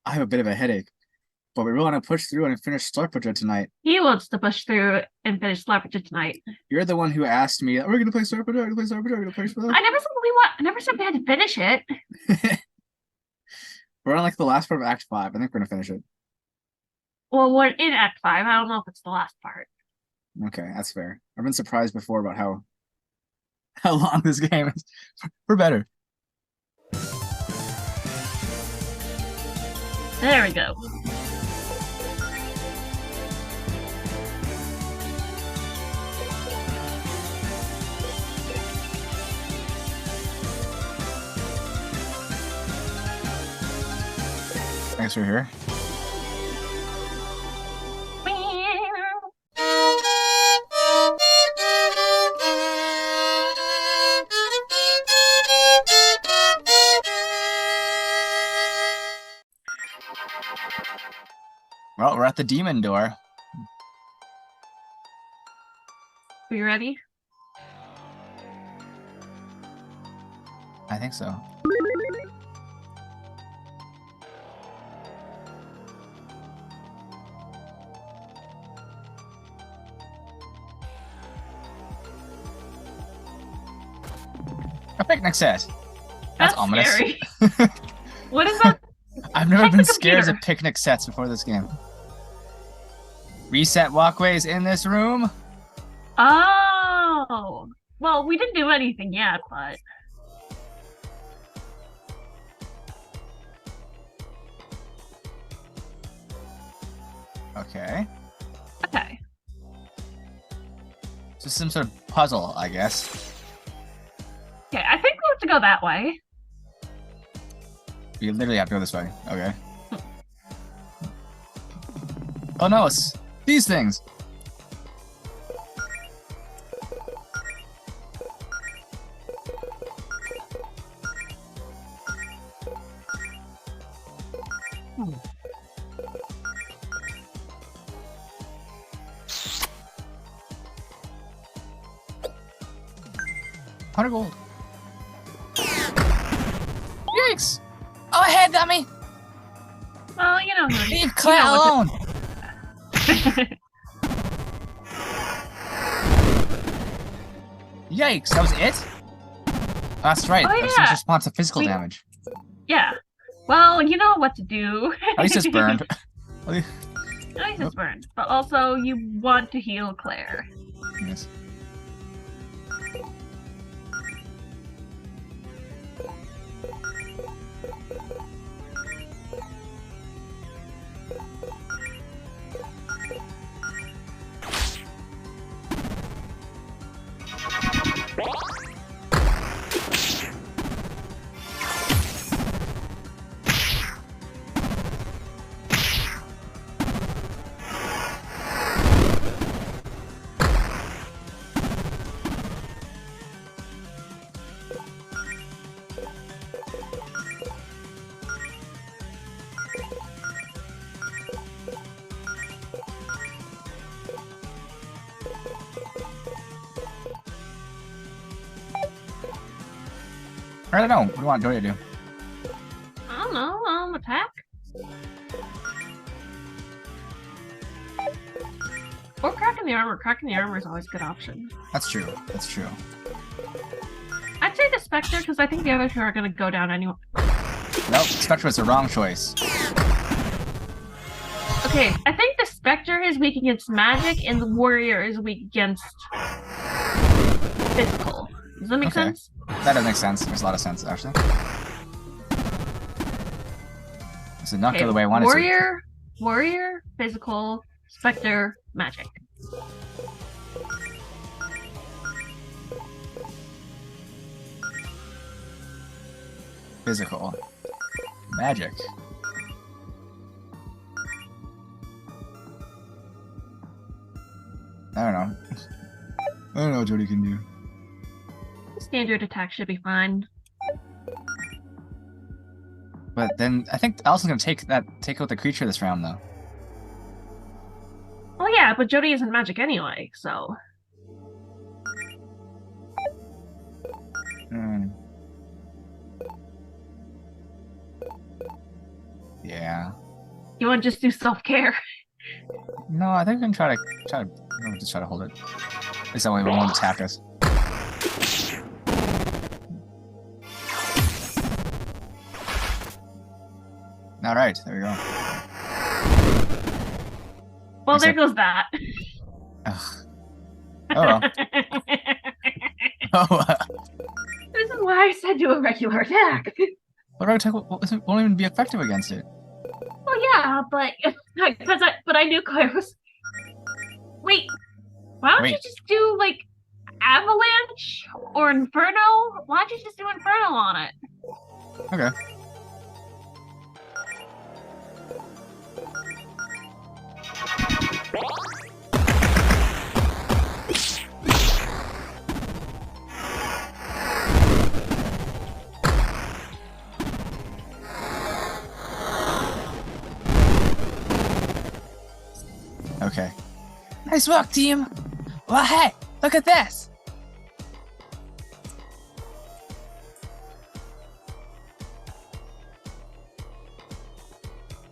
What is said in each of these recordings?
I have a bit of a headache, but we really want to push through and finish SLARPG tonight. He wants to push through and finish SLARPG tonight. You're the one who asked me, "Are we gonna play SLARPG? Are we gonna play SLARPG? Are we gonna play SLARPG?" I never said we want. I never said we had to finish it. We're on like the last part of Act 5. I think we're gonna finish it. Well, we're in Act 5. I don't know if it's the last part. Okay, that's fair. I've been surprised before about how long this game is. We're better. There we go. Thanks for here. Well, we're at the demon door. Are you ready? I think so. A picnic set. That's ominous. Scary. What is that? I've never Check been the scared computer. of picnic sets before this game. Reset walkways in this room. Oh. Well, we didn't do anything yet, but Okay. okay. So some sort of puzzle, I guess. Okay, I think we have to go that way. You literally have to go this way. Okay. Oh no, it's these things. $100 gold. Yikes! Oh, ahead, dummy! Well, you know, Leave Claire alone! Yikes, that was it? That's right, Oh, that's yeah. just response to physical damage. Yeah. Well, you know what to do. At least it's burned. At least it's burned. But also, you want to heal Claire. Yes. I don't know. What do you want Dory to do? I don't know, attack? Or cracking the armor. Cracking the armor is always a good option. That's true. That's true. I'd say the Spectre, because I think the other two are going to go down anyway. Nope, Spectre was the wrong choice. Okay, I think the Spectre is weak against magic, and the Warrior is weak against physical. Does that make sense? That does make sense. Makes a lot of sense, actually. This did not go the way I wanted to. Warrior, physical, Spectre, magic. Physical. Magic. I don't know. I don't know what Jody can do. Standard attack should be fine. But then I think Allison's gonna take out the creature this round though. Well, yeah, but Jody isn't magic anyway, so. Yeah. You want to just do self-care? No, I think we can just try to hold it. At least that way we won't attack us. All right, there we go. Well, there goes that. Ugh. Oh well. Oh. This is why I said do a regular attack. What attack won't even be effective against it? Well, yeah, but I knew Claire was. Wait, why don't you just do like Avalanche or Inferno? Why don't you just do Inferno on it? Okay. Okay. Nice work, team! Well, hey, look at this!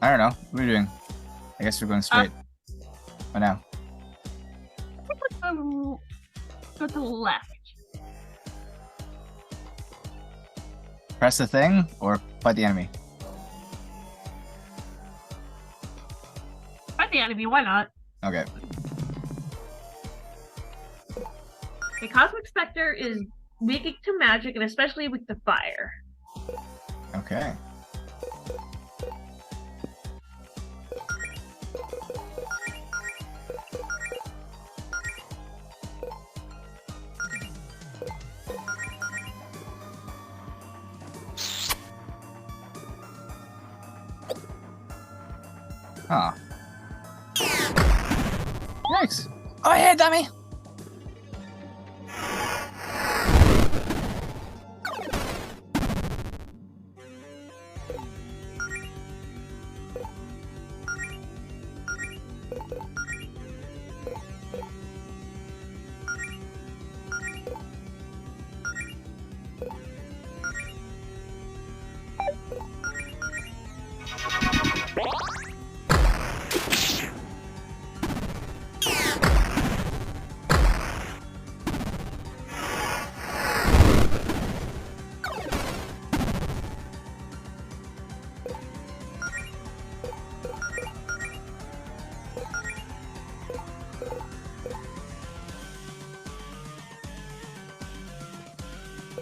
I don't know. What are we doing? I guess we're going straight. For now. Go to the left. Press the thing or fight the enemy? Fight the enemy, why not? Okay. A Cosmic Spectre is weak to magic and especially weak to fire. Okay. Huh. Thanks. Oh, hey, dummy!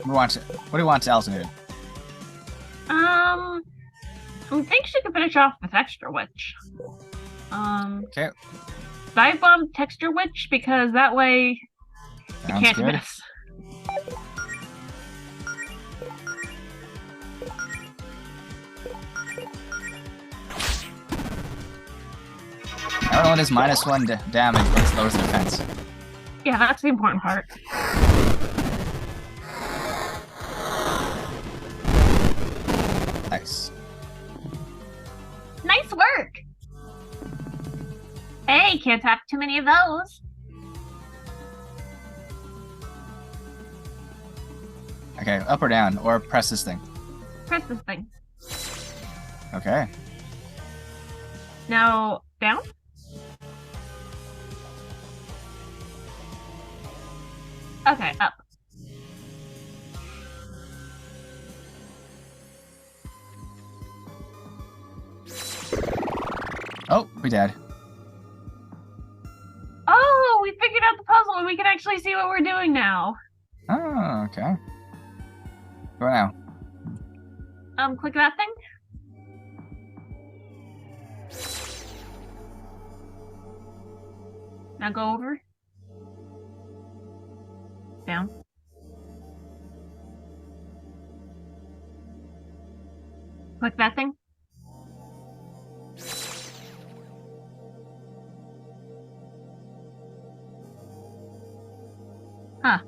What do you want to alternate? I think she can finish off the Texture Witch. Okay. Dive Bomb Texture Witch because that way you can't good. miss. Everyone is -1 damage, but it lowers the defense. Yeah, that's the important part. Nice. Nice work! Hey, can't have too many of those. Okay, up or down, or press this thing. Press this thing. Okay. Now, down? Okay, up. Oh, we dead. Oh, we figured out the puzzle and we can actually see what we're doing now. Oh, okay. Go now. Click that thing. Now go over. Down. Click that thing. Huh.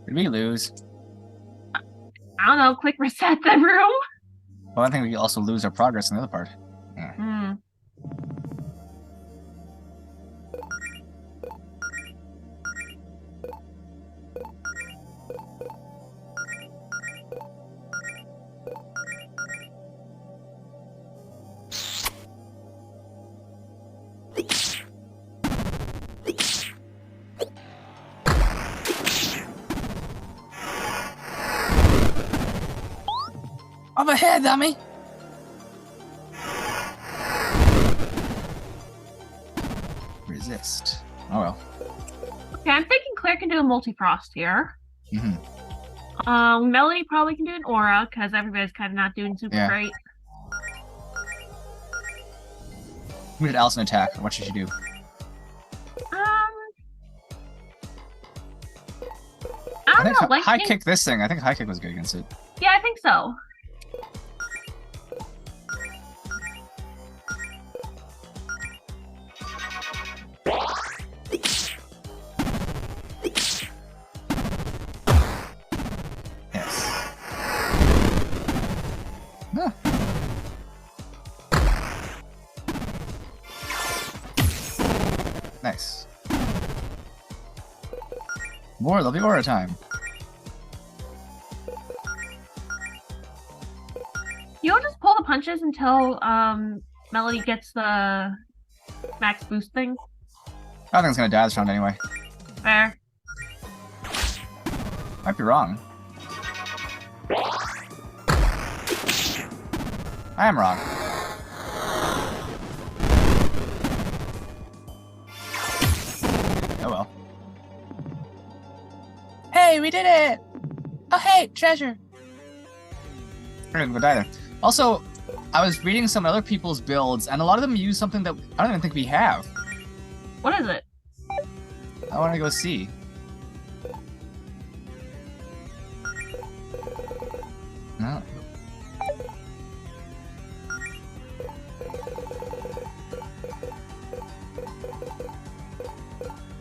Did we lose? I don't know. Click reset the room. Well, I think we also lose our progress in the other part. Yeah. Hmm. Over here, dummy! Resist. Oh well. Okay, I'm thinking Claire can do a multi-frost here. Melody probably can do an aura, because everybody's kind of not doing super great. We did Allison attack. What should she do? I don't know. Like high kick this thing. I think high kick was good against it. Yeah, I think so. Nice. More lovely aura time. You'll just pull the punches until Melody gets the max boost thing. I think it's gonna die this round anyway. Fair. Might be wrong. I am wrong. Oh well. Hey, we did it! Oh hey, treasure! We're gonna go die there. Also, I was reading some other people's builds, and a lot of them use something that I don't even think we have. What is it? I want to go see. No.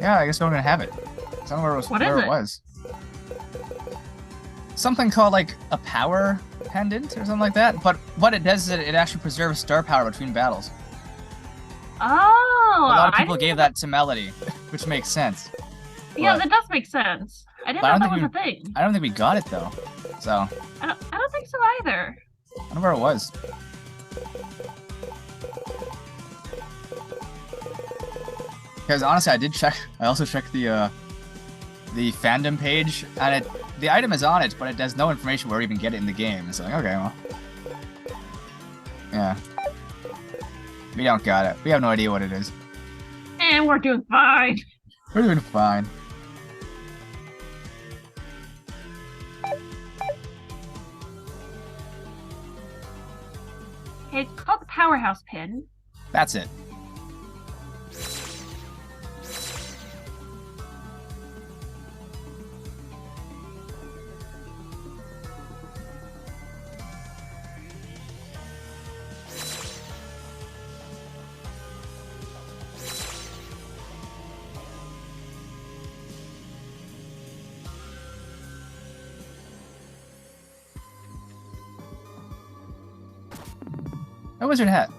Yeah, I guess we're gonna have it. I don't know where it was. Something called like a power pendant or something like that. But what it does is it actually preserves star power between battles. Oh, A lot of people gave that to Melody, which makes sense. Yeah, that does make sense. I didn't know that was a thing. I don't think we got it though. So. I don't think so either. I don't know where it was. Because honestly, I did check. I also checked the fandom page, and the item is on it, but it has no information where we even get it in the game. It's like, okay, well, yeah, we don't got it. We have no idea what it is. And we're doing fine. We're doing fine. It's called the Powerhouse Pin. That's it. A wizard hat.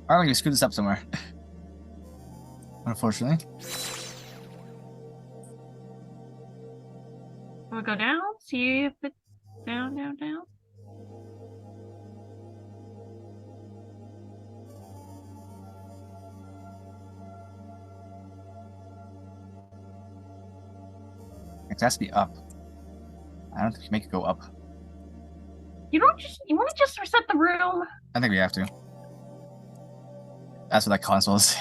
I think we screwed this up somewhere. Unfortunately. We'll go down, see if it's down. It has to be up. I don't think you make it go up. You want to just reset the room? I think we have to. That's what that console is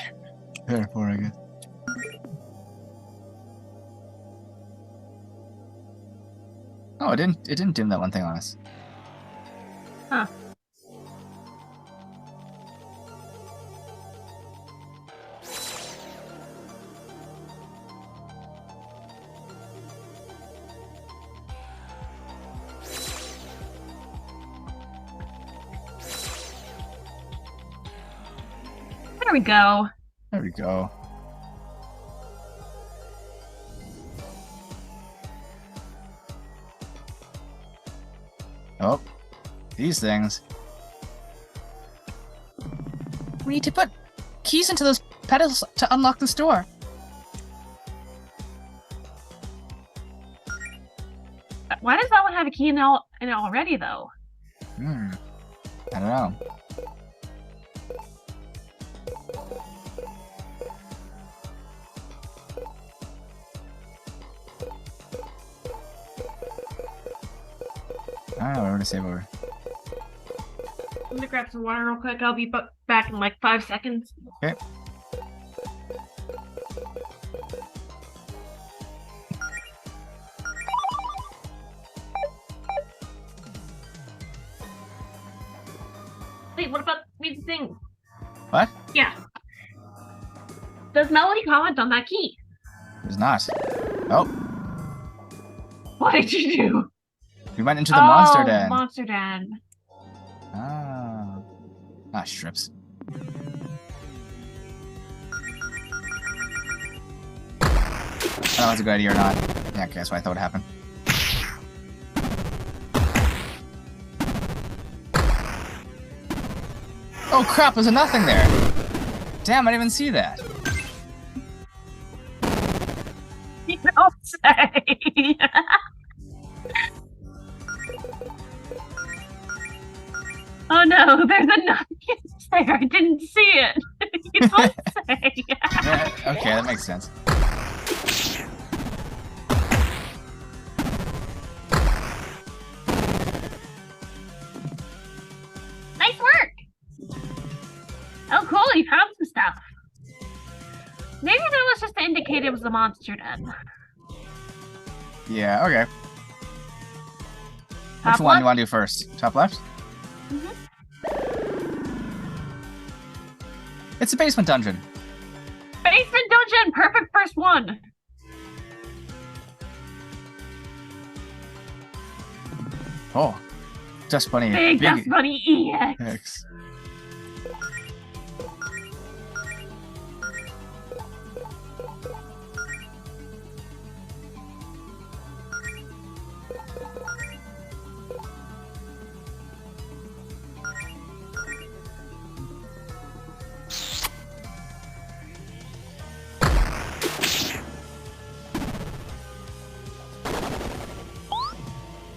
there for, I guess. Oh, it didn't dim that one thing on us. Huh. There we go. There we go. Oh, these things. We need to put keys into those pedals to unlock this door. Why does that one have a key in it already, though? I don't know. I don't know where to save over. I'm gonna grab some water real quick. I'll be back in like 5 seconds. Okay. Wait, what about me thing? What? Yeah. Does Melody comment on that key? There's not. Oh. What did you do? We went into the monster den. Monster den. Strips. I don't know if that's a good idea or not. Yeah, okay, that's what I thought would happen. Oh crap, there's a nothing there! Damn, I didn't even see that. You don't say. Oh no, there's a nothing there. I didn't see it. You don't say. Yeah, okay, that makes sense. Nice work. Oh, cool. You found some stuff. Maybe that was just to indicate it was the monster den. Yeah, okay. Top Which one do you left? want to do first? Top left? It's a basement dungeon. Basement dungeon, perfect first one. Oh, Dust Bunny. Big Dust Bunny EX. X.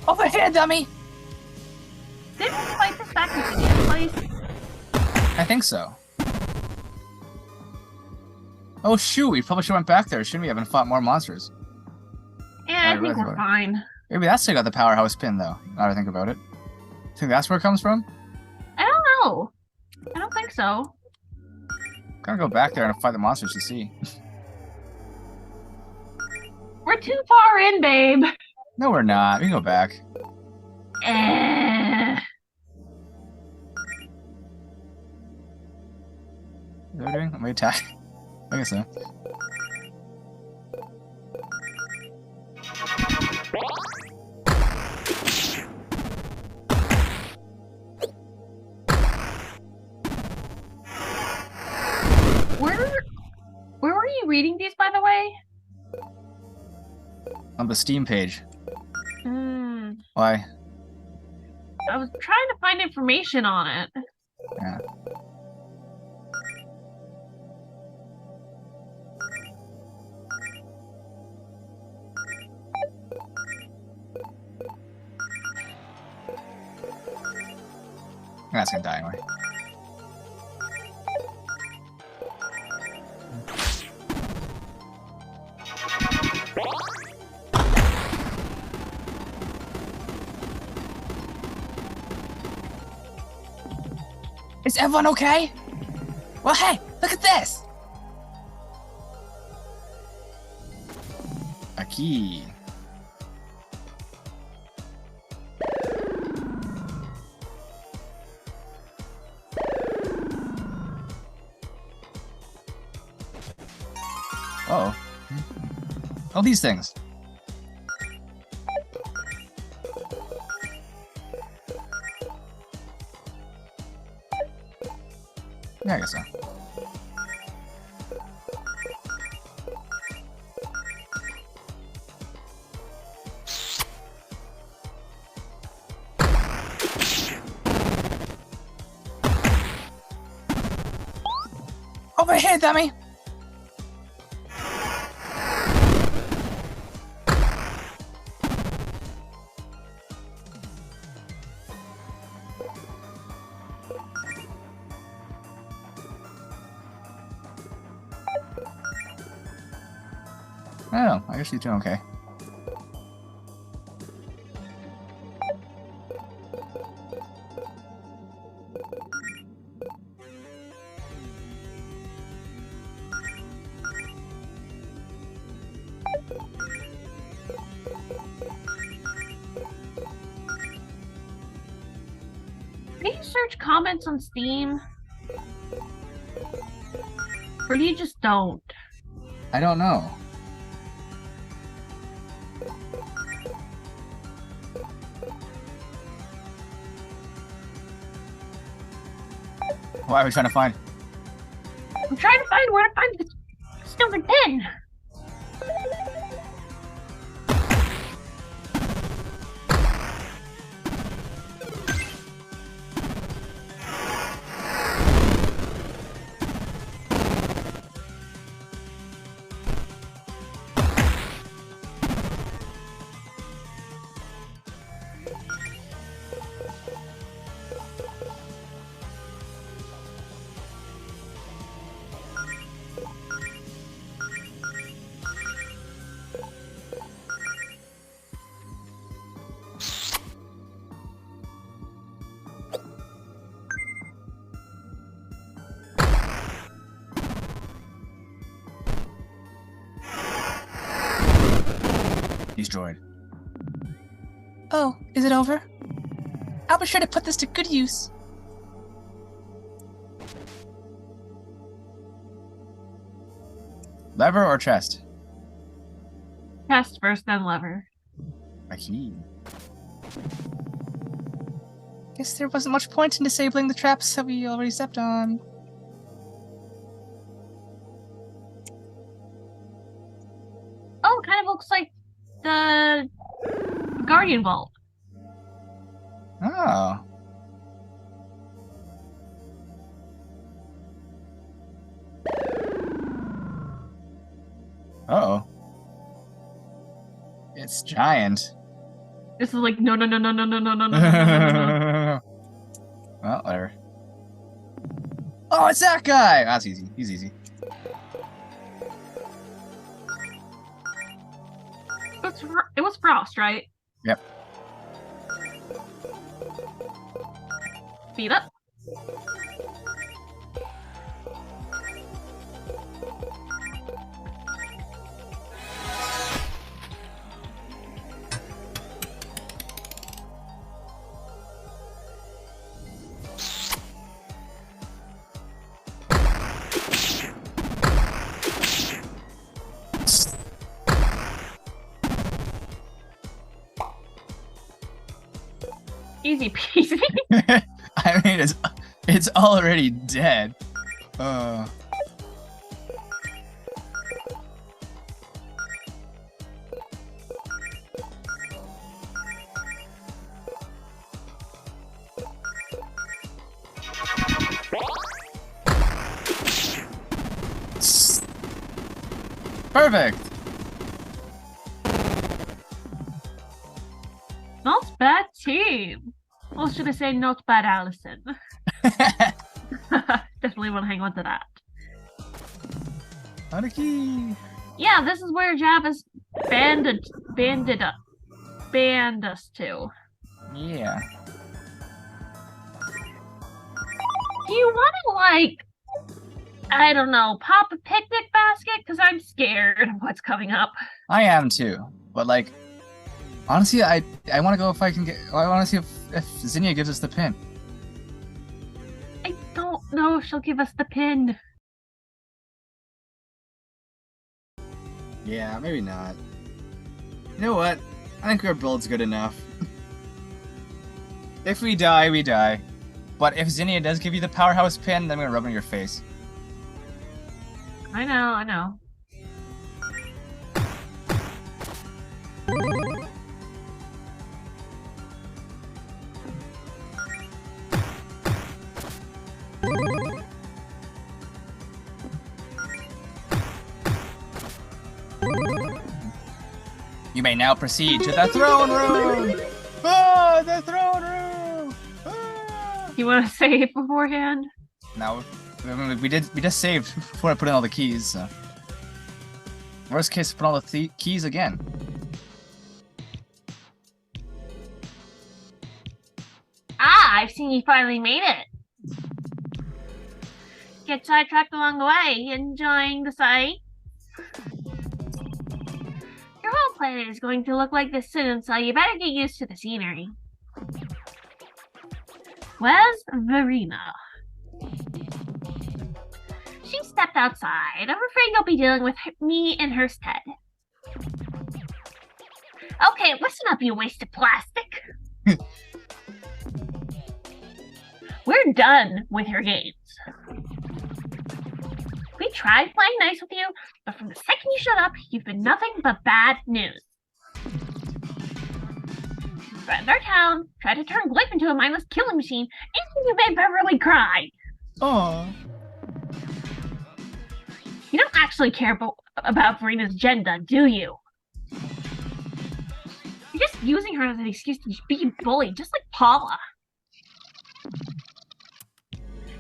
Over here, dummy! Didn't we fight this back in the place? I think so. Oh shoot, we probably should have went back there, shouldn't we? Haven't fought more monsters. Yeah, I think we're fine. Maybe that's still got the powerhouse pin, though, now that I think about it. Think that's where it comes from? I don't know. I don't think so. Gotta go back there and fight the monsters to see. We're too far in, babe. No, we're not. We can go back. What are we doing? Am we attack? I guess so. Where were you reading these, by the way? On the Steam page. Why? I was trying to find information on it. Yeah. That's gonna die anyway. Is everyone okay? Well, hey, look at this! A key. Uh-oh. Oh, these things. Yeah, I guess so. Over here, dummy! Oh, I guess she's doing okay. Can you search comments on Steam? Or do you just don't? I don't know. What are we trying to find? I'm trying to find where to find this stupid pin. Destroyed. Oh, is it over? I'll be sure to put this to good use. Lever or chest? Chest first, then lever. A key. Guess there wasn't much point in disabling the traps that we already stepped on. Oh, it kind of looks like the Guardian Vault. Oh. Uh-oh. It's giant. This is like no. Well, whatever. Oh, it's that guy! That's easy. He's easy. It was Frost, right? Yep. Speed up. Easy peasy. I mean, it's already dead. Perfect. Not bad team. Or should I say not bad Allison? Definitely want to hang on to that. Anarchy. Yeah, this is where Java's banned us to. Yeah. Do you want to, like, I don't know, pop a picnic basket? Because I'm scared of what's coming up. I am too, but like, honestly, I want to go if I can get. I want to see if Zinnia gives us the pin. I don't know if she'll give us the pin. Yeah, maybe not. You know what? I think our build's good enough. If we die, we die. But if Zinnia does give you the powerhouse pin, then I'm gonna rub it in your face. I know. You may now proceed to the throne room! Ah, the throne room! Ah! You want to save beforehand? No, we just saved before I put in all the keys, so. Worst case, put all the keys again. Ah, I've seen you finally made it. Get sidetracked along the way, enjoying the sight. Your whole planet is going to look like this soon, so you better get used to the scenery. Where's Verena? She stepped outside. I'm afraid you'll be dealing with me in her stead. Okay, listen up, you wasted plastic. We're done with your games. We tried playing nice with you, but from the second you showed up, you've been nothing but bad news. You threatened our town, tried to turn Glyph into a mindless killing machine, and you made Beverly cry. Oh. You don't actually care about Verena's agenda, do you? You're just using her as an excuse to be bullied, just like Paula.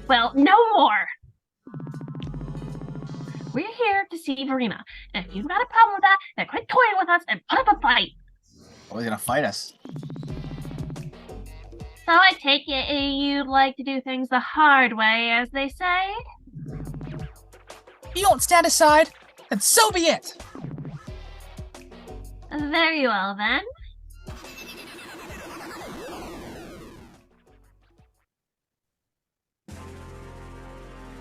Well, no more. We're here to see Verena, and if you've got a problem with that, then quit toying with us and put up a fight. Oh, he's gonna fight us. So I take it you'd like to do things the hard way, as they say? You won't stand aside, and so be it. Very well, then.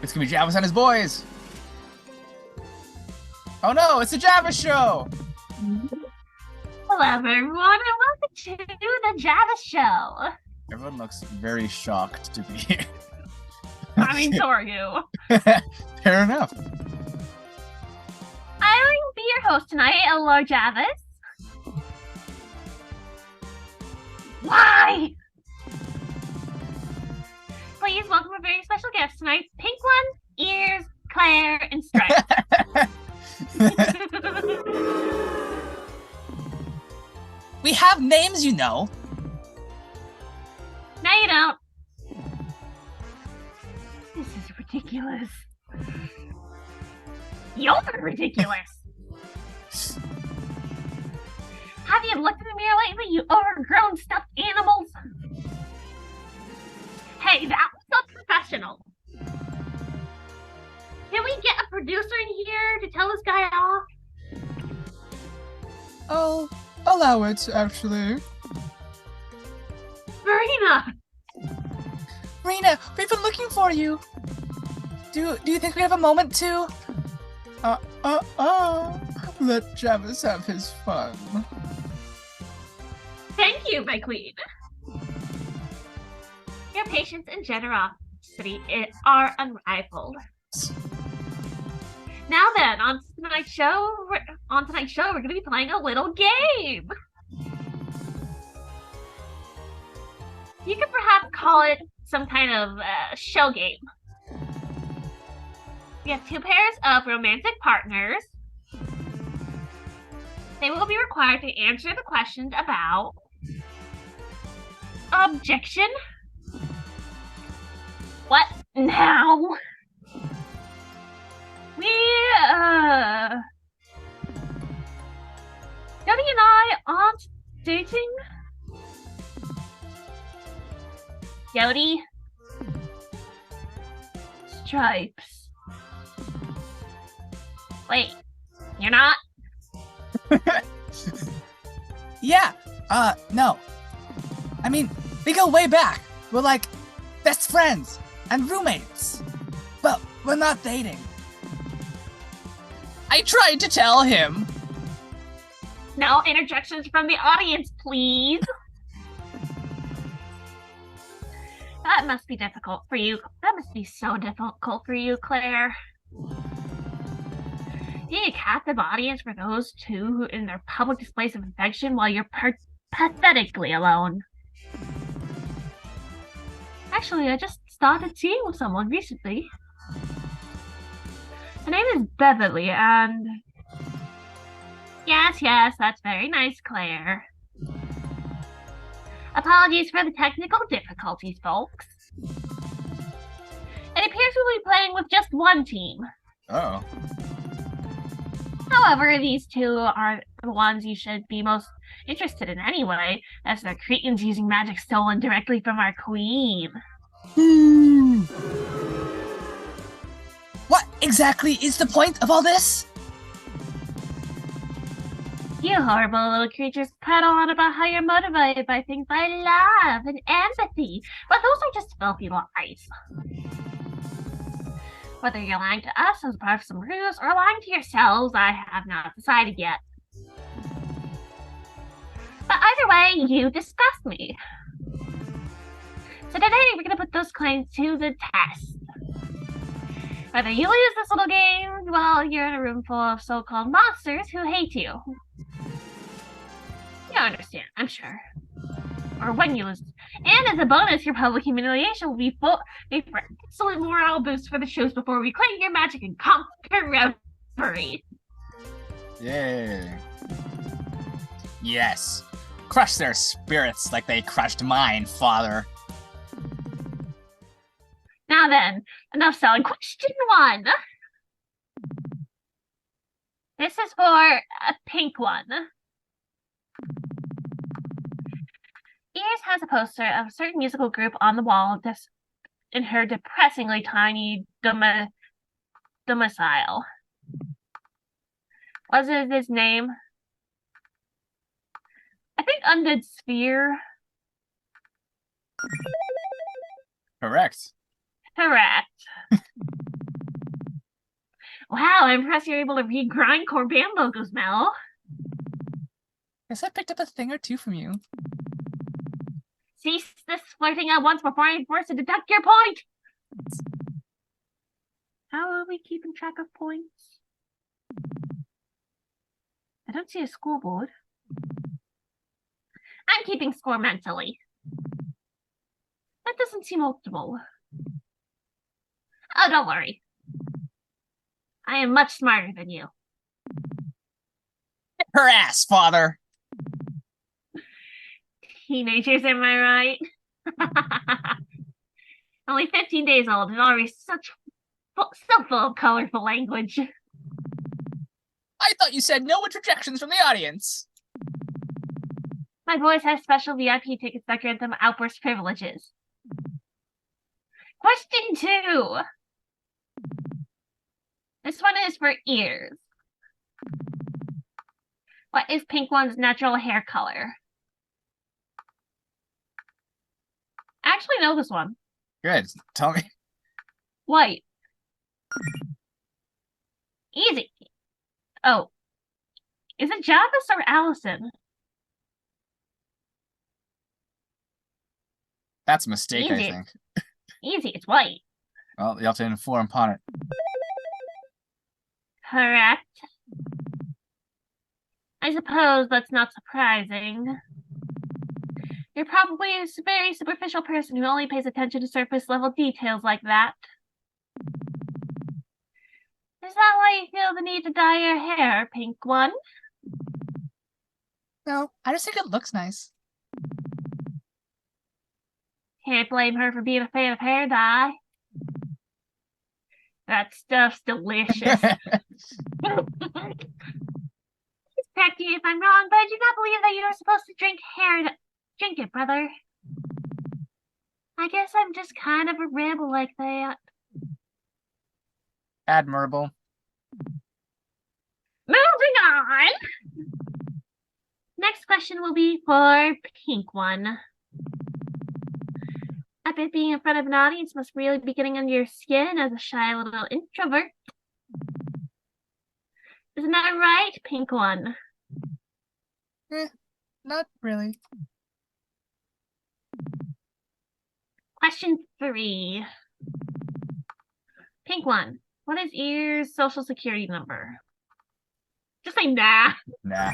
It's gonna be Javis and his boys. Oh no, it's the Javis show. Hello, everyone, and welcome to the Javis Show. Everyone looks very shocked to be here. I mean, so are you. Fair enough. I will be your host tonight, Lord Javis. Why? Please welcome our very special guests tonight. Pink One, Ears, Claire, and Stripe. We have names, you know. No, you don't. This is ridiculous. You're ridiculous. Have you looked in the mirror lately, you overgrown stuffed animals? Hey, that was unprofessional. Can we get a producer in here to tell this guy off? I'll allow it, actually. Verena! Rena, we've been looking for you. Do you think we have a moment to? Let Javis have his fun. Thank you, my queen. Your patience and generosity are unrivaled. Now then, on tonight's show, we're going to be playing a little game. You could perhaps call it some kind of show game. We have two pairs of romantic partners. They will be required to answer the questions about objection. What now? Jody and I aren't dating. Jody. Stripes. Wait, you're not? Yeah, no. I mean, we go way back. We're like best friends and roommates. But we're not dating. I tried to tell him. No interjections from the audience, please. That must be difficult for you. That must be so difficult for you, Claire. Being a captive audience for those two in their public displays of affection while you're pathetically alone. Actually, I just started seeing with someone recently. Her name is Beverly, and... Yes, that's very nice, Claire. Apologies for the technical difficulties, folks. It appears we'll be playing with just one team. Oh. However, these two are the ones you should be most interested in anyway, as they're cretins using magic stolen directly from our queen. What exactly is the point of all this? You horrible little creatures prattle on about how you're motivated by things like love and empathy, but those are just filthy lies. Whether you're lying to us as part of some ruse or lying to yourselves, I have not decided yet. But either way, you disgust me. So today we're going to put those claims to the test. Whether you lose this little game, well, you're in a room full of so-called monsters who hate you. You understand, I'm sure. Or when you lose. And as a bonus, your public humiliation will be made for excellent morale boost for the shows before we claim your magic and conquer reverie. Yay. Yes. Crush their spirits like they crushed mine, father. Now then, enough selling. Question 1. This is for a pink one. Ears has a poster of a certain musical group on the wall in her depressingly tiny domicile. What is his name? I think Undead Sphere. Correct. Wow, I'm impressed you're able to read grindcore band logos, Mel. Guess I picked up a thing or two from you. Cease this flirting at once before I'm forced to deduct your point. How are we keeping track of points? I don't see a scoreboard. I'm keeping score mentally. That doesn't seem optimal. Oh, don't worry. I am much smarter than you. Her ass, father. Teenagers, am I right? Only 15 days old and already so full of colorful language. I thought you said no interjections from the audience. My boys have special VIP tickets that grant them outburst privileges. Question 2. This one is for ears. What is Pink One's natural hair color? I actually know this one. Good. Tell me. White. Easy. Oh. Is it Jarvis or Allison? That's a mistake, Easy. I think. Easy, it's white. Well, you have to inform upon it. Correct. I suppose that's not surprising. You're probably a very superficial person who only pays attention to surface level details like that. Is that why you feel the need to dye your hair, Pink One? No, I just think it looks nice. Can't blame her for being a fan of hair dye. That stuff's delicious. Please correct me if I'm wrong, but I do not believe that you are supposed to drink it, brother. I guess I'm just kind of a rebel like that. Admirable. Moving on! Next question will be for Pink One. I bet being in front of an audience must really be getting under your skin as a shy little introvert. Isn't that right, Pink One? Not really. Question 3. Pink One, what is Ear's social security number? Just say nah. Nah.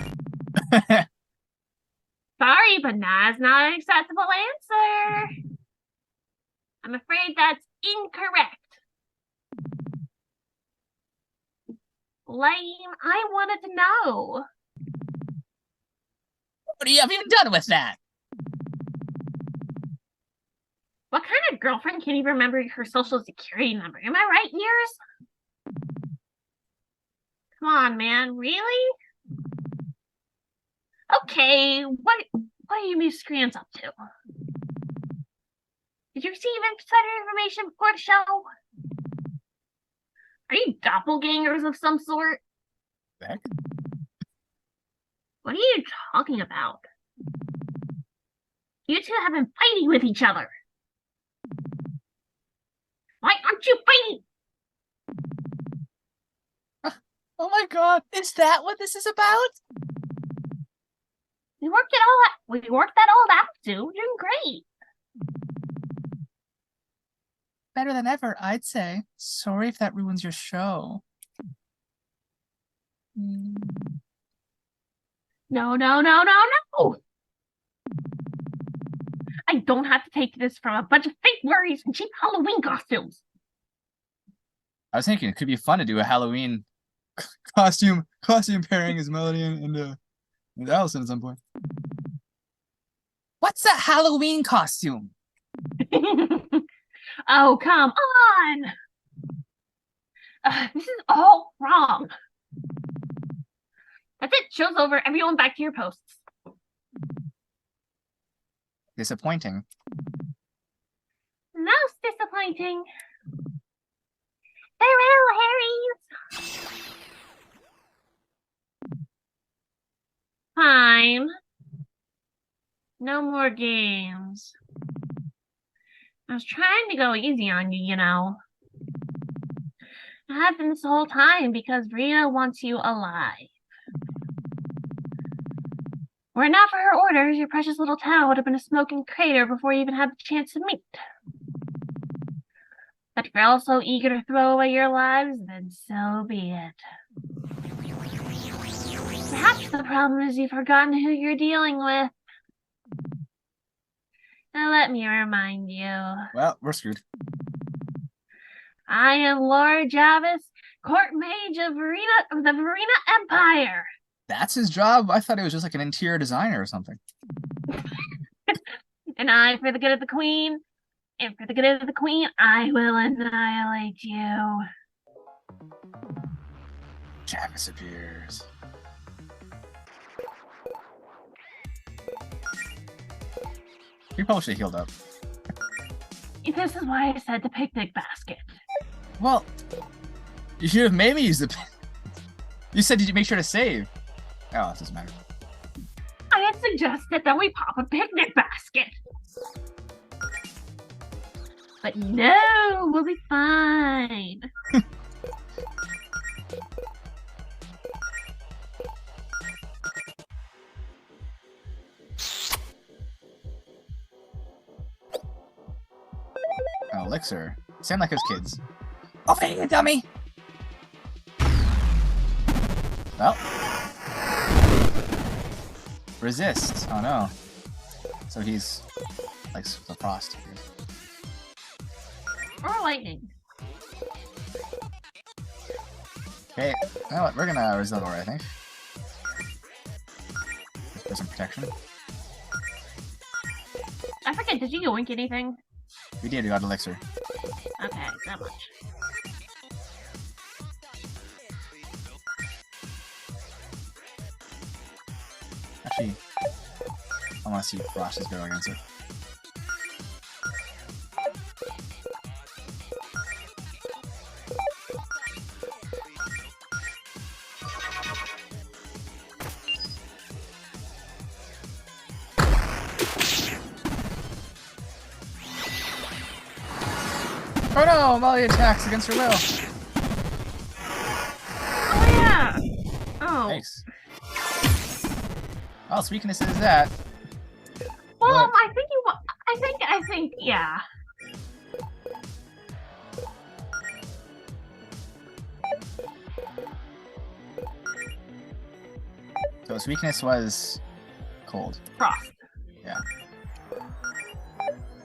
Sorry, but nah is not an acceptable answer. I'm afraid that's incorrect. Lame, I wanted to know. What have you done with that? What kind of girlfriend can even remember her social security number? Am I right, Ears? Come on, man. Really? Okay, what are you miscreants up to? Did you receive insider information before the show? Are you doppelgangers of some sort? Heck? What are you talking about? You two have been fighting with each other. Why aren't you fighting? Oh my god, is that what this is about? We worked that all out, Sue. You're doing great. Better than ever, I'd say. Sorry if that ruins your show. No. I don't have to take this from a bunch of fake worries and cheap Halloween costumes. I was thinking it could be fun to do a Halloween costume pairing as Melody and Allison at some point. What's that Halloween costume? Oh, come on! This is all wrong. That's it. Show's over. Everyone back to your posts. Disappointing. Most disappointing. Farewell, Harrys. Fine. No more games. I was trying to go easy on you, you know. I have been this whole time because Rita wants you alive. Were it not for her orders, your precious little town would have been a smoking crater before you even had the chance to meet. But if you're all so eager to throw away your lives, then so be it. Perhaps the problem is you've forgotten who you're dealing with. Now let me remind you. Well, we're screwed. I am Lord Jarvis, court mage of the Verena Empire. That's his job? I thought he was just like an interior designer or something. And I, for the good of the queen, and for the good of the queen, I will annihilate you. Jarvis appears. He probably should have healed up. This is why I said the picnic basket. Well, you should have made me use the... You said you make sure to save. Oh, it doesn't matter. I had suggested that we pop a picnic basket. But no, we'll be fine. An elixir. Sound like us kids. Over here, dummy! Well. Resist. Oh no. So he's like the frost. Or lightning. Okay, you know what? We're gonna resist over, I think. Just for some protection. I forget, did you yoink anything? We did, we got elixir. Okay, not much. Actually, I want to see if Frost is go against it. Oh no! Molly attacks against her will. Oh yeah! Oh. Nice. Well, its weakness is that. Well, What? I think, yeah. So its weakness was cold. Frost. Yeah.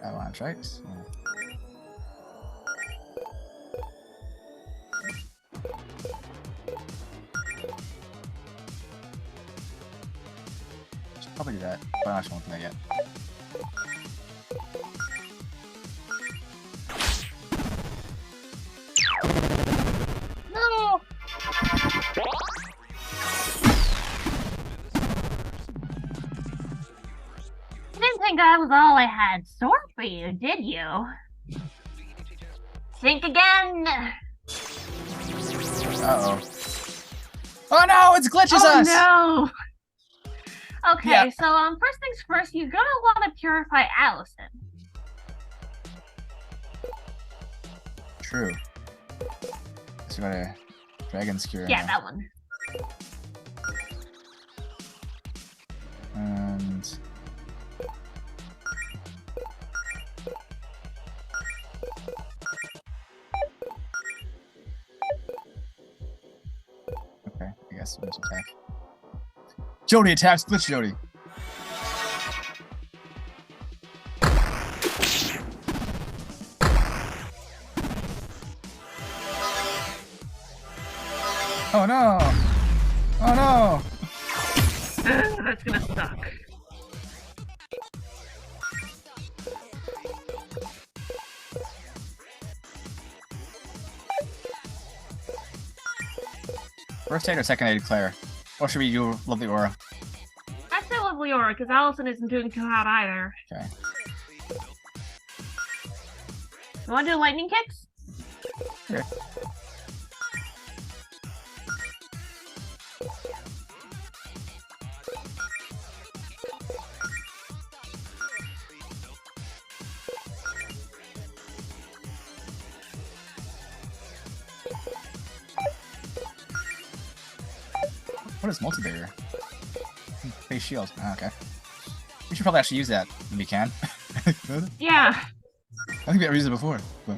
Avalanche, right? Yeah. Should probably do that, but I actually won't do that yet. No! think I was all I had sort for you, did you? Think again. Uh-oh. Oh no, it's glitches us! Oh no! Okay, Yeah. so first things first, you're gonna want to purify Allison. True. So got a dragon's cure. Yeah, now. that one. And okay, I guess we'll just attack. Jody attacks glitch Jody. Oh no! Oh no! That's gonna suck. First aid or second aid, Claire? Or should we do Lovely Aura? I say Lovely Aura, because Allison isn't doing too hot either. Okay. You wanna do lightning kicks? Okay. What is multi-barrier? Face shield. Oh, okay. We should probably actually use that when we can. Yeah. I think we have used it before. But...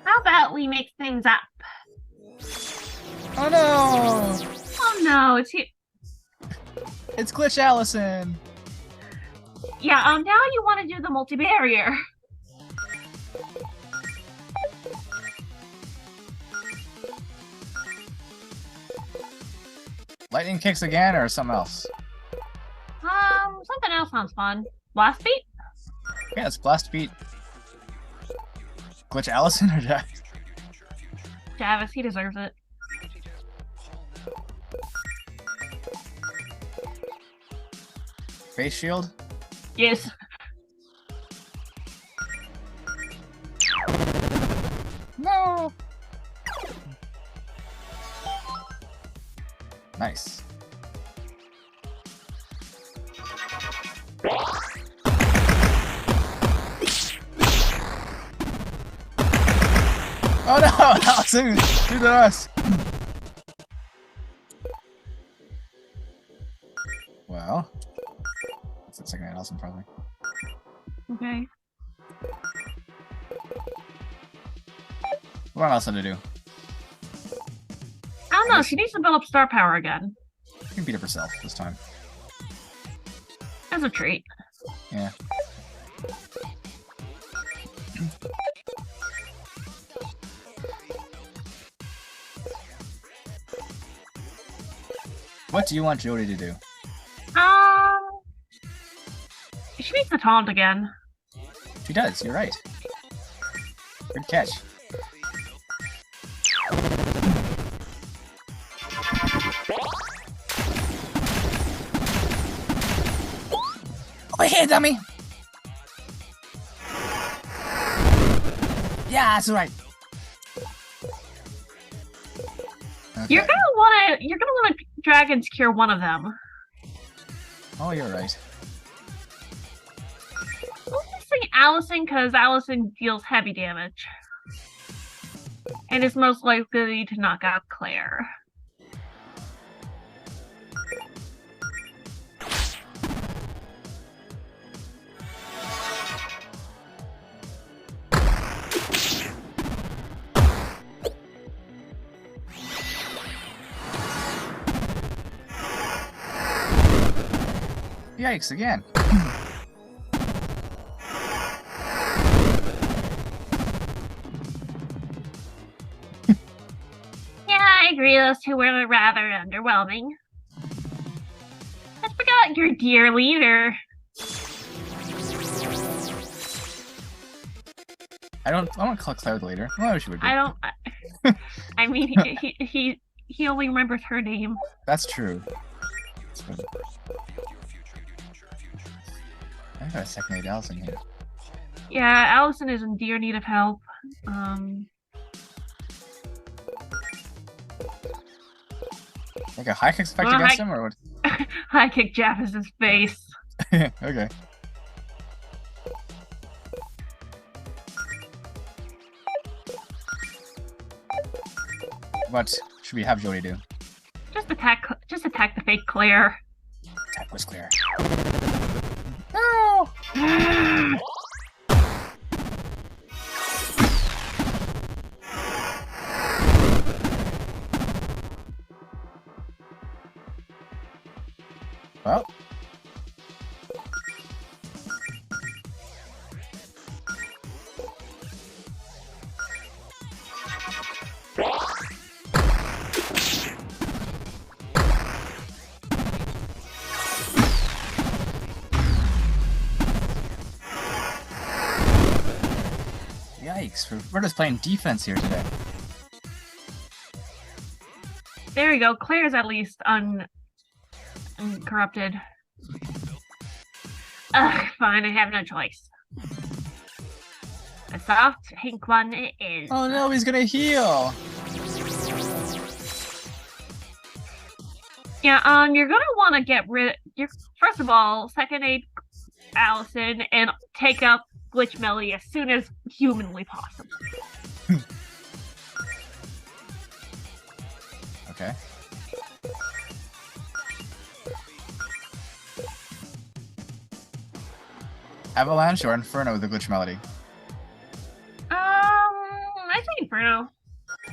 How about we make things up? Oh no! Oh no, it's here. It's Glitch Allison! Yeah, now you want to do the multi-barrier. Lightning kicks again or something else? Something else sounds fun. Blast beat? Yeah, it's Blast Beat. Glitch Allison or Jack? Javis, he deserves it. Face shield? Yes. No! Nice. Oh no! Allison! Do to us! Well... That's the second hand Allison, probably. Okay. What am I Allison to do? I don't know, she needs to build up star power again. She can beat up herself this time. As a treat. Yeah. What do you want Jody to do? She needs to taunt again. She does, you're right. Good catch. Over here, dummy! Yeah, that's right. Okay. You're gonna wanna Dragon's Cure one of them. Oh, you're right. I'm saying Allison because Allison deals heavy damage. And is most likely to knock out Claire. Yikes, again. Yeah, I agree. Those two were rather underwhelming. forgot your dear leader. I don't want to call Claire the leader. Well, I wish you would be. I don't. I mean, he only remembers her name. That's true. I got a second aid Allison here. Yeah, Allison is in dear need of help. Like a high kick effect against him, or what? High kick Jaffis' face. Okay. What should we have Jody do? Just attack the fake Claire. Attack was Claire. No! Well. Yikes, we're just playing defense here today. There you go. Claire's at least uncorrupted. Ugh, fine, I have no choice. A soft pink one it is. Oh no, he's gonna heal! Yeah, you're gonna want to get rid. First of all, second aid Allison and take up Glitch Melody as soon as humanly possible. Okay. Avalanche or Inferno with the Glitch Melody? I think Inferno.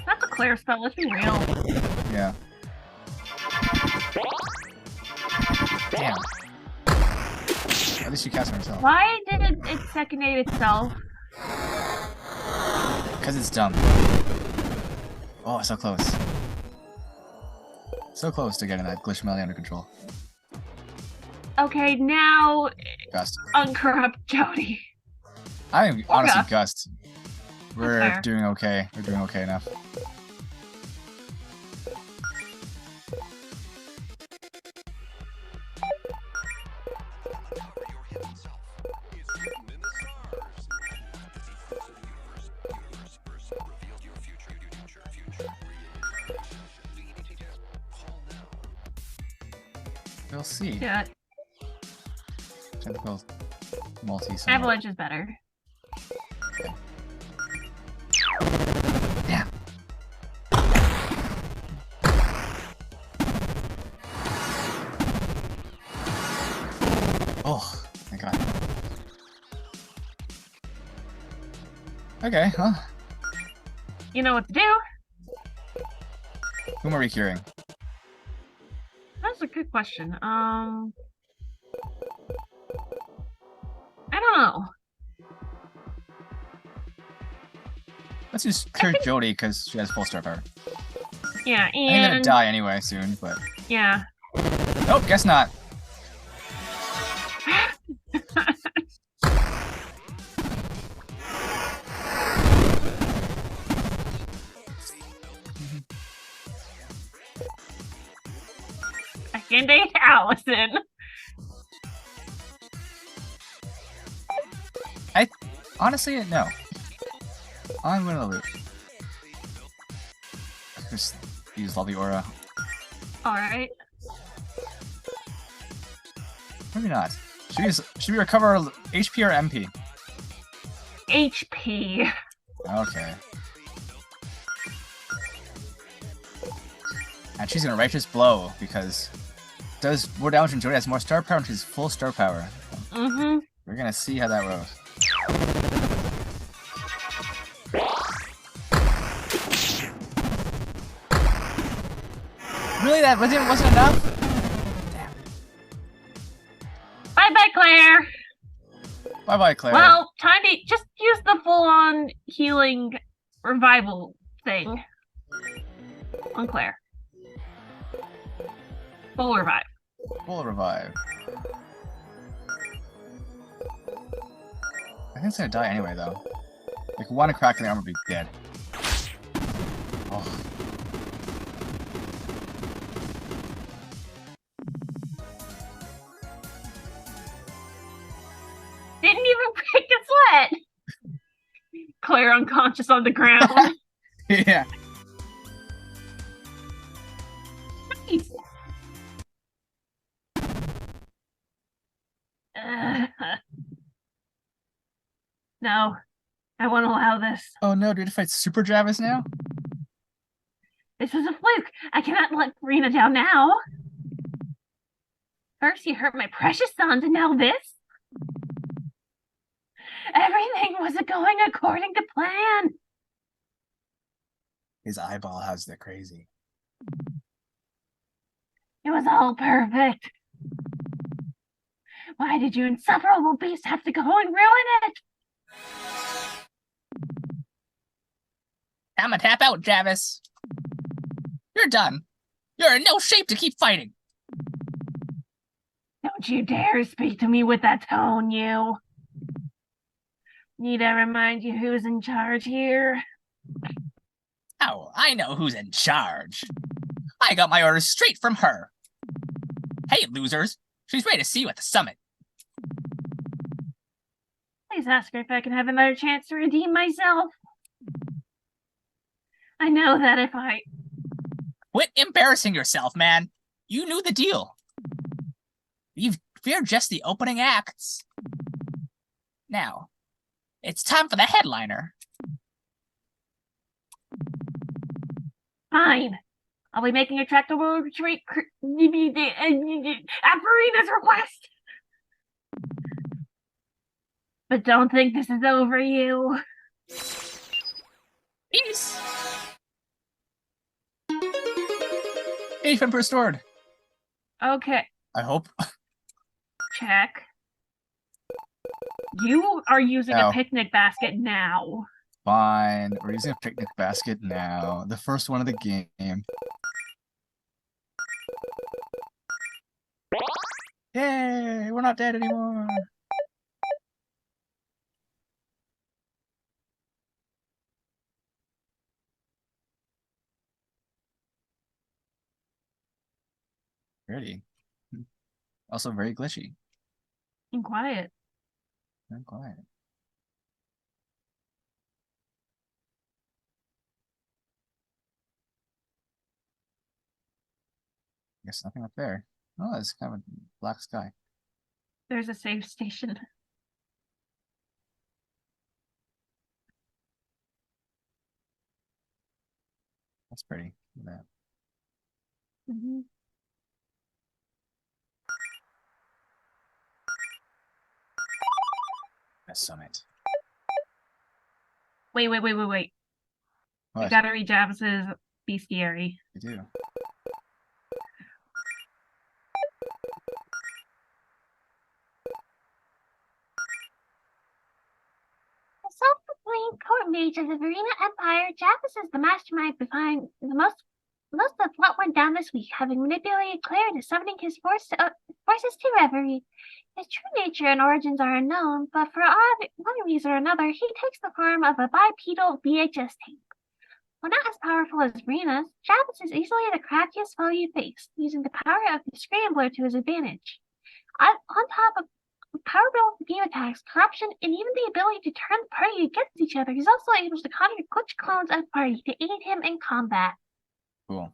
That's a Claire spell, let's be real. Yeah. Damn. At least you cast it herself. Why did it second aid itself? Because it's dumb. Oh, so close. So close to getting that Glitch Melody under control. Okay, now Gust. uncorrupt Jody. I am Or honestly Gust. Gust. We're fair. doing okay. We're doing okay enough. We'll see. Yeah, Typical multi. Avalanche is better. Damn. Oh, thank God. Okay, huh? You know what to do? Whom are we curing? That's a good question. I don't know. Let's just cure Jody because she has full star power. Yeah, I'm gonna and die anyway soon, but yeah. nope, guess not. Second aid Allison. Honestly, no. I'm gonna loot. Just use Lovely Aura. Alright. Maybe not. Should we recover HP or MP? HP. Okay. And she's gonna Righteous Blow because it does more damage when Jody has more star power and she's full star power. Mm-hmm. We're gonna see how that goes. Really, that wasn't enough? Damn. Bye-bye, Claire. Bye-bye, Claire. Well, time to just use the full-on healing revival thing on Claire. Full revive. Full revive. I think it's gonna die anyway, though. Like, one crack in the armor would be dead. Oh. Didn't even break a sweat. Claire unconscious on the ground. Yeah. Nice. No, I won't allow this. Oh no, do we have to fight Super Travis now? This was a fluke. I cannot let Verena down now. First you hurt my precious sons, and now this? Everything wasn't going according to plan. His eyeball has the crazy. It was all perfect. Why did you insufferable beast have to go and ruin it? I'm gonna tap out, Travis. You're done. You're in no shape to keep fighting. Don't you dare speak to me with that tone, you. Need I remind you who's in charge here? Oh, I know who's in charge. I got my orders straight from her. Hey, losers. She's ready to see you at the summit. Please ask her if I can have another chance to redeem myself. I know that if I... Quit embarrassing yourself, man. You knew the deal. We're just the opening acts. Now, it's time for the headliner. Fine. I'll be making a tractable retreat at Verena's request. But don't think this is over, you. Peace. Defense restored. Okay, I hope. check. You are using Ow. a picnic basket now. Fine. We're using a picnic basket now. The first one of the game. Yay! We're not dead anymore. Pretty. Also very glitchy. And quiet. Very quiet. Guess nothing up there. Oh, it's kind of a black sky. There's a save station. That's pretty. Look at that. Mm-hmm. A summit. Wait. I What? gotta read Javis's bestiary. You do. The self-proclaimed court mage of the Verena Empire, Javis is the mastermind behind most of the plot went down this week, having manipulated Claire into summoning his forces to Reverie. His true nature and origins are unknown, but for one reason or another, he takes the form of a bipedal VHS tape. While not as powerful as Verena's, Javis is easily the craftiest foe you face, using the power of the Scrambler to his advantage. On top of power-built game attacks, corruption, and even the ability to turn the party against each other, he's also able to conjure glitch clones of the party to aid him in combat. Cool.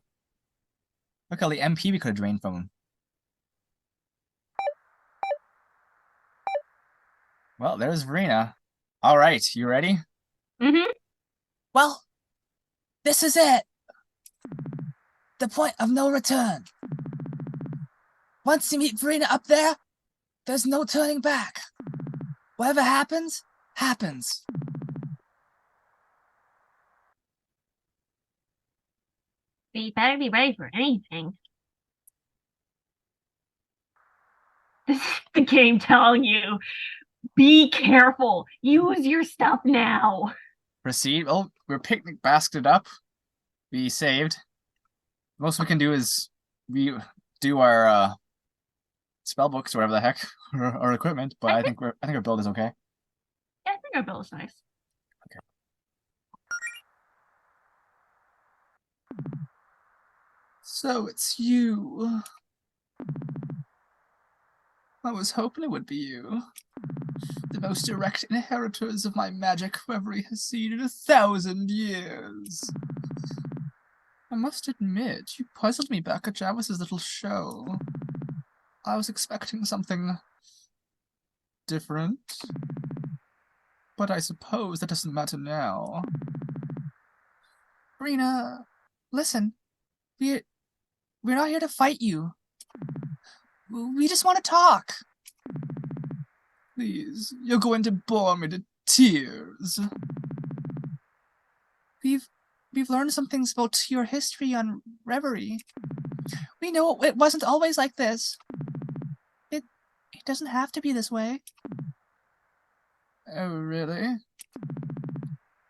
Look all the MP we could have drained from him. Well, there's Verena. All right, you ready? Mm-hmm. Well, this is it. The point of no return. Once you meet Verena up there, there's no turning back. Whatever happens, happens. But you better be ready for anything. This is the game telling you, be careful. Use your stuff now. Proceed. Oh, we're picnic basketed up. We saved. Most we can do is we do our spell books or whatever the heck, or equipment, but I think our build is okay. Yeah, I think our build is nice. Okay. So it's you. I was hoping it would be you. The most direct inheritors of my magic reverie has seen in 1,000 years. I must admit, you puzzled me back at Jarvis's little show. I was expecting something different. But I suppose that doesn't matter now. Rena, listen. We're not here to fight you. We just want to talk. Please, you're going to bore me to tears. We've learned some things about your history on Reverie. We know it wasn't always like this. It doesn't have to be this way. Oh, really?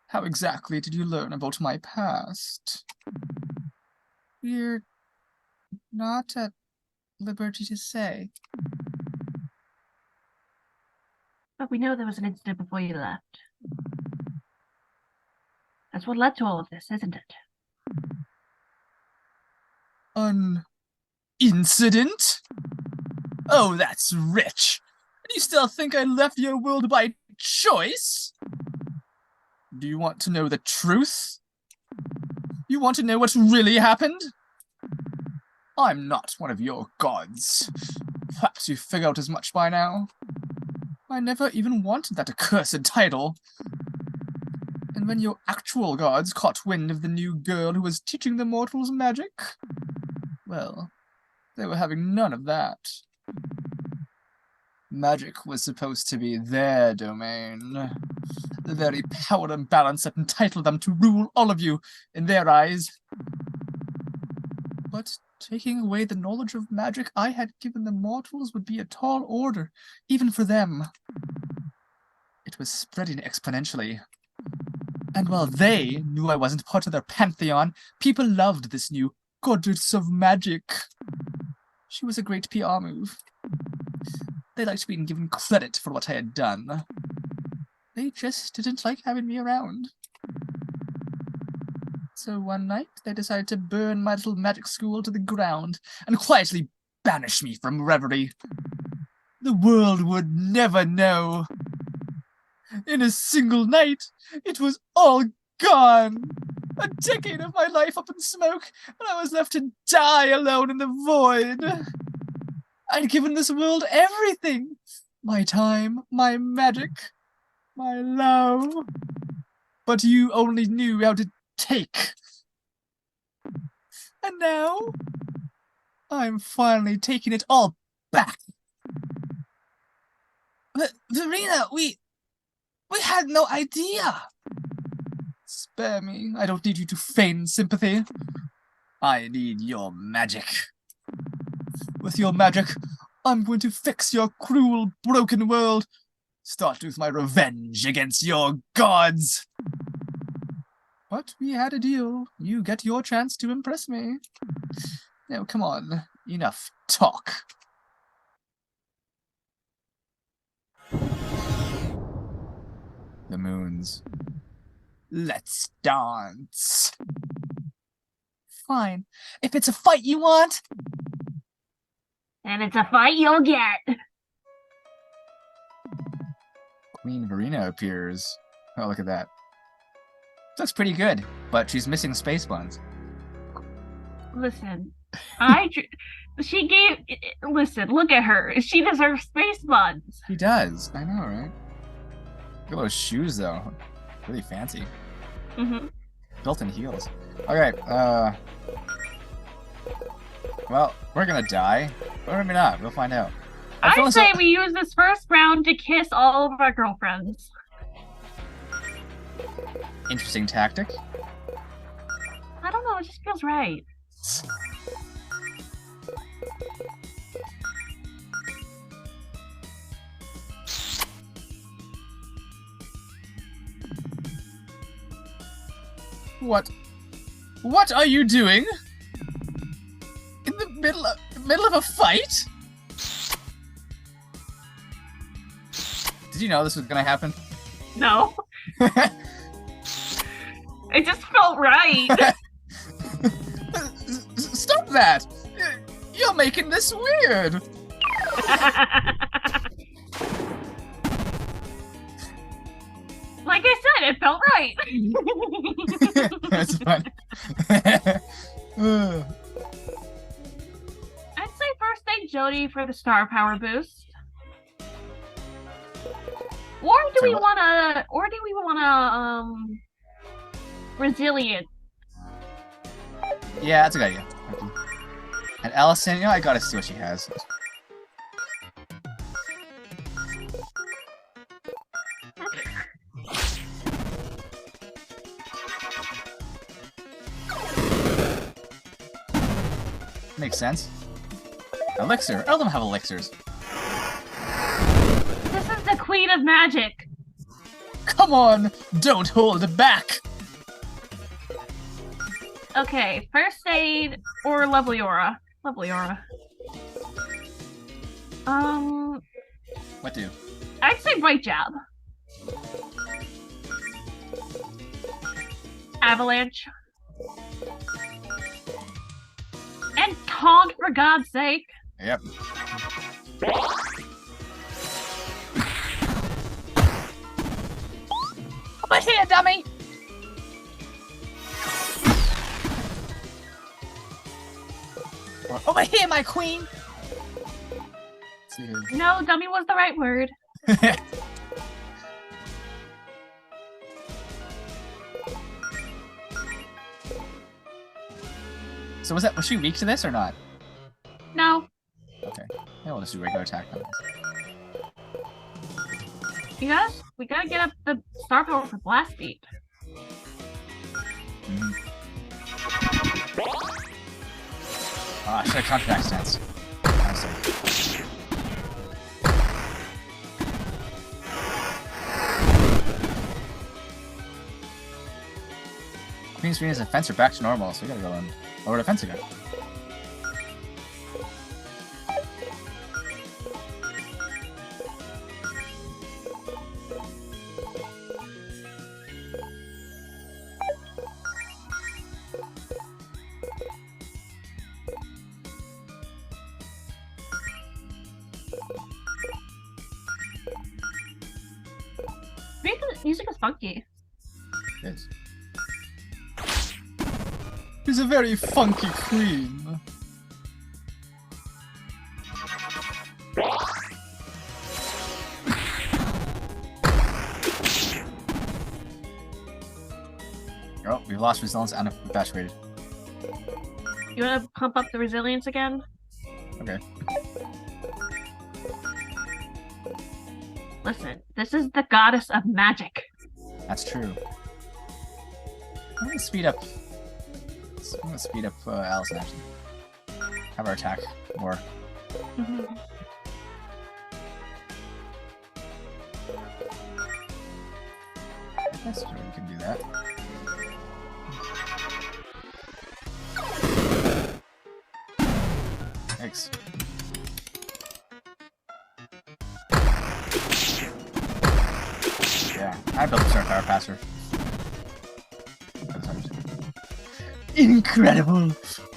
How exactly did you learn about my past? We're not at liberty to say. But we know there was an incident before you left. That's what led to all of this, isn't it? An incident? Oh, that's rich. And you still think I left your world by choice? Do you want to know the truth? You want to know what really happened? I'm not one of your gods. Perhaps you've figured out as much by now. I never even wanted that accursed title. And when your actual gods caught wind of the new girl who was teaching the mortals magic, well, they were having none of that. Magic was supposed to be their domain. The very power and balance that entitled them to rule all of you, in their eyes. But taking away the knowledge of magic I had given the mortals would be a tall order, even for them. It was spreading exponentially. And while they knew I wasn't part of their pantheon, people loved this new goddess of magic. She was a great PR move. They liked being given credit for what I had done. They just didn't like having me around. So one night, they decided to burn my little magic school to the ground and quietly banish me from Reverie. The world would never know. In a single night, it was all gone. A decade of my life up in smoke, and I was left to die alone in the void. I'd given this world everything. My time, my magic, my love. But you only knew how to take. And now, I'm finally taking it all back. Verena, we had no idea. Spare me. I don't need you to feign sympathy. I need your magic. With your magic, I'm going to fix your cruel, broken world. Start with my revenge against your gods. But we had a deal. You get your chance to impress me. Now, come on. Enough talk. The moons. Let's dance. Fine. If it's a fight you want... And it's a fight you'll get. Queen Verena appears. Oh, look at that. Looks pretty good, but she's missing space buns. Listen, listen, look at her. She deserves space buns. She does. I know, right? Look at those shoes, though. Really fancy. Mm-hmm. Built-in heels. Okay, well, we're gonna die. Or maybe not. We'll find out. I say we use this first round to kiss all of our girlfriends. Interesting tactic. I don't know, it just feels right. What are you doing? In the middle of a fight? Did you know this was gonna happen? No. It just felt right. Stop that! You're making this weird! Like I said, it felt right. That's fun. I'd say first thank Jody for the star power boost. Or do we wanna resilient? Yeah, that's a good idea. And Allison, you know, I gotta see what she has. Makes sense. Elixir. All of them have elixirs. This is the Queen of Magic. Come on, don't hold back. Okay, first aid or lovely aura. Lovely aura. What do? I'd say right jab. Avalanche. And taunt, for God's sake. Yep. Over here, dummy! Over here, my queen! No, dummy was the right word. So was she weak to this or not? No. Okay. Yeah, we'll just do regular attack on this. We gotta get up the star power for blast beat. Ah, I should have contract stance. Honestly. Queen's Queen is defense are back to normal, so we gotta go and lower defense again. Music is funky. It is. She's a very funky queen. Oh, we've lost resilience and infatuated. You wanna pump up the resilience again? Okay. Listen, this is the goddess of magic. That's true. I'm gonna speed up. I'm gonna speed up Allison actually. Have her attack more. That's true, we can do that. Thanks. Yeah, I built a star power faster. Incredible!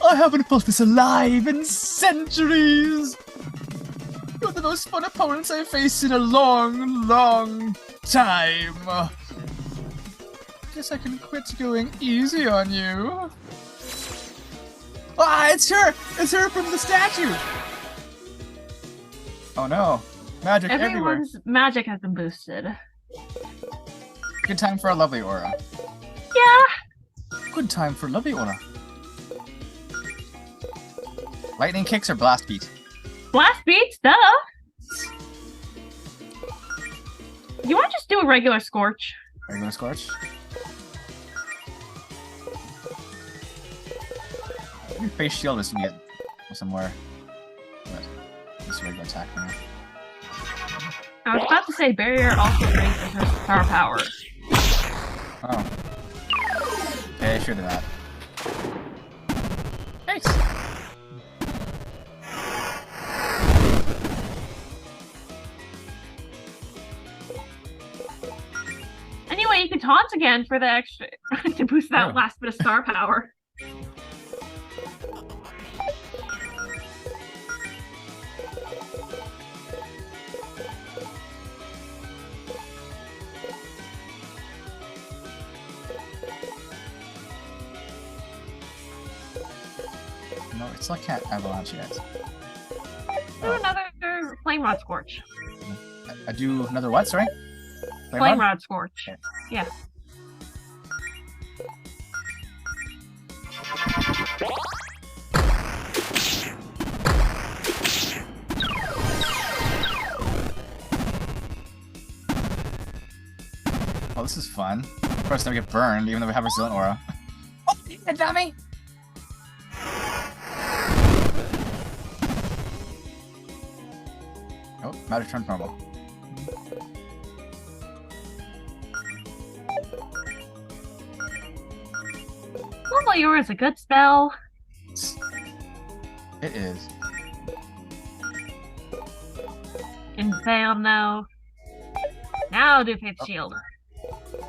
I haven't felt this alive in centuries! You're the most fun opponents I've faced in a long, long time. Guess I can quit going easy on you. Ah, it's her! It's her from the statue! Oh no. Magic everywhere. Everyone's magic has been boosted. Good time for a lovely aura. Yeah! Good time for lovely aura. Lightning kicks or blast beat? Blast beats, duh! You wanna just do a regular Scorch? Regular Scorch? Maybe face shield is gonna get somewhere. But just regular attack now. I was about to say barrier also raises her star power. Oh. Okay, sure do that. Thanks. taunt again for the extra to boost that last bit of star power. No, it's like can't avalanche yet. Do another flame rod scorch. I do another what? Sorry. Flame rod scorch. Okay. Yeah. Oh, this is fun. Of course, never get burned, even though we have resilient aura. Oh, yeah, dummy! Oh, matter turned normal. Normal Aura is a good spell. It is. Inferno. Now do Faith Shield.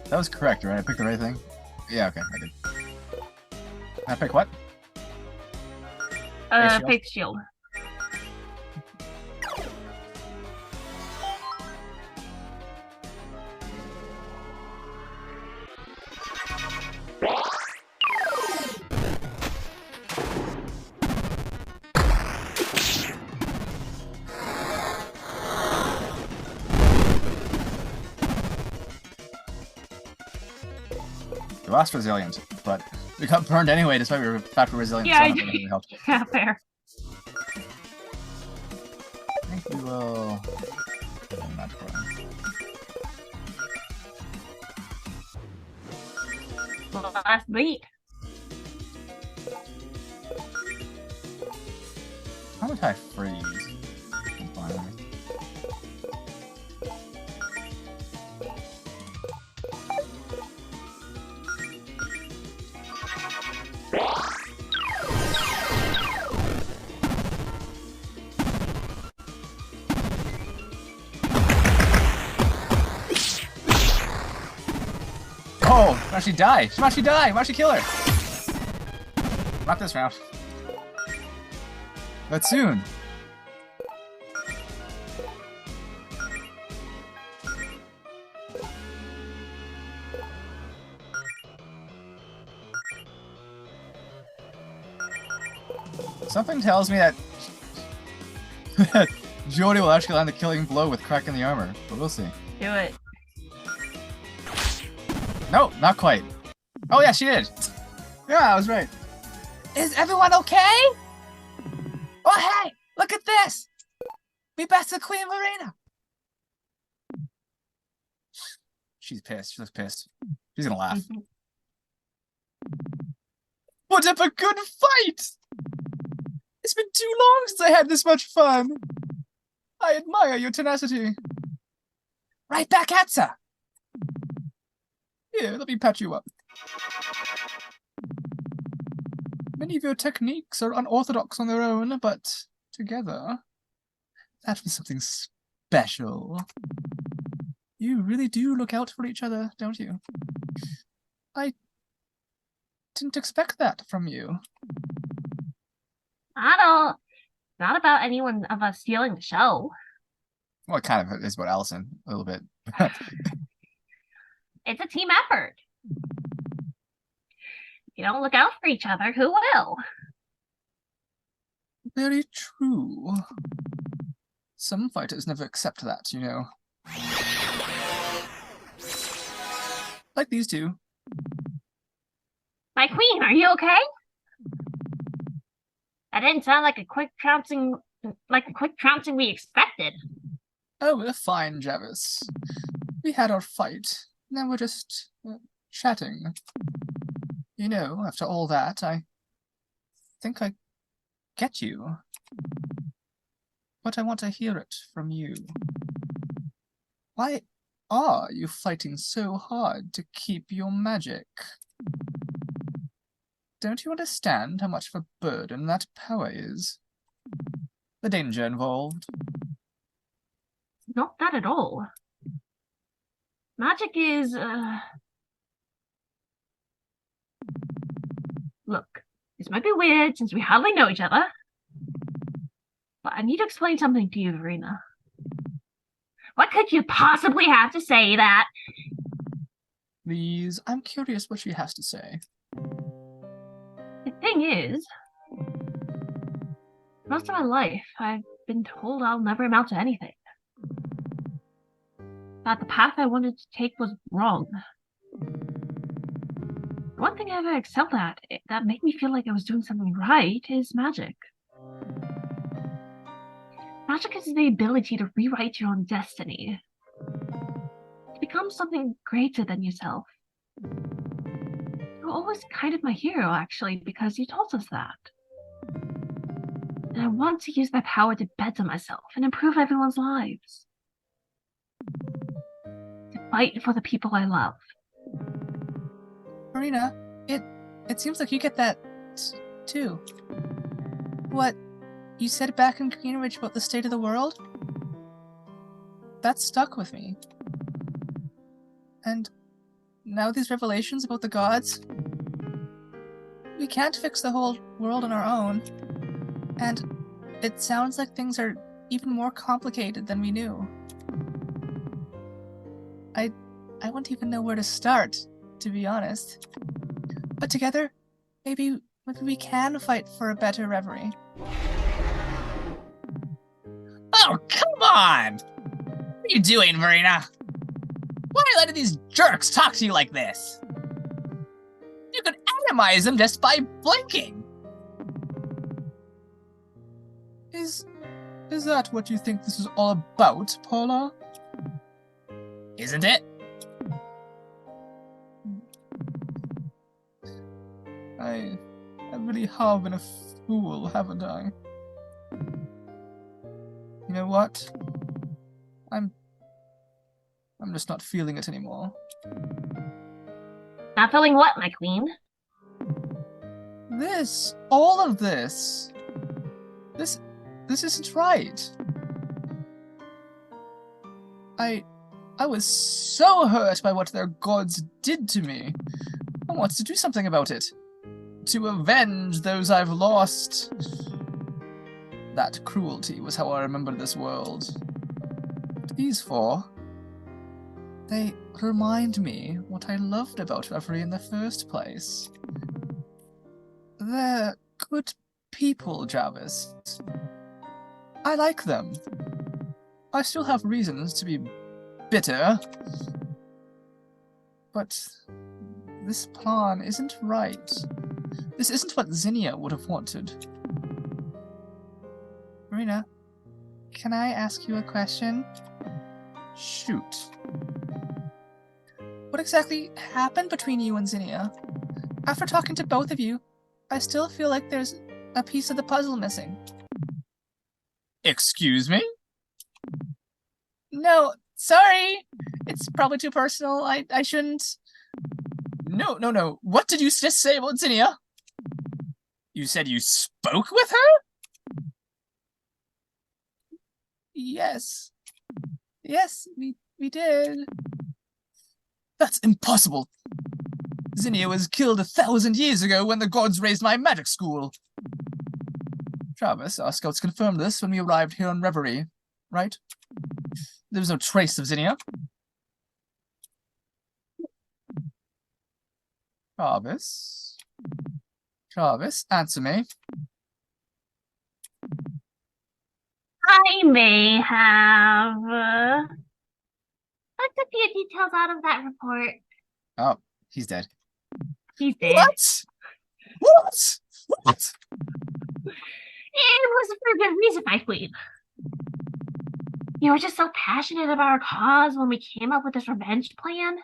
That was correct, right? I picked the right thing? Yeah, okay, I did. Can I pick what? Faith Shield. We lost resilience, but we got burned anyway despite we were back for resilience. Yeah, so really helped. Yeah, fair. I think we will... Last beat. How much I freeze? Finally. Oh, why'd she die? Why'd she die? Why'd she kill her? Not this round. But soon. Something tells me that Jody will actually land the killing blow with cracking the armor, but we'll see. Do it. No, not quite. Oh yeah, she did. Yeah, I was right. Is everyone okay? Oh, hey, look at this. We bested Queen Marina. She's pissed. She looks pissed. She's gonna laugh. What a good fight! It's been too long since I had this much fun. I admire your tenacity. Right back at ya. Here, let me patch you up. Many of your techniques are unorthodox on their own, but together, that was something special. You really do look out for each other, don't you? I didn't expect that from you. Not about any one of us stealing the show. Well, it kind of is about Allison, a little bit. It's a team effort. If you don't look out for each other, who will? Very true. Some fighters never accept that, you know. Like these two. My queen, are you okay? That didn't sound like a quick trouncing we expected. Oh, we're fine, Jarvis. We had our fight. Now we're just chatting. You know, after all that, I think I get you. But I want to hear it from you. Why are you fighting so hard to keep your magic? Don't you understand how much of a burden that power is? The danger involved. Not that at all. Magic is, Look, this might be weird since we hardly know each other, but I need to explain something to you, Verena. What could you possibly have to say that? Please, I'm curious what she has to say. The thing is, most of my life, I've been told I'll never amount to anything. That the path I wanted to take was wrong. One thing I ever excelled at that made me feel like I was doing something right is magic. Magic is the ability to rewrite your own destiny. To become something greater than yourself. You're always kind of my hero, actually, because you taught us that. And I want to use that power to better myself and improve everyone's lives. To fight for the people I love. Marina, it seems like you get that too. What you said back in Greenwich about the state of the world? That stuck with me. And now these revelations about the gods. We can't fix the whole world on our own. And it sounds like things are even more complicated than we knew. I wouldn't even know where to start, to be honest. But together, maybe we can fight for a better reverie. Oh, come on! What are you doing, Verena? Why are you letting these jerks talk to you like this? You could atomize them just by blinking. Is that what you think this is all about, Paula? Isn't it? I really have been a fool, haven't I? You know what? I'm just not feeling it anymore. Not feeling what, my queen? All of this. This isn't right. I was so hurt by what their gods did to me. I wanted to do something about it. To avenge those I've lost. That cruelty was how I remember this world. These four, they remind me what I loved about Reverie in the first place. They're good people, Jarvis. I like them. I still have reasons to be bitter. But this plan isn't right. This isn't what Zinnia would have wanted. Marina, can I ask you a question? Shoot. What exactly happened between you and Zinnia? After talking to both of you, I still feel like there's a piece of the puzzle missing. Excuse me? No, sorry. It's probably too personal. I shouldn't. No. What did you just say about Zinnia? You said you spoke with her? Yes. Yes, we did. That's impossible. Zinnia was killed 1,000 years ago when the gods raised my magic school. Travis, our scouts confirmed this when we arrived here on Reverie, right? There was no trace of Zinnia. Travis, answer me. I may have left a few details out of that report. Oh, he's dead. He's dead. What? It was for good reason, my queen. You were just so passionate about our cause when we came up with this revenge plan.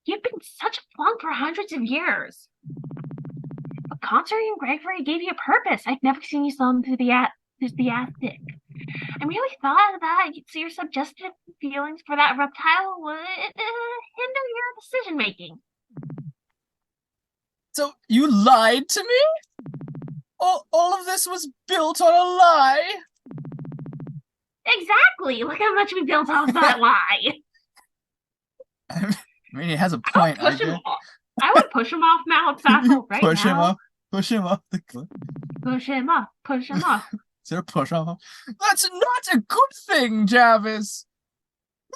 You've been such a flunk for hundreds of years. But Constantine and Gregory gave you a purpose I've never seen you so enthusiastic. I really thought that your subjective feelings for that reptile would hinder your decision making. So you lied to me? All of this was built on a lie? Exactly. Look how much we built off that lie. I mean, he has a point. I would push him off Mount Sackle right Push him now. off. Push him off the cliff. Push him up. Push him up. Is there a push off? That's not a good thing, Jarvis.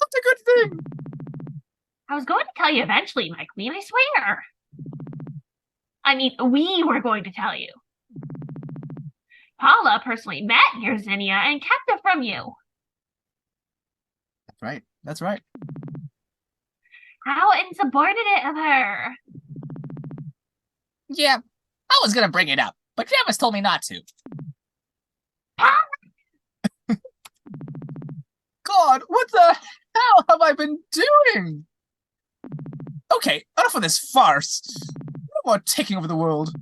Not a good thing. I was going to tell you eventually, my queen, I swear. I mean, we were going to tell you. Paula personally met your Zinnia and kept it from you. That's right. That's right. How insubordinate of her. Yeah, I was gonna bring it up, but Jarvis told me not to. God, what the hell have I been doing? Okay, enough of this farce. No more taking over the world.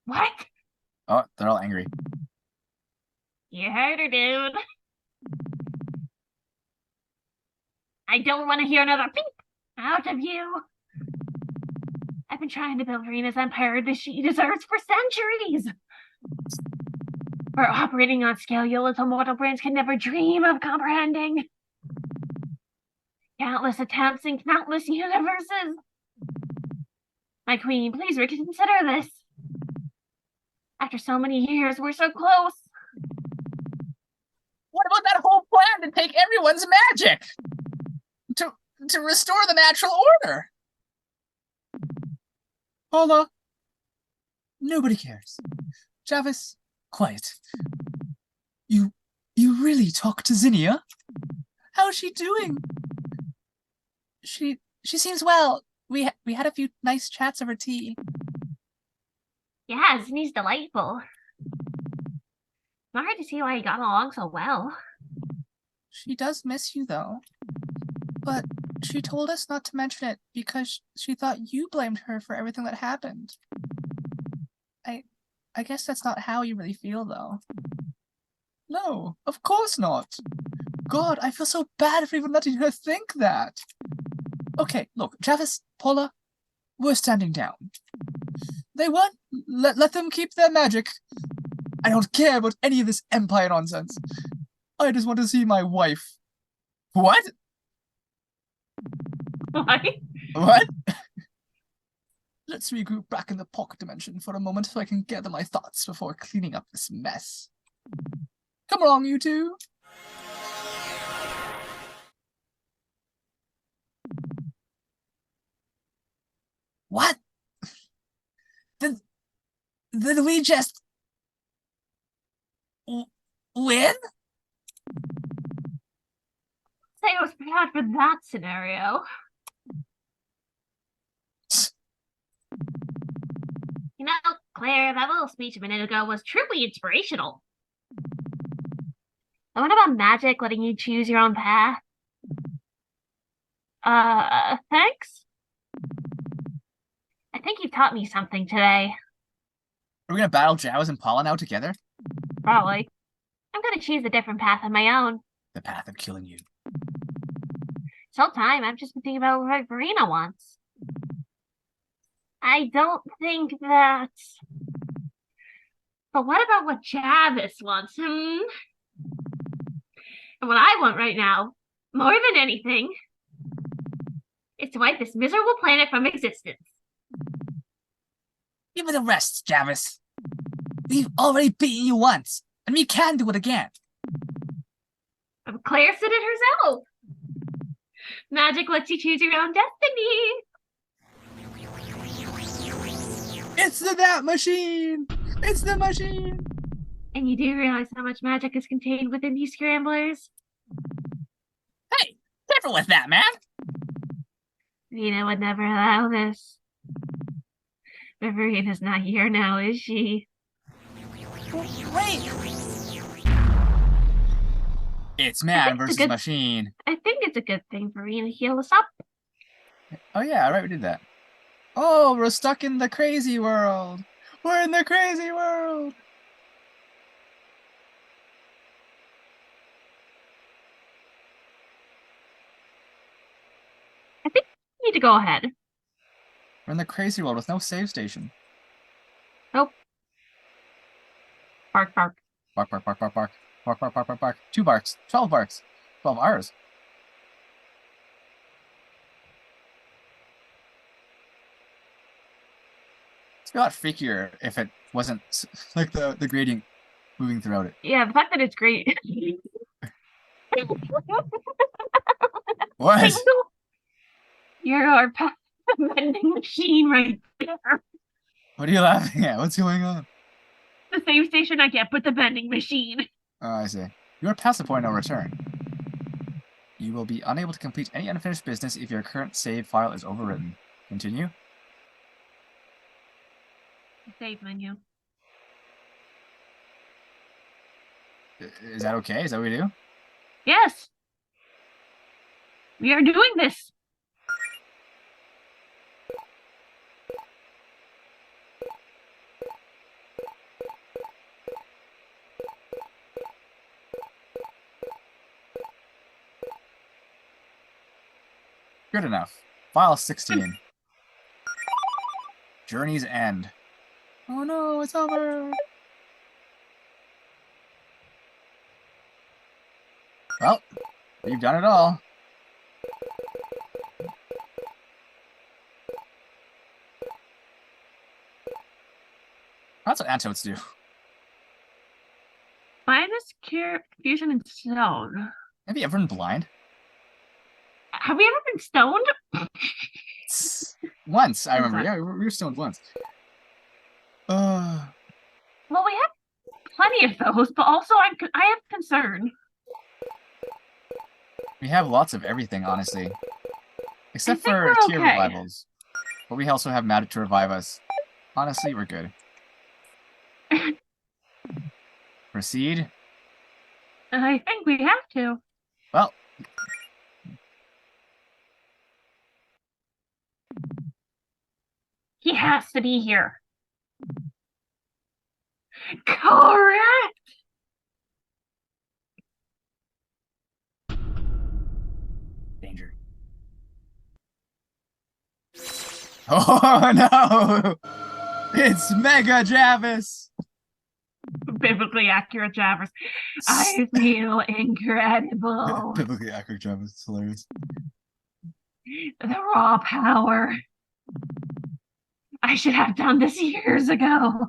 What? Oh, they're all angry. You heard her, dude. I don't want to hear another beep out of you. I've been trying to build Rena's empire that she deserves for centuries. We're operating on scale your little mortal brains can never dream of comprehending. Countless attempts in countless universes. My queen, please reconsider this. After so many years, we're so close. What about that whole plan to take everyone's magic? To restore the natural order? Paula. Nobody cares. Jarvis, quiet. You really talked to Zinnia? How's she doing? She seems well. We had a few nice chats over tea. Yeah, Zinnia's delightful. Not hard to see why you got along so well. She does miss you, though. But she told us not to mention it because she thought you blamed her for everything that happened. I guess that's not how you really feel, though. No, of course not. God, I feel so bad for even letting her think that. Okay, look, Jarvis, Paula, we're standing down. They won. Let them keep their magic. I don't care about any of this empire nonsense. I just want to see my wife. What? Why? What? Let's regroup back in the pocket dimension for a moment so I can gather my thoughts before cleaning up this mess. Come along, you two. What? Did we just win? Say I was prepared for that scenario. You know, Claire, that little speech a minute ago was truly inspirational. The one about magic letting you choose your own path. Thanks? I think you taught me something today. Are we gonna battle Jaws and Paula now together? Probably. I'm gonna choose a different path on my own. The path of killing you. This whole time, I've just been thinking about what Verena wants. I don't think that... But what about what Jarvis wants, And what I want right now, more than anything, is to wipe this miserable planet from existence. Give it a rest, Jarvis. We've already beaten you once, and we can do it again. Claire said it herself. Magic lets you choose your own destiny. It's the That Machine! It's the machine! And you do realize how much magic is contained within these scramblers? Hey, careful with that, man. Rena would never allow this. But Verena's not here now, is she? Wait. It's man versus machine. I think it's a good thing Verena heal us up. Oh yeah, right, we did that. Oh, we're stuck in the crazy world. We're in the crazy world. I think we need to go ahead. We're in the crazy world with no save station. Nope. Bark, bark. Bark, bark, bark, bark, bark. Bark, bark, bark, bark, bark. 2 barks. 12 barks. 12 hours. be a lot freakier if it wasn't like the gradient moving throughout it. Yeah, the fact that it's great. What? You're a vending machine right there. What are you laughing at? What's going on? The same station I get, but the vending machine. Oh, I see. You are past the point of no return. You will be unable to complete any unfinished business if your current save file is overwritten. Continue. Save menu. Is that okay? Is that what we do? Yes. We are doing this. Good enough. File 16. Journey's End. Oh no, it's over. Well, you've done it all. That's what antidotes do. Minus cure fusion and stone. Have you ever been blind? Have we ever been stoned? Once, I remember. Yeah, we were stoned once. Well, we have plenty of those, but also I have concern. We have lots of everything, honestly. Except think for we're tier okay. revivals. But we also have magic to revive us. Honestly, we're good. Proceed. I think we have to. Well, He has to be here. Correct. danger. Oh no! It's Mega Javis! Biblically accurate Javers. I feel incredible. Biblically accurate Javis. It's hilarious. The raw power. I should have done this years ago.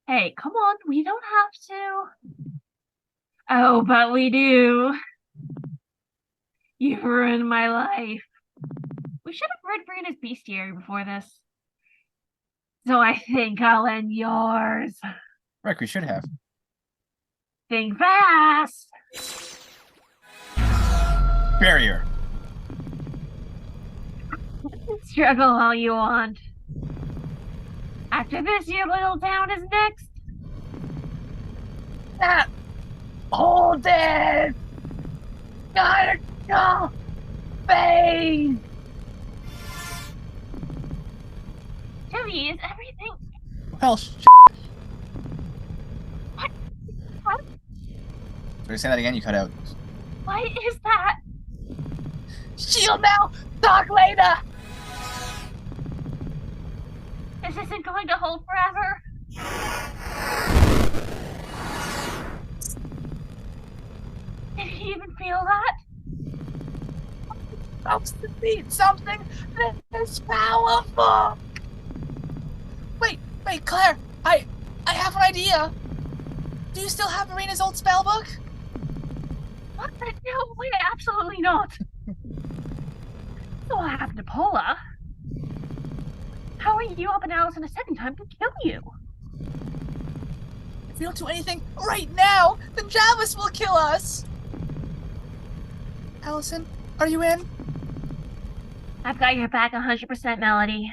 Hey, come on. We don't have to. Oh, but we do. You've ruined my life. We should have read Brina's bestiary before this. So I think I'll end yours. Rick, we should have. Think fast. Barrier. Struggle all you want. After this, your little town is next. Hold it! Gotta go! Face! Tilly, is everything... Well, What? What? Sorry, say that again, you cut out. What is that? Shield now! Talk later! This isn't going to hold forever. Did he even feel that? Supposed to be something this powerful! Wait, Claire! I have an idea! Do you still have Marina's old spellbook? What? No, wait, absolutely not. So I have Napola. How are you up and Allison a second time to kill you? If we don't do anything right now, then Javis will kill us! Allison, are you in? I've got your back 100%, Melody.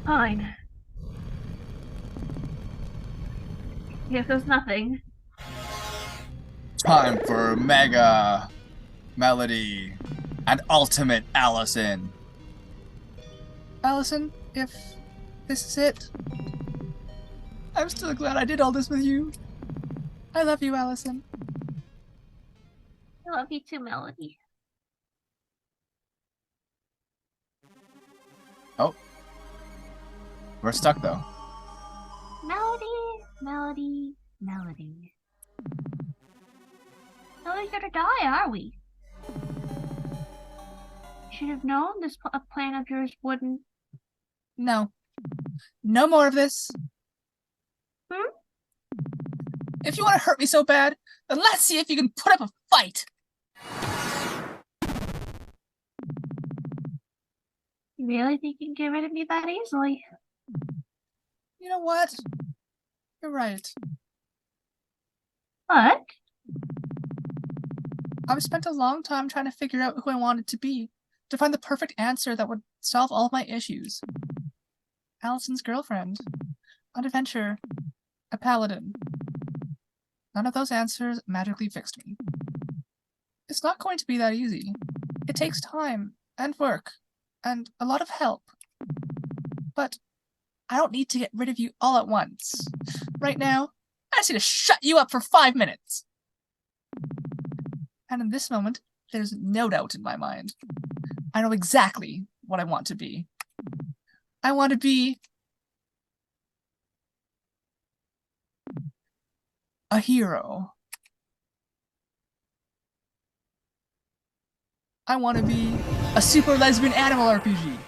Fine. If there's nothing. Time for Mega Melody and Ultimate Allison. Allison, if this is it, I'm still glad I did all this with you. I love you, Allison. I love you too, Melody. Oh. We're stuck, though. Melody, Melody, Melody. Nobody's gonna die, are we? should have known this plan of yours wouldn't. No. No more of this. Hmm? If you want to hurt me so bad, then let's see if you can put up a fight. You really think you can get rid of me that easily? You know what? You're right. But I've spent a long time trying to figure out who I wanted to be, to find the perfect answer that would solve all of my issues. Allison's girlfriend, an adventurer, a paladin. None of those answers magically fixed me. It's not going to be that easy. It takes time and work and a lot of help. But I don't need to get rid of you all at once. Right now, I just need to shut you up for 5 minutes. And in this moment, there's no doubt in my mind. I know exactly what I want to be. I want to be a hero. I want to be a Super Lesbian Animal RPG.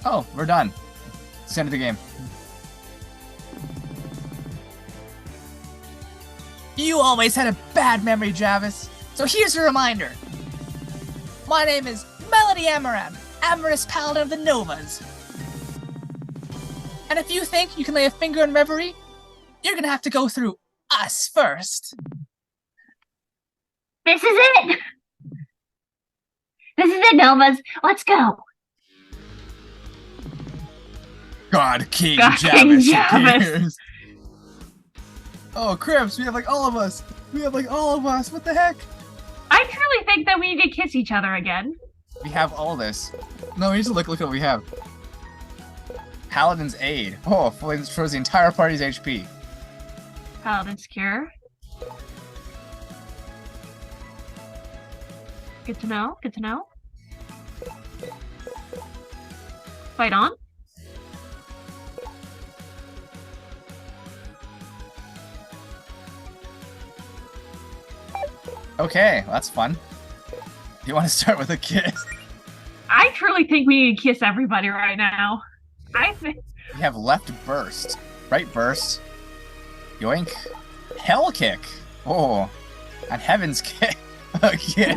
Oh, we're done. It's the end of the game. You always had a bad memory, Javis. So here's a reminder. My name is Melody Amaram, Amorous Paladin of the Novas. And if you think you can lay a finger in Reverie, you're gonna have to go through us first. this is it! This is it, Novas. Let's go. God King God King Javis Javis. appears. Oh, Crips, we have like all of us. We have like all of us. What the heck? I truly think that we need to kiss each other again. We have all this. No, we need to look at what we have. Paladin's Aid. Oh, fully destroys the entire party's HP. Paladin's Cure. Good to know. Good to know. Fight on. Okay, well, that's fun. You want to start with a kiss? I truly think we need to kiss everybody right now. I think. We have left burst, right burst, yoink, hell kick. Oh, and heaven's kick. Okay.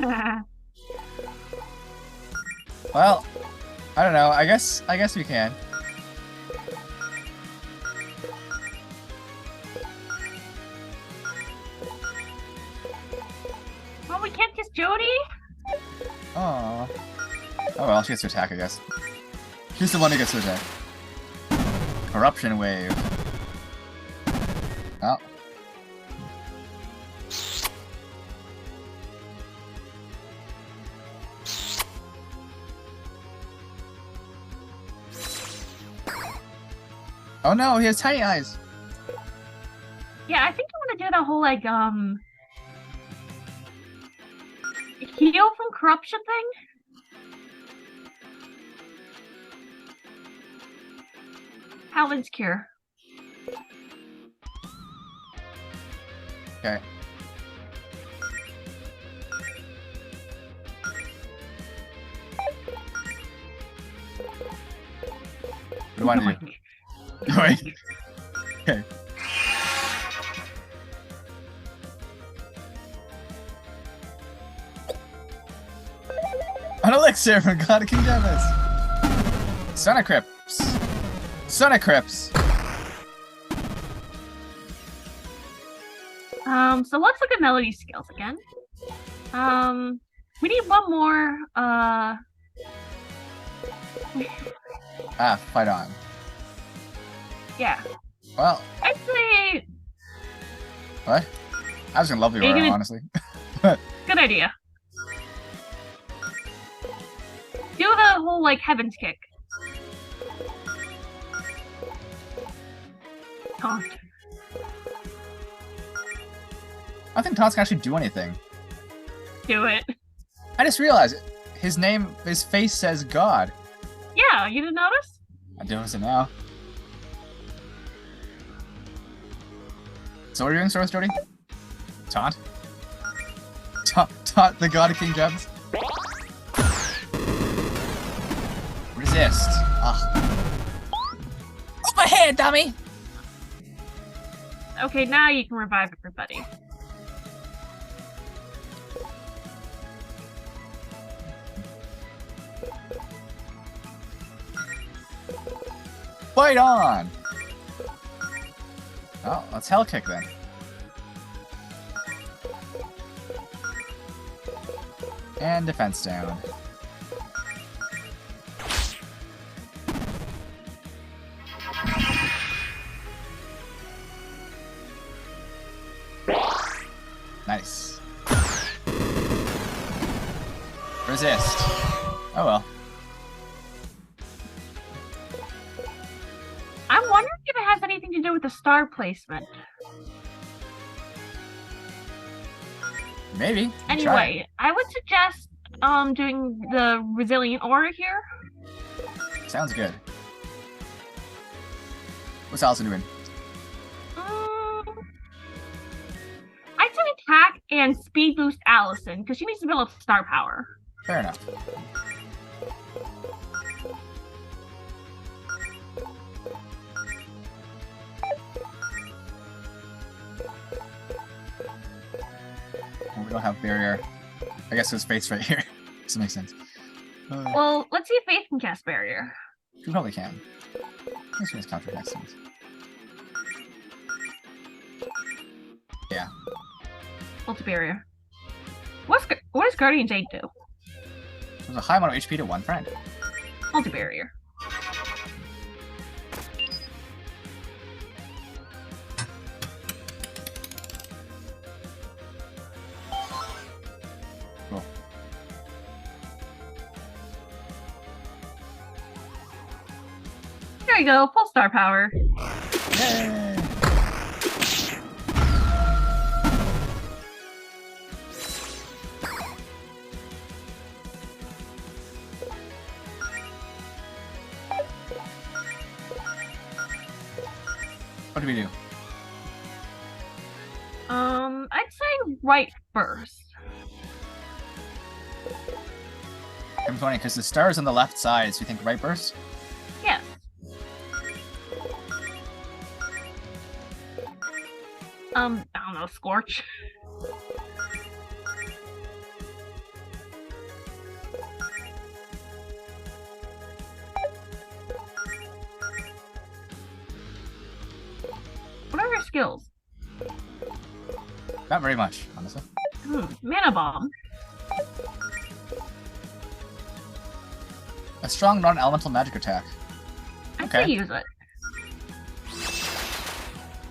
Well, I don't know. I guess we can. Well, we can't kiss Jody. Oh. Oh well, she gets to attack, I guess. She's the one who gets to attack. Corruption wave. Oh. Oh no, he has tiny eyes. Yeah, I think I want to do the whole like heal from corruption thing. Paladin's Cure. Okay. What do I want to do? Wait. Okay. An elixir from God of King Javis. Son of Crips. Son of Crips. So let's look at Melody's skills again. We need one more, Fight on. yeah. Well, I'd say what? I was gonna love the Are you aura, gonna- honestly. good idea. Do the whole, like, heaven's kick. Taunt. I don't think Todd's can actually do anything. Do it. I just realized his face says God. Yeah, you didn't notice? I notice it now. So what are you doing, Source Jody? Taunt? Taunt the God of King Gems? Resist. Overhead, dummy! Okay, now you can revive everybody. Fight on! Oh, let's Hell Kick then. And defense down. Nice. Resist. Oh well. I'm wondering if it has anything to do with the star placement. Maybe. Try it. Anyway, I would suggest doing the resilient aura here. Sounds good. What's Allison doing? I'd say attack and speed boost Allison, because she needs to build up star power. Fair enough. Well, we don't have barrier. I guess there's face right here. Doesn't make sense. Well, let's see if Faith can cast barrier. You probably can. I guess we just counter next things. Yeah. Multi-barrier. What does Guardian's Aid do? There's a high amount of HP to one friend. Multi-barrier. Cool. There you go, full star power. Yay! What do we do? I'd say right first. I'm funny because the star is on the left side, so you think right burst? Yes. I don't know, Scorch. What are your skills? Not very much, honestly. Mana Bomb. A strong non-elemental magic attack. I'd Okay. say use it.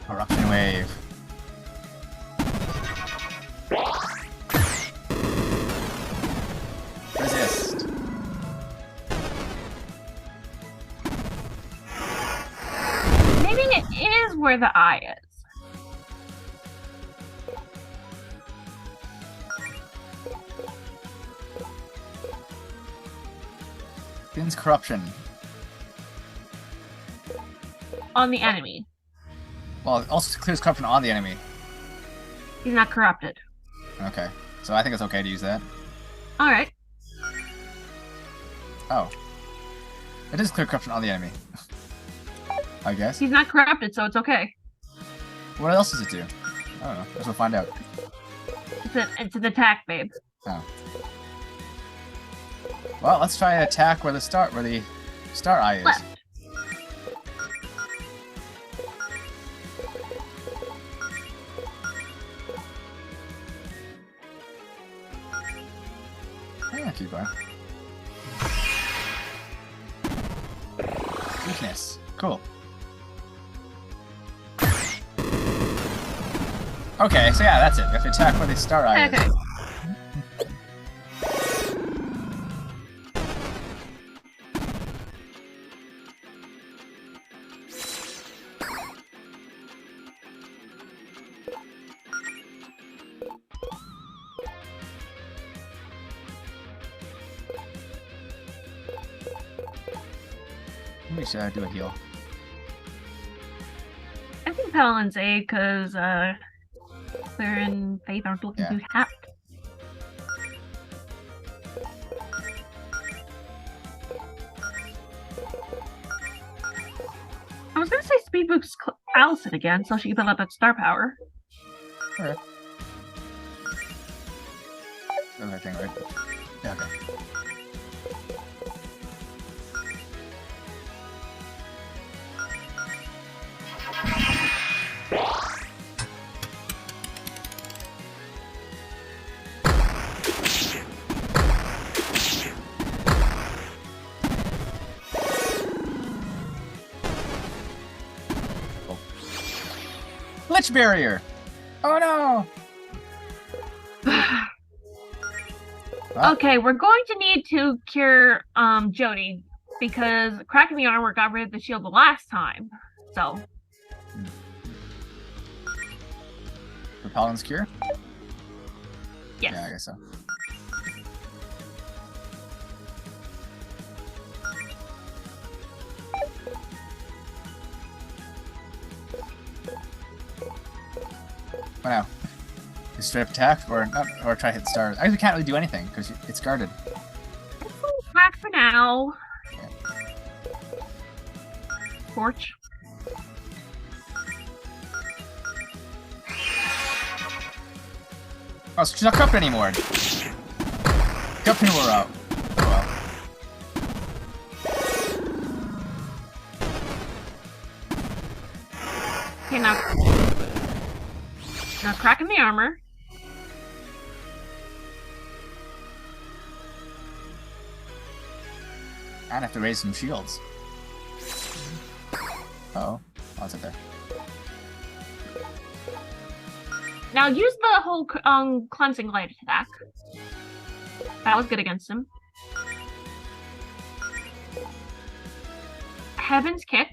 Eruption wave. Resist. Maybe it is where the eye is. Spins corruption. On the enemy. Well, it also clears corruption on the enemy. He's not corrupted. Okay. So I think it's okay to use that. Alright. Oh. It does clear corruption on the enemy. I guess. He's not corrupted, so it's okay. What else does it do? I don't know. Guess we'll find out. It's an attack, babe. Oh. Well, let's try an attack where the star eye is. Left. Yeah, keep going. Weakness. Cool. Okay, so yeah, that's it. We have to attack where the star eye Okay. is. We should do a heal. I think Paladin's aid because Claire and Faith aren't looking too happy. I was gonna say speed boosts Allison again so she can build up that star power. Alright. Another thing, right? Yeah, okay. Glitch barrier! Oh no! Okay, we're going to need to cure Jody because cracking the armor got rid of the shield the last time. So For Paladin's Cure? yes. Yeah, I guess so. What now? Just straight up attack or not, or try to hit stars? I actually can't really do anything because it's guarded. Crack for now. Yeah. Torch. Oh, she's not cupped anymore. Cupped anymore out. Oh well. Okay, now cracking the armor. I'd have to raise some shields. Uh-oh. Oh, it's up there. Now use the whole cleansing light attack. That was good against him. Heaven's kick.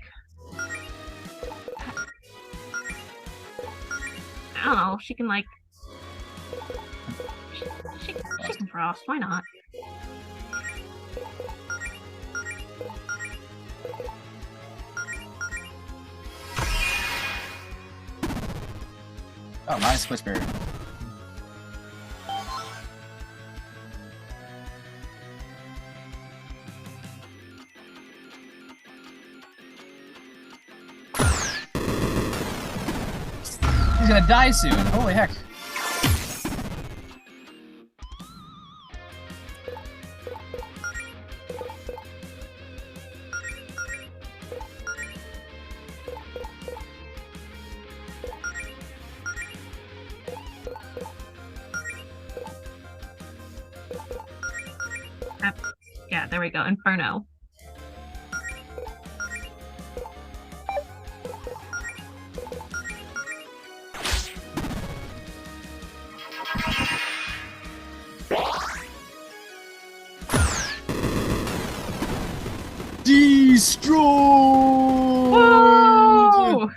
I don't know. She can like. She can frost. Why not? Oh, nice switch barrier. He's gonna die soon. Holy heck. Yeah, there we go. Inferno. Destroy! Woo!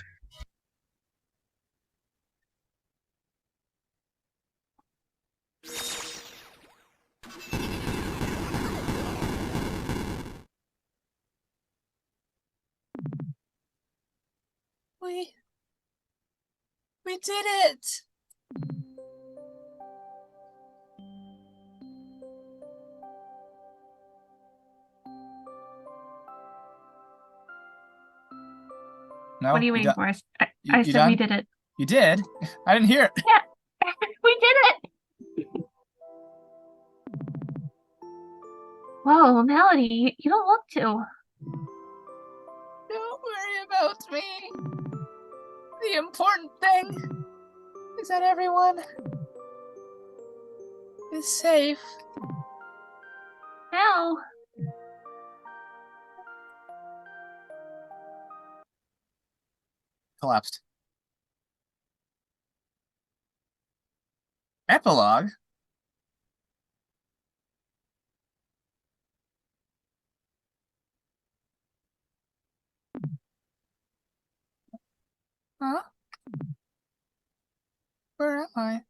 We did it! No, What are you waiting for? I you said done? we did it. You did? I didn't hear it. We did it! Whoa, Melody, you don't look too. Don't worry about me. The important thing is that everyone is safe. No. Collapsed. Epilogue? Huh? Where am I?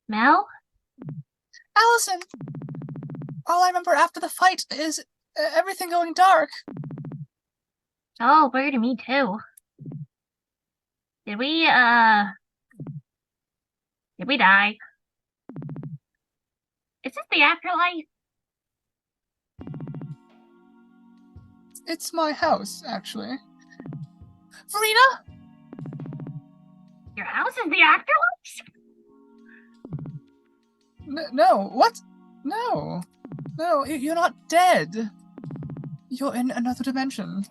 Mel? Allison! All I remember after the fight is everything going dark. Oh, weird to me too. Did we die? Is this the afterlife? It's my house, actually. Verena? Your house is the afterlife? No, what? No. No, you're not dead. You're in another dimension.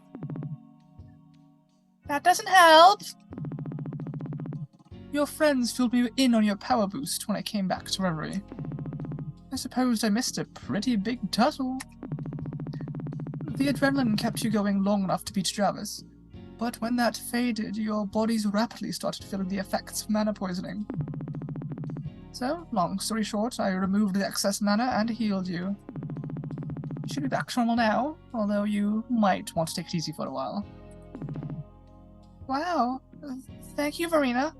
That doesn't help. Your friends filled me in on your power boost when I came back to Reverie. I suppose I missed a pretty big tussle. The adrenaline kept you going long enough to beat Travis, but when that faded, your bodies rapidly started feeling the effects of mana poisoning. So, long story short, I removed the excess mana and healed you. You should be back to normal now, although you might want to take it easy for a while. Wow, thank you, Verena.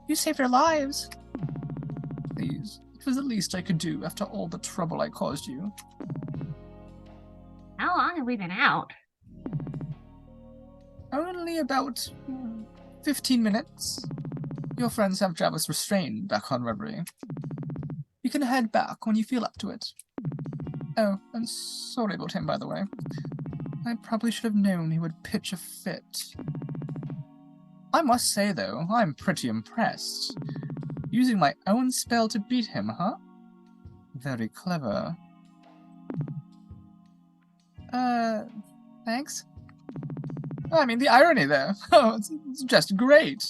You saved our lives. Please, it was the least I could do after all the trouble I caused you. How long have we been out? Only about 15 minutes. Your friends have Travis restrained back on Reverie. You can head back when you feel up to it. Oh, and sorry about him, by the way. I probably should have known he would pitch a fit. I must say, though, I'm pretty impressed. Using my own spell to beat him, huh? Very clever. Thanks? I mean, the irony there. Oh, it's just great.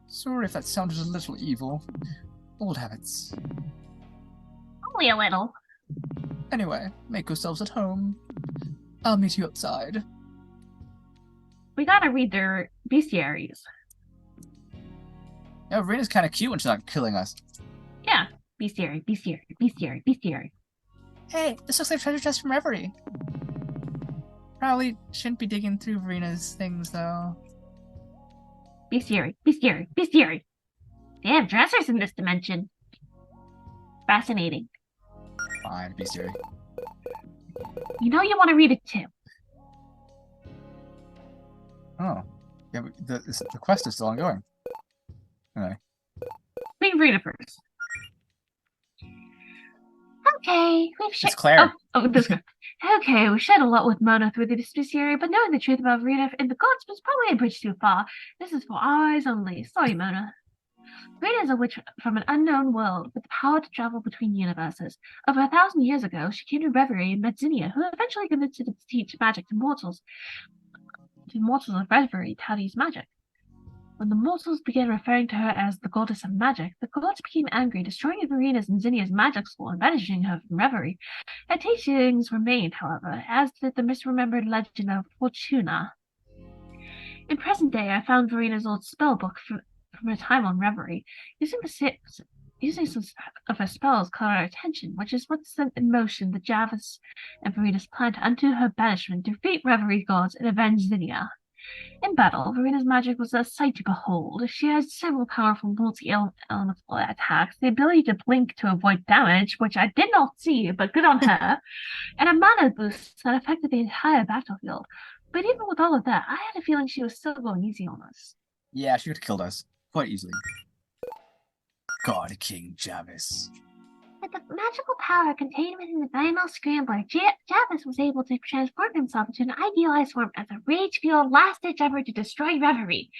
Sorry if that sounded a little evil. Old habits. Only a little. Anyway, make yourselves at home. I'll meet you outside. We gotta read their bestiaries. Yeah, Rena's kind of cute when she's not killing us. Yeah. Bestiary, bestiary, bestiary, bestiary. Hey, this looks like treasure chest from Reverie. Probably shouldn't be digging through Rena's things, though. Bestiary, bestiary, bestiary. They have dressers in this dimension. Fascinating. Fine, bestiary. You know you want to read it too. Oh. Yeah, the quest is still ongoing. Anyway. We can read it first. Okay, we've It's Claire. This guy. Okay, we shed a lot with Mona through the bestiary, but knowing the truth about Rita and the gods was probably a bridge too far. This is for our eyes only. Sorry, Mona. Rita is a witch from an unknown world with the power to travel between universes. Over 1,000 years ago, she came to Reverie and met Zinnia, who eventually convinced her to teach magic to mortals. To mortals of Reverie how to use magic. When the mortals began referring to her as the goddess of magic, the gods became angry, destroying Verina's and Zinnia's magic school and banishing her from Reverie. Her teachings remained, however, as did the misremembered legend of Fortuna. In present day, I found Verina's old spell book from her time on Reverie. Using some of her spells caught our attention, which is what set in motion the Javis and Verina's plan to undo her banishment, defeat Reverie gods, and avenge Zinnia. In battle, Verina's magic was a sight to behold. She had several powerful multi-elemental attacks, the ability to blink to avoid damage, which I did not see, but good on her, and a mana boost that affected the entire battlefield. But even with all of that, I had a feeling she was still going easy on us. Yeah, she could have killed us quite easily. God King Javis. With the magical power contained within the Dynamo Scrambler, Javis was able to transform himself into an idealized form as a rage-fueled last-ditch effort to destroy Reverie.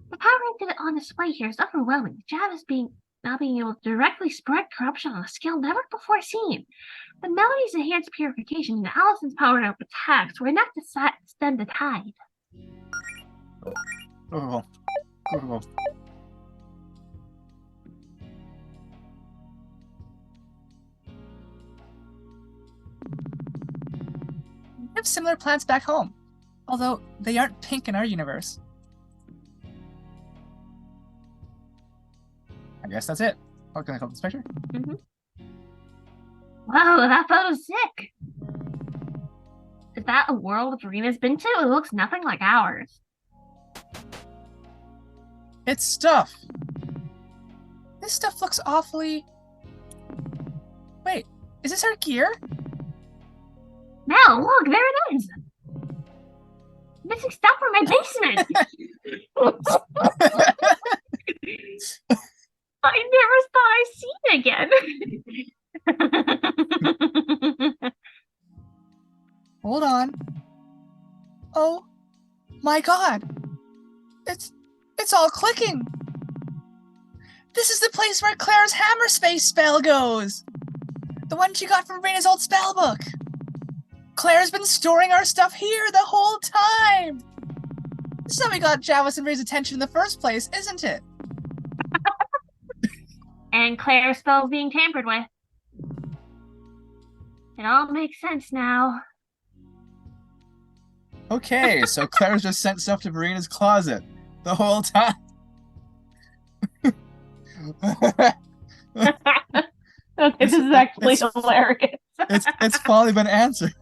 The power on display here is overwhelming, Javis now being able to directly spread corruption on a scale never before seen. The Melody's enhanced purification and Allison's powered-up attacks were enough to stem the tide. Oh. We have similar plants back home, although they aren't pink in our universe. I guess that's it. Oh, can I come up this picture? Mm-hmm. Whoa, that photo's sick! Is that a world Verina's been to? It looks nothing like ours. It's stuff! This stuff looks awfully... Wait, is this our gear? Now, look, there it is! missing stuff from my basement. I never thought I'd see it again. Hold on. Oh my god. It's all clicking. This is the place where Claire's hammer space spell goes. The one she got from Rena's old spell book. Claire's been storing our stuff here the whole time. This is how we got Javis and Ray's attention in the first place, isn't it? And Claire's spells being tampered with. It all makes sense now. Okay, so Claire's just sent stuff to Verina's closet the whole time. Okay, this is actually hilarious. It's finally been answered.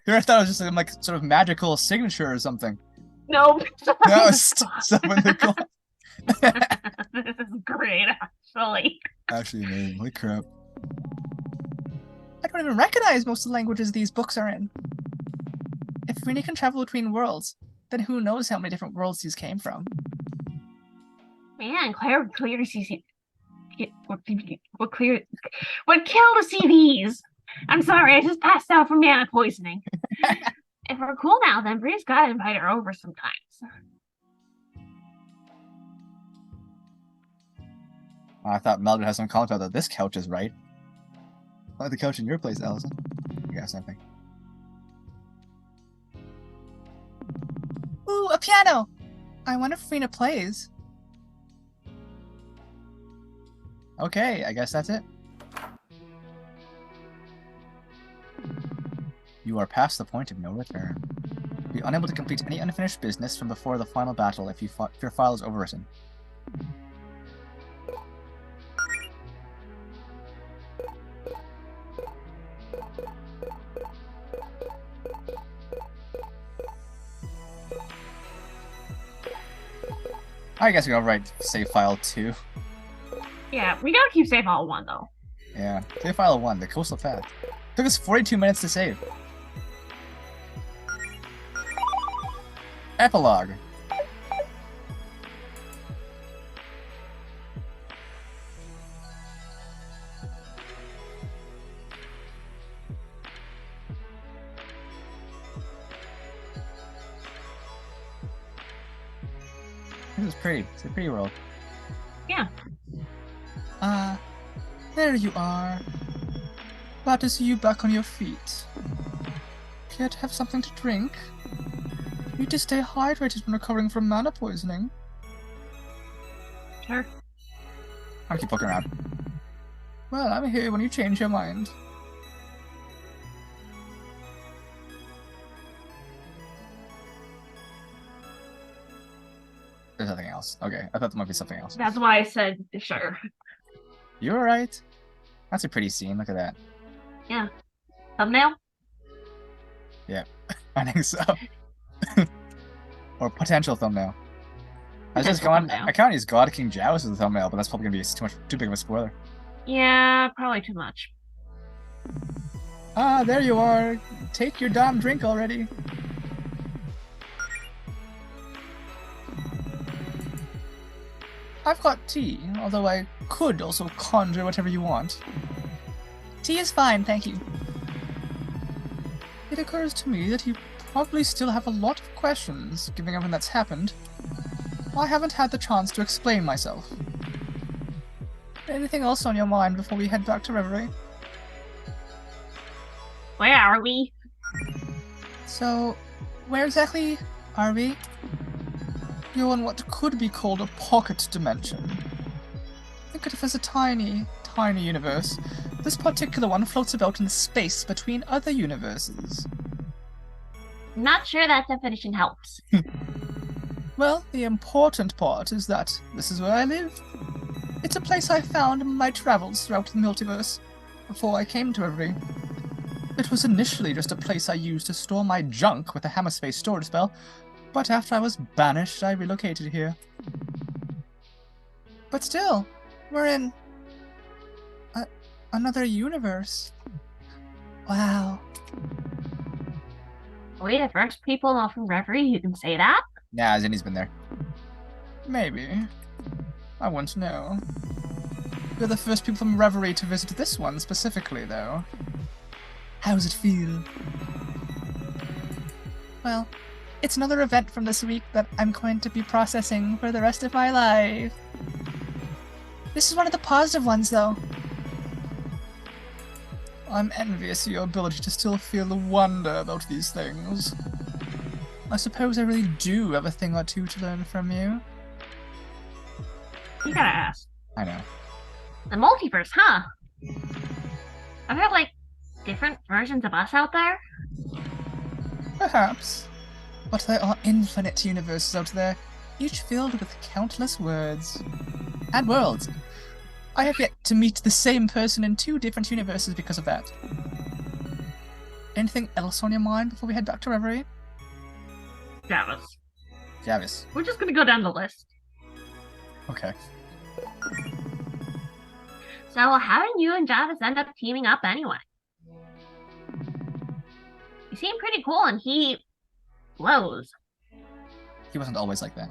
Here I thought it was just some like sort of magical signature or something. Nope. No, it's stuff in the closet. This is great, actually. Actually, man, holy crap. I don't even recognize most of the languages these books are in. If Rena can travel between worlds, then who knows how many different worlds these came from. Man, Claire would clearly see would kill to see these. I'm sorry, I just passed out from mana poisoning. If we're cool now, then Bree's gotta invite her over sometimes. I thought Mel would have some comment about that. This couch is right. I like the couch in your place, Allison. You got something. Ooh, a piano! I wonder if Rena plays. Okay, I guess that's it. You are past the point of no return. Be unable to complete any unfinished business from before the final battle if your file is overwritten. I guess we can overwrite save file 2. Yeah, we gotta keep save file 1 though. Yeah, save file 1, the coastal path. Took us 42 minutes to save. Epilogue. This is pretty. It's a pretty world. Yeah. There you are. Glad to see you back on your feet. Care to have something to drink? Need to stay hydrated when recovering from mana poisoning. Sure. I'll keep looking around. Well, I'm here when you change your mind. There's nothing else. Okay, I thought there might be something else. That's why I said sure. You're right. That's a pretty scene. Look at that. Yeah. Thumbnail? Yeah, I think so. Or potential thumbnail. I was just going. I can't use God King Jawas as a thumbnail, but that's probably gonna be too big of a spoiler. Yeah, probably too much. Ah, there you are. Take your damn drink already. I've got tea, although I could also conjure whatever you want. Tea is fine, thank you. It occurs to me that you probably still have a lot of questions, given everything that's happened. I haven't had the chance to explain myself. Anything else on your mind before we head back to Reverie? Where are we? So, where exactly are we? You're in what could be called a pocket dimension. Think of it as a tiny, tiny universe. This particular one floats about in space between other universes. Not sure that definition helps. Well, the important part is that this is where I live. It's a place I found in my travels throughout the multiverse, before I came to Reverie. It was initially just a place I used to store my junk with a hammer space storage spell, but after I was banished, I relocated here. But still, we're in another universe. Wow. Are we the first people off from Reverie who can say that? Yeah, Zinni's been there. Maybe. I wouldn't know. We're the first people from Reverie to visit this one specifically, though. How does it feel? Well, it's another event from this week that I'm going to be processing for the rest of my life. This is one of the positive ones, though. I'm envious of your ability to still feel the wonder about these things. I suppose I really do have a thing or two to learn from you. You gotta ask. I know. The multiverse, huh? Are there, like, different versions of us out there? Perhaps. But there are infinite universes out there, each filled with countless words. And worlds. I have yet to meet the same person in 2 different universes because of that. Anything else on your mind before we head back to Reverie? Javis. We're just gonna go down the list. Okay. So, how did you and Javis end up teaming up anyway? You seem pretty cool and he glows. He wasn't always like that.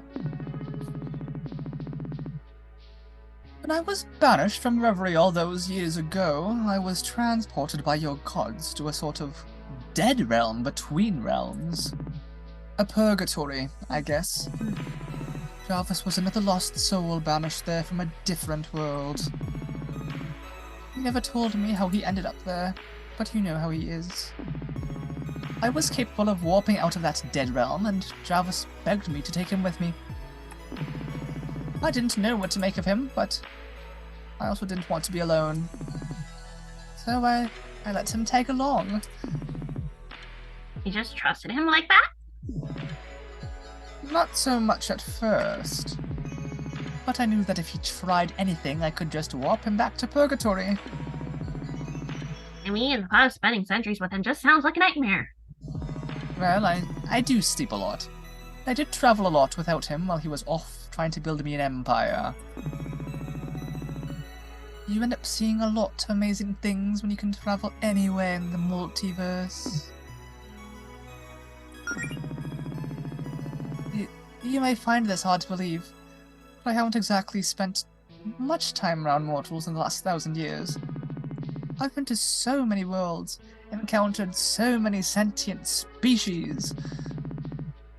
When I was banished from Reverie all those years ago, I was transported by your gods to a sort of dead realm between realms. A purgatory, I guess. Jarvis was another lost soul banished there from a different world. He never told me how he ended up there, but you know how he is. I was capable of warping out of that dead realm, and Jarvis begged me to take him with me. I didn't know what to make of him, but I also didn't want to be alone. So I let him tag along. You just trusted him like that? Not so much at first. But I knew that if he tried anything, I could just warp him back to Purgatory. I mean, the thought of spending centuries with him just sounds like a nightmare. Well, I do sleep a lot. I did travel a lot without him while he was off trying to build me an empire. You end up seeing a lot of amazing things when you can travel anywhere in the multiverse. You may find this hard to believe, but I haven't exactly spent much time around mortals in the last 1,000 years. I've been to so many worlds, encountered so many sentient species,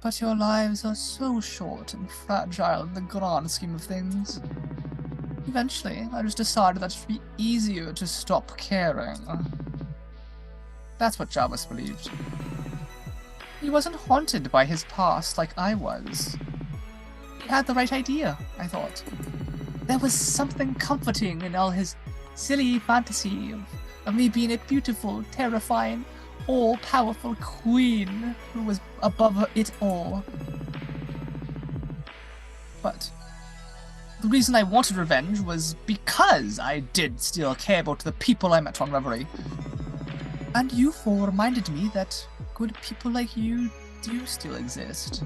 but your lives are so short and fragile in the grand scheme of things. Eventually, I just decided that it would be easier to stop caring. That's what Jarvis believed. He wasn't haunted by his past like I was. He had the right idea, I thought. There was something comforting in all his silly fantasy of me being a beautiful, terrifying, all-powerful queen who was above it all. But the reason I wanted revenge was because I did still care about the people I met on Reverie. And you four reminded me that good people like you do still exist.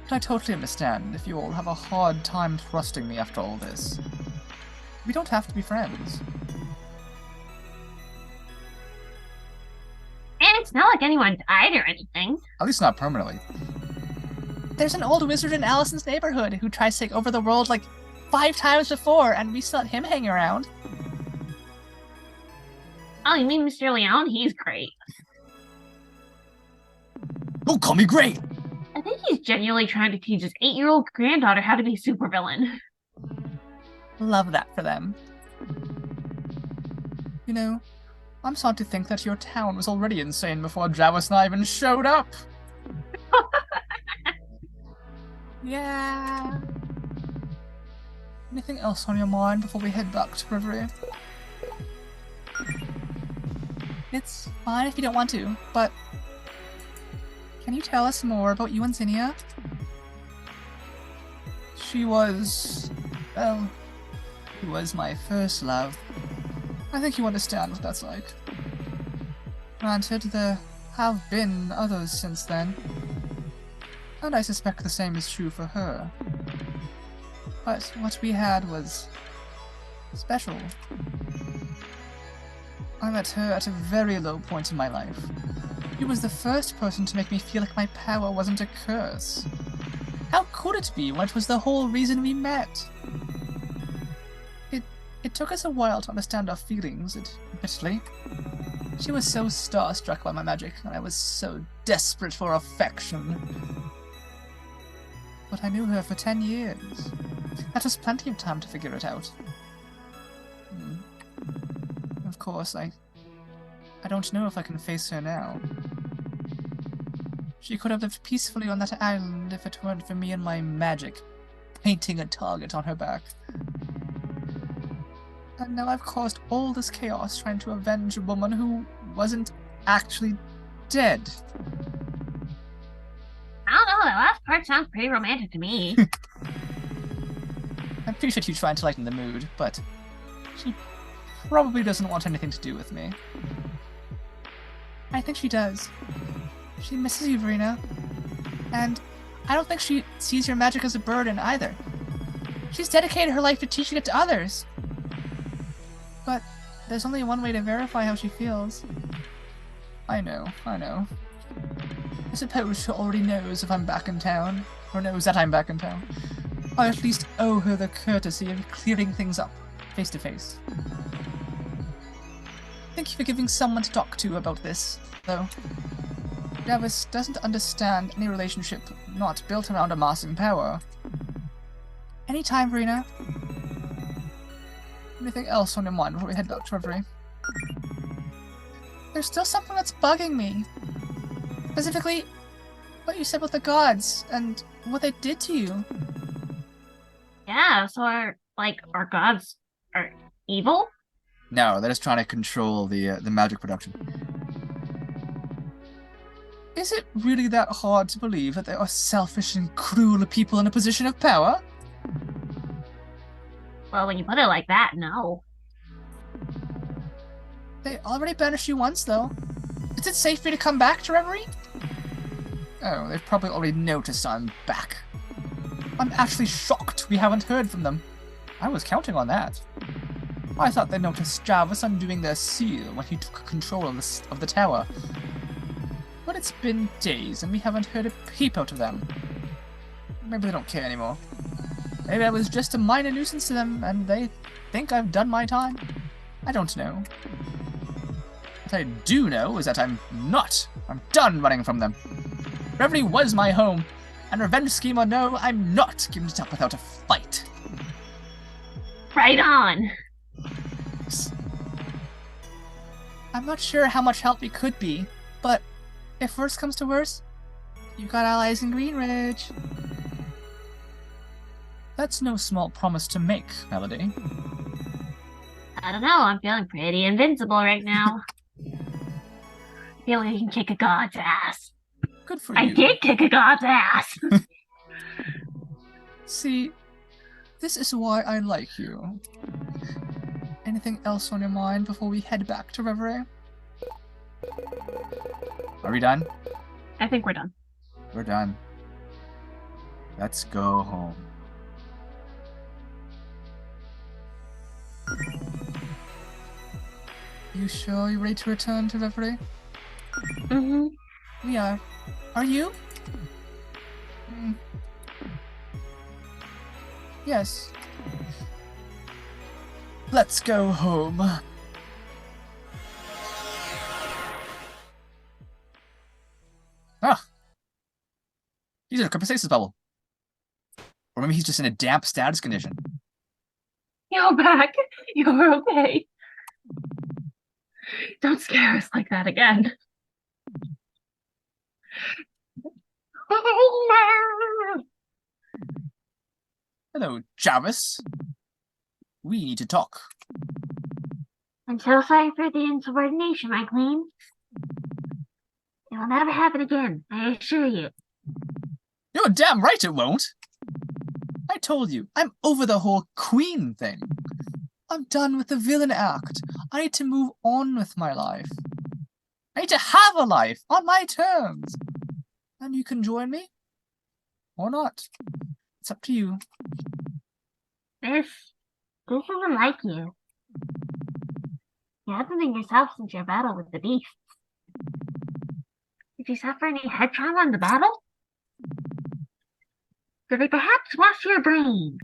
But I totally understand if you all have a hard time trusting me after all this. We don't have to be friends. And it's not like anyone died or anything. At least not permanently. There's an old wizard in Allison's neighborhood who tries to take over the world like 5 times before, and we still let him hang around. Oh, you mean Mr. Leon? He's great. Don't call me great! I think he's genuinely trying to teach his 8-year-old granddaughter how to be a supervillain. Love that for them. You know, I'm starting to think that your town was already insane before Jarvis and I even showed up. Yeah. Anything else on your mind before we head back to Reverie? It's fine if you don't want to, but can you tell us more about you and Zinnia? She was, well, she was my first love. I think you understand what that's like. Granted, there have been others since then, and I suspect the same is true for her. But what we had was special. I met her at a very low point in my life. She was the first person to make me feel like my power wasn't a curse. How could it be when it was the whole reason we met? It took us a while to understand our feelings, admittedly. She was so starstruck by my magic, and I was so desperate for affection. But I knew her for 10 years. That was plenty of time to figure it out. Of course, I don't know if I can face her now. She could have lived peacefully on that island if it weren't for me and my magic, painting a target on her back. And now I've caused all this chaos trying to avenge a woman who wasn't actually dead. I don't know, that last part sounds pretty romantic to me. I'm pretty sure she's trying to lighten the mood, but she probably doesn't want anything to do with me. I think she does. She misses you, Verena. And I don't think she sees your magic as a burden either. She's dedicated her life to teaching it to others. But there's only one way to verify how she feels. I know. I suppose she already knows if I'm back in town, or knows that I'm back in town. I at least owe her the courtesy of clearing things up, face to face. Thank you for giving someone to talk to about this, though. Davis doesn't understand any relationship not built around amassing power. Anytime, Verena. Anything else on your mind before we head back to Reverie? There's still something that's bugging me. Specifically, what you said about the gods and what they did to you. Yeah, so our gods are evil? No, they're just trying to control the magic production. Is it really that hard to believe that there are selfish and cruel people in a position of power? Well, when you put it like that, no. They already banished you once, though. Is it safe for you to come back to Reverie? Oh, they've probably already noticed I'm back. I'm actually shocked we haven't heard from them. I was counting on that. I thought they noticed Jarvis undoing their seal when he took control of the tower. But it's been days and we haven't heard a peep out of them. Maybe they don't care anymore. Maybe I was just a minor nuisance to them and they think I've done my time. I don't know. What I do know is that I'm not. I'm done running from them. Reverie was my home, and revenge scheme or no, I'm not giving it up without a fight. Right on! I'm not sure how much help we could be, but if worse comes to worse, you've got allies in Green Ridge. That's no small promise to make, Melody. I don't know, I'm feeling pretty invincible right now. I feel like I can kick a god's ass. Good for you. I did kick a god's ass! See, this is why I like you. Anything else on your mind before we head back to Reverie? Are we done? I think we're done. We're done. Let's go home. You sure you're ready to return to Reverie? Mm-hmm. We are. Are you? Yes. Let's go home. Ah! He's in a cryptostasis bubble. Or maybe he's just in a damp status condition. You're back. You're okay. Don't scare us like that again. Hello, Jarvis. We need to talk. I'm so sorry for the insubordination, my queen. It will never happen again, I assure you. You're damn right it won't. I told you, I'm over the whole queen thing. I'm done with the villain act. I need to move on with my life. I need to have a life on my terms. And you can join me? Or not. It's up to you. This isn't like you. You haven't been yourself since your battle with the beast. Did you suffer any head trauma in the battle? Did they perhaps wash your brain?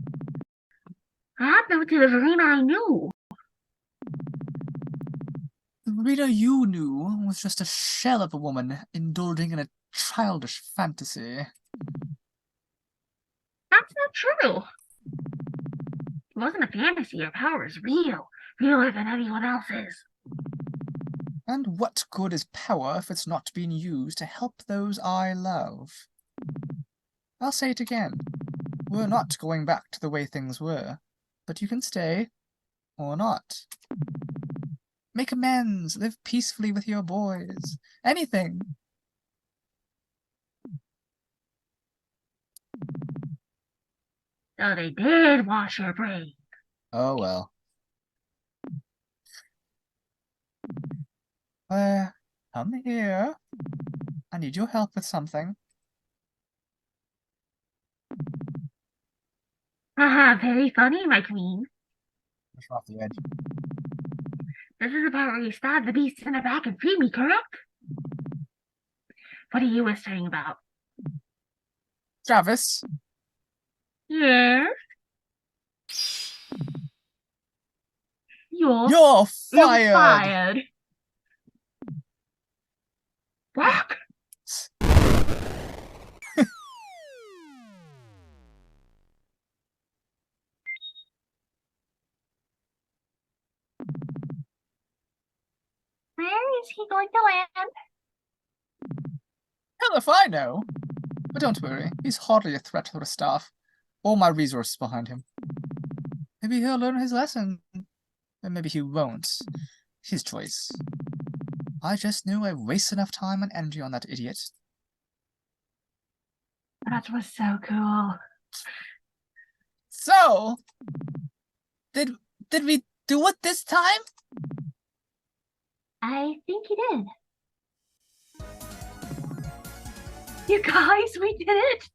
What happened to the Verena I knew? The Rita you knew was just a shell of a woman indulging in a childish fantasy. That's not true. It wasn't a fantasy. Her power is real. Realer than anyone else's. And what good is power if it's not being used to help those I love? I'll say it again. We're not going back to the way things were, but you can stay, or not. Make amends, live peacefully with your boys. Anything. So they did wash your brain. Oh well. Come here. I need your help with something. Haha, very funny, my queen. Push off the edge. This is the part where you stab the beast in the back and free me, correct? What are you whispering about? Travis, Yes? You're you're fired! fired. What? Where is he going to land? Hell if I know. But don't worry, he's hardly a threat to the staff. All my resources behind him. Maybe he'll learn his lesson. Or maybe he won't. His choice. I just knew I wasted enough time and energy on that idiot. That was so cool. So, did we do it this time? I think he did. You guys, we did it!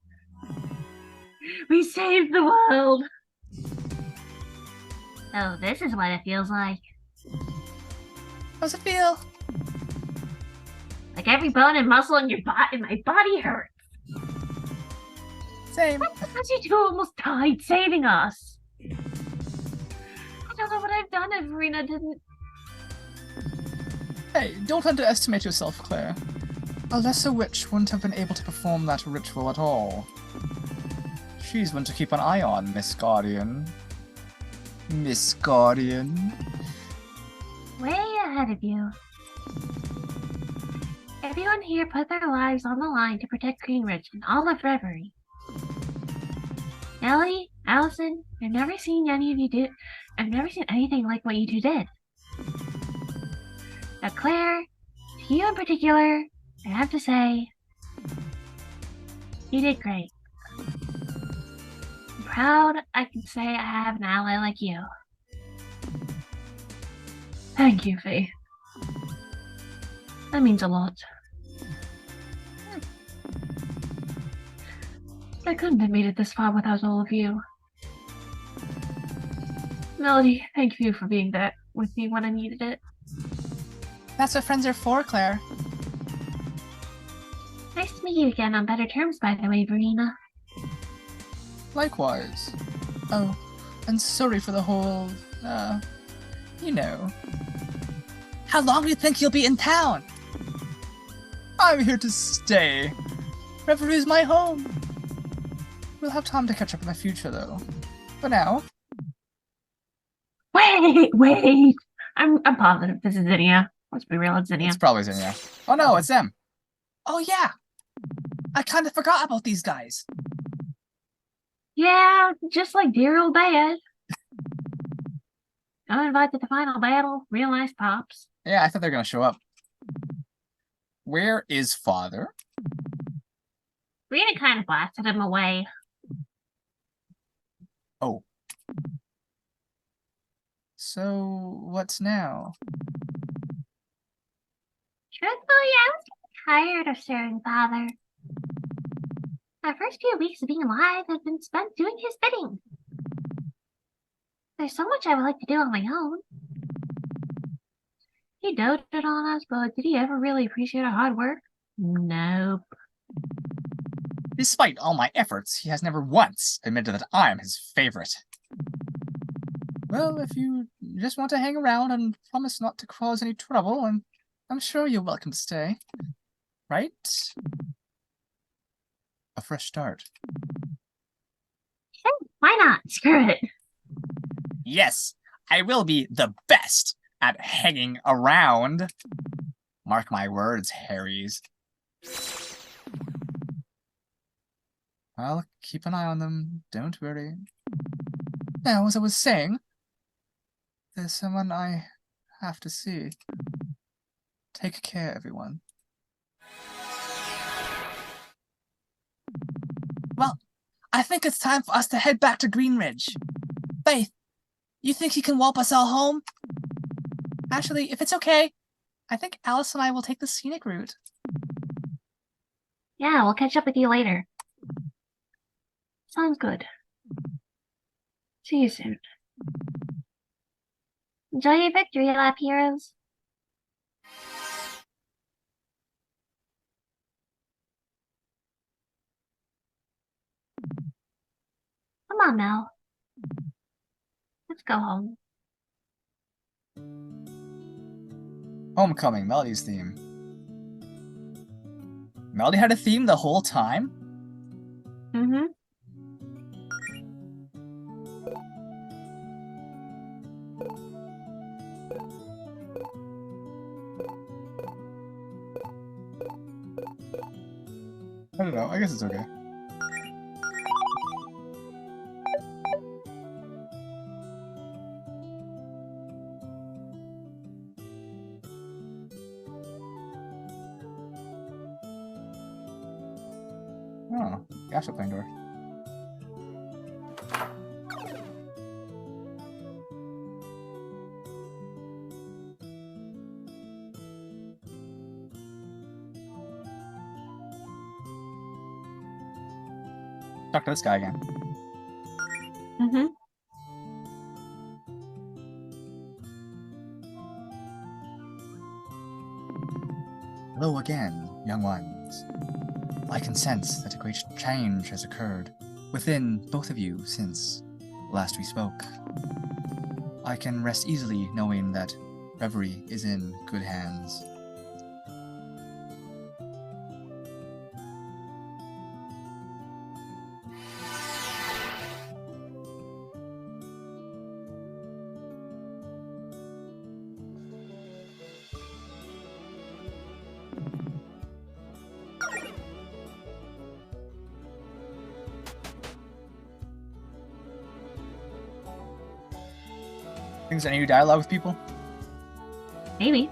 We saved the world! Oh, this is what it feels like. How's it feel? Like every bone and muscle in my body hurts. Same. That's because you two almost died saving us. I don't know what I've done if Verena didn't. Hey, don't underestimate yourself, Claire. A lesser witch wouldn't have been able to perform that ritual at all. She's one to keep an eye on, Miss Guardian. Miss Guardian. Way ahead of you. Everyone here put their lives on the line to protect Greenridge and all of Reverie. Ellie, Allison, I've never seen anything like what you two did. Now, Claire, to you in particular, I have to say, you did great. I'm proud I can say I have an ally like you. Thank you, Faith. That means a lot. I couldn't have made it this far without all of you. Melody, thank you for being there with me when I needed it. That's what friends are for, Claire. Nice to meet you again on better terms, by the way, Verena. Likewise. Oh, and sorry for the whole, you know. How long do you think you'll be in town? I'm here to stay. Reverie's my home. We'll have time to catch up in the future, though. For now. Wait! I'm positive this is Zinnia. Let's be real, it's Zinnia. It's probably Zinnia. Oh no, it's them. Oh yeah, I kind of forgot about these guys. Yeah, just like dear old Dad. I'm invited to the final battle. Real nice pops. Yeah, I thought they were gonna show up. Where is Father? Rena kind of blasted him away. Oh. So, what's now? Truthfully, I was tired of serving Father. My first few weeks of being alive have been spent doing his bidding. There's so much I would like to do on my own. He doted on us, but did he ever really appreciate our hard work? Nope. Despite all my efforts, he has never once admitted that I'm his favorite. Well, if you just want to hang around and promise not to cause any trouble, and I'm sure you're welcome to stay. Right? A fresh start. Why not? Screw it. Yes, I will be the best at hanging around. Mark my words, Harrys. I'll keep an eye on them, don't worry. Now, as I was saying, there's someone I have to see. Take care, everyone. Well, I think it's time for us to head back to Greenridge. Faith, you think you can walk us all home? Actually, if it's okay, I think Alice and I will take the scenic route. Yeah, we'll catch up with you later. Sounds good. See you soon. Enjoy your victory lap, heroes. Come on now. Let's go home. Homecoming, Melody's theme. Melody had a theme the whole time? Mm-hmm. I don't know, I guess it's okay. Oh, gosh, opening door. Talk to this guy again. Mm-hmm. Hello again, young ones. I can sense that a great change has occurred within both of you since last we spoke. I can rest easily knowing that Reverie is in good hands. Things any new dialogue with people? Maybe.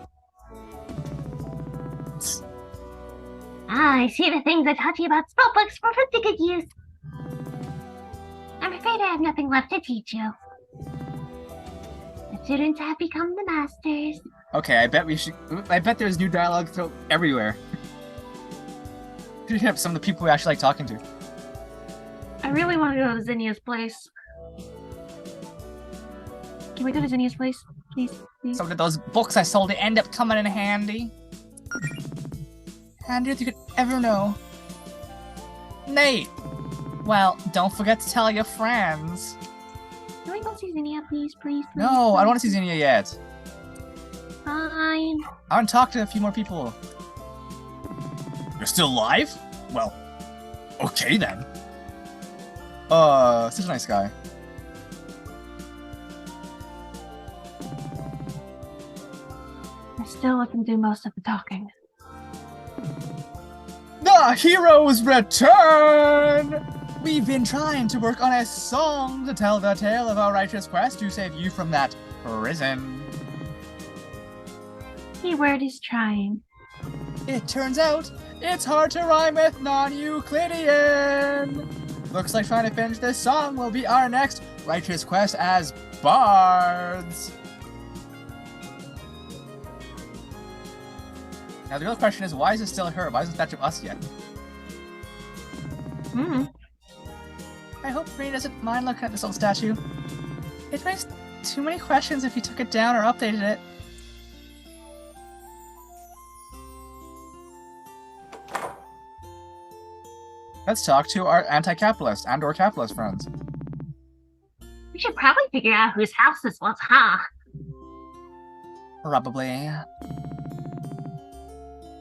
I see the things I taught you about spellbooks were for good use. I'm afraid I have nothing left to teach you. The students have become the masters. Okay, I bet we should. I bet there's new dialogue everywhere. We should have some of the people we actually like talking to. I really want to go to Zinnia's place. Can we go to Zinnia's place? Please, please. So did those books I sold end up coming in handy? Handier than you could ever know. Nate! Well, don't forget to tell your friends. Can we go see Zinnia, please, please, please? No, I don't want to please? see Xenia yet. Fine. I want to talk to a few more people. You're still alive? Well, okay then. Such a nice guy. I still let them do most of the talking. The heroes return! We've been trying to work on a song to tell the tale of our righteous quest to save you from that prison. Keyword is trying. It turns out it's hard to rhyme with non-Euclidean. Looks like trying to finish this song will be our next righteous quest as bards. Now the real question is, why is it still her? Why isn't that to us yet? I hope Bree doesn't mind looking at this old statue. It makes too many questions if you took it down or updated it. Let's talk to our anti-capitalist and/or capitalist friends. We should probably figure out whose house this was, huh? Probably. That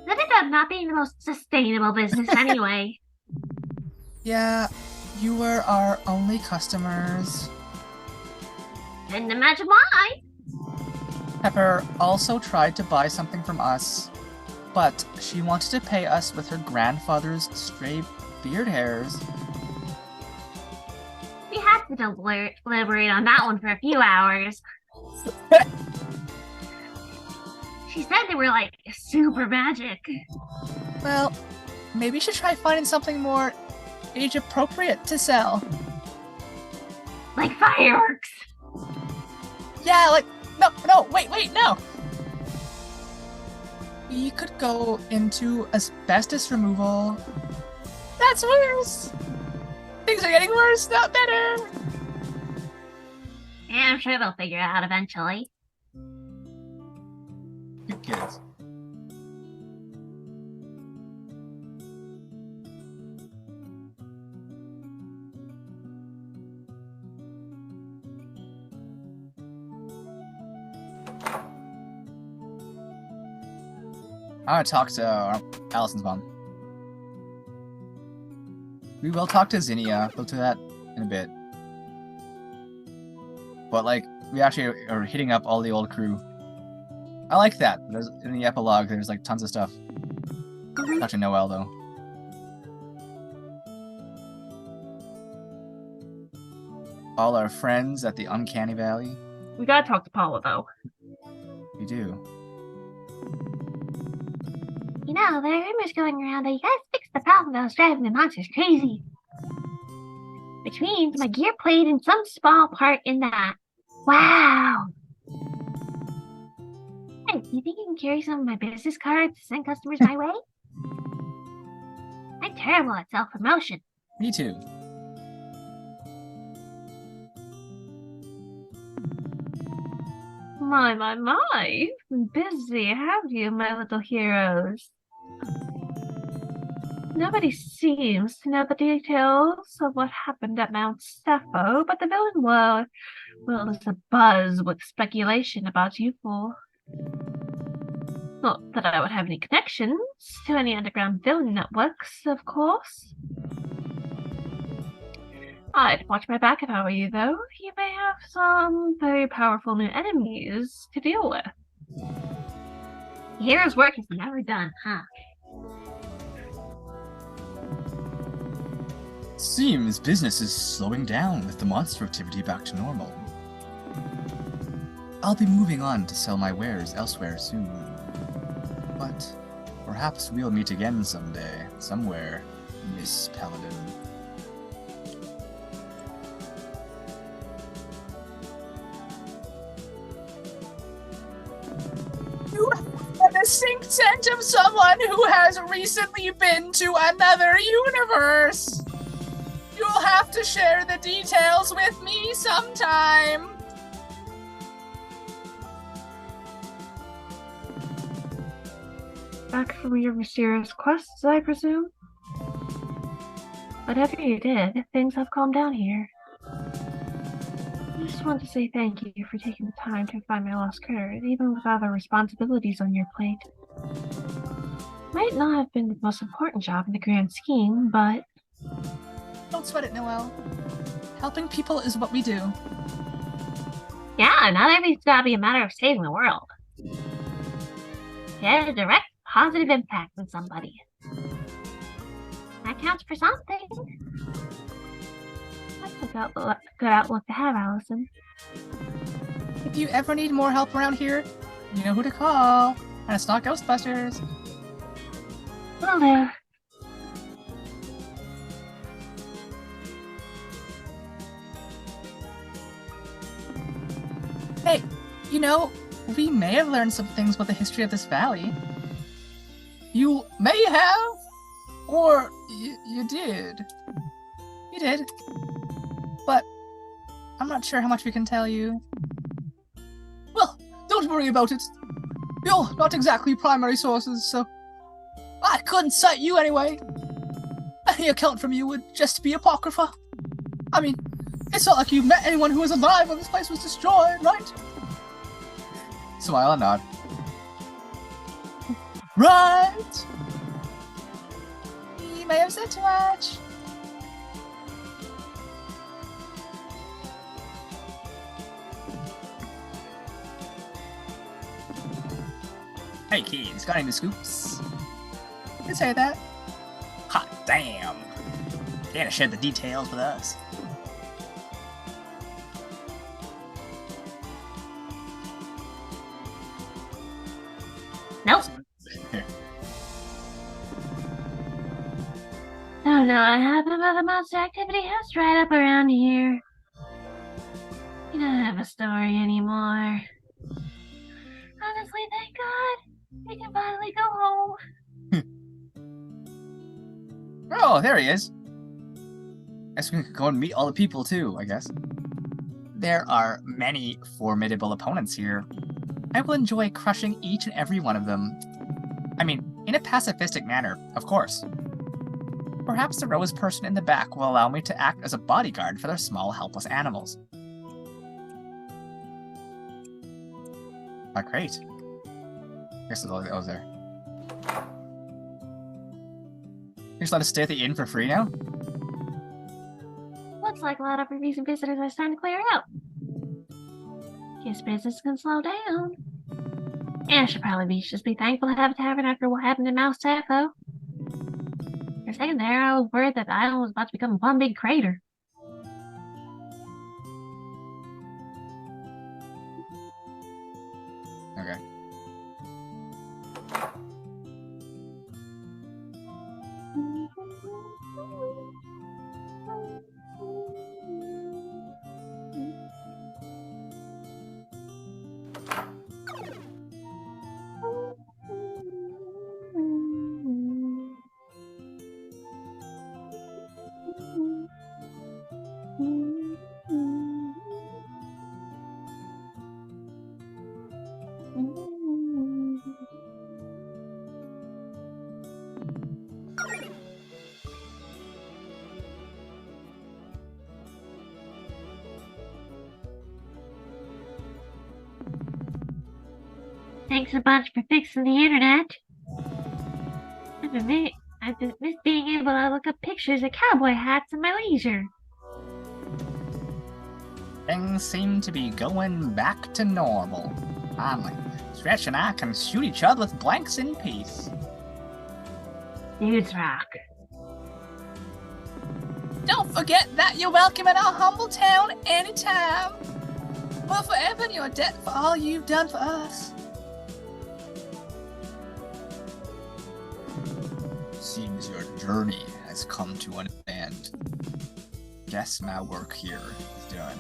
ended up not being the most sustainable business anyway. Yeah, you were our only customers. Couldn't imagine why. Pepper also tried to buy something from us, but she wanted to pay us with her grandfather's stray beard hairs. We had to deliberate on that one for a few hours. She said they were like super magic. Well, maybe you should try finding something more age-appropriate to sell. Like fireworks. Yeah, like, no, wait, no! We could go into asbestos removal. That's worse! Things are getting worse, not better! Yeah, I'm sure they'll figure it out eventually. Good kids. I want to talk to Allison's mom. We will talk to Zinnia. We'll do that in a bit. But, like, we actually are hitting up all the old crew. I like that. There's, in the epilogue, there's, like, tons of stuff. Talk to Noelle, though. All our friends at the Uncanny Valley. We gotta talk to Paula, though. We do. You know, there are rumors going around that you guys fixed the problem that was driving the monsters crazy. Which means my gear played in some small part in that. Wow! Hey, you think you can carry some of my business cards to send customers my way? I'm terrible at self-promotion. Me too. My, you've been busy, have you, my little heroes? Nobody seems to know the details of what happened at Mount Sappho, but the villain world is abuzz with speculation about you four. Not that I would have any connections to any underground villain networks, of course. I'd watch my back if I were you, though. You may have some very powerful new enemies to deal with. The hero's work is never done, huh? Seems business is slowing down with the monster activity back to normal. I'll be moving on to sell my wares elsewhere soon. But perhaps we'll meet again someday, somewhere, Miss Paladin. You have a distinct scent of someone who has recently been to another universe. You'll have to share the details with me sometime. Back from your mysterious quests, I presume? Whatever you did, things have calmed down here. I just want to say thank you for taking the time to find my lost critters, even with other responsibilities on your plate. Might not have been the most important job in the grand scheme, but... Don't sweat it, Noelle. Helping people is what we do. Yeah, not everything's gotta be a matter of saving the world. You had a direct, positive impact on somebody. That counts for something. That's a good outlook to have, Allison. If you ever need more help around here, you know who to call. And it's not Ghostbusters. Will do. Hey, you know, we may have learned some things about the history of this valley. You may have, or you did. You did. But I'm not sure how much we can tell you. Well, don't worry about it. You're not exactly primary sources, so I couldn't cite you anyway. any account from you would just be apocrypha. I mean, it's not like you met anyone who was alive when this place was destroyed, right? Smile and nod. Right! You may have said too much. Hey kids, got any scoops? You can say that. Hot damn! Can't have shared the details with us. Nope. Oh no, I happen about the monster activity house right up around here. You don't have a story anymore. Honestly, thank God. We can finally go home. Oh, there he is. Guess we can go and meet all the people too, I guess. There are many formidable opponents here. I will enjoy crushing each and every one of them. I mean, in a pacifistic manner, of course. Perhaps the rose person in the back will allow me to act as a bodyguard for their small, helpless animals. Oh, great. I guess I was there. You just let us stay at the inn for free now? Looks like a lot of recent visitors are starting to clear out. Guess business can slow down. And I should probably just be thankful to have a tavern after what happened in Mouse Taco. For a second there, I was worried that the island was about to become one big crater. Okay. Thanks a bunch for fixing the internet. I've been missed being able to look up pictures of cowboy hats in my leisure. Things seem to be going back to normal. Finally, Stretch and I can shoot each other with blanks in peace. Dudes rock. Don't forget that you're welcome in our humble town anytime. We're forever in your debt for all you've done for us. Seems your journey has come to an end. Guess my work here is done.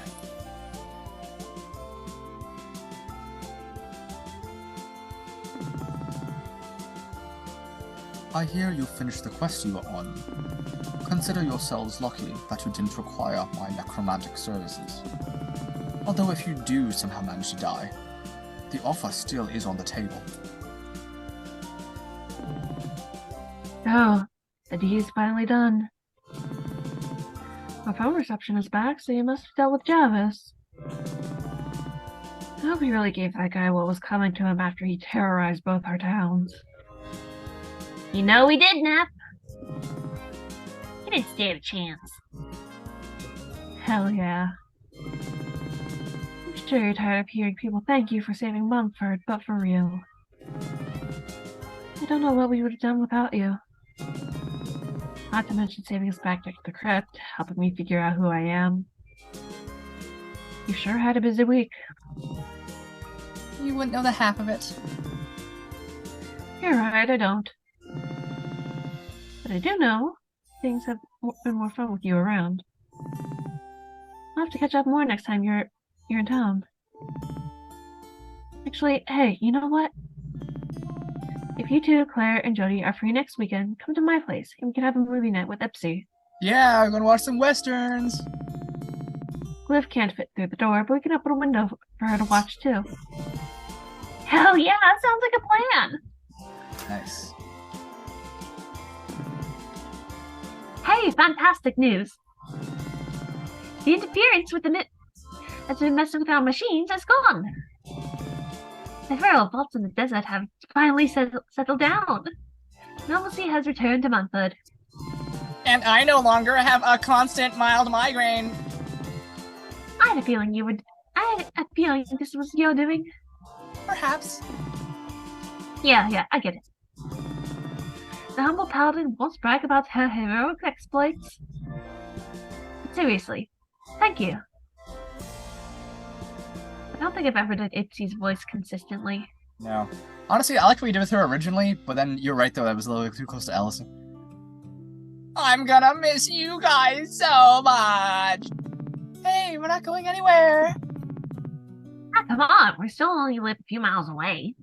I hear you finished the quest you were on. Consider yourselves lucky that you didn't require my necromantic services. Although if you do somehow manage to die, the offer still is on the table. Oh, the deed's finally done. My phone reception is back, so you must have dealt with Jarvis. I hope he really gave that guy what was coming to him after he terrorized both our towns. You know he did, Nap. He didn't stand a chance. Hell yeah. I'm sure you're tired of hearing people thank you for saving Mumford, but for real. I don't know what we would have done without you. Not to mention saving us back to the crypt, helping me figure out who I am. You sure had a busy week. You wouldn't know the half of it. You're right, I don't. But I do know things have been more fun with you around. I'll have to catch up more next time you're in town. Actually, hey, you know what? If you two, Claire and Jody, are free next weekend, come to my place and we can have a movie night with Epsy. Yeah, we're gonna watch some westerns. Cliff can't fit through the door, but we can open a window for her to watch too. Hell yeah, that sounds like a plan! Nice. Hey, fantastic news! The interference with that's been messing with our machines has gone. The feral faults in the desert have finally settled down. Normalcy has returned to Mumford. And I no longer have a constant mild migraine. I had a feeling this was your doing. Perhaps. Yeah, I get it. The humble paladin won't brag about her heroic exploits. But seriously, thank you. I don't think I've ever done Ipsy's voice consistently. No. Honestly, I like what you did with her originally, but then you're right though, that was a little too close to Allison. I'm gonna miss you guys so much! Hey, we're not going anywhere! Ah, come on, we're still only live a few miles away.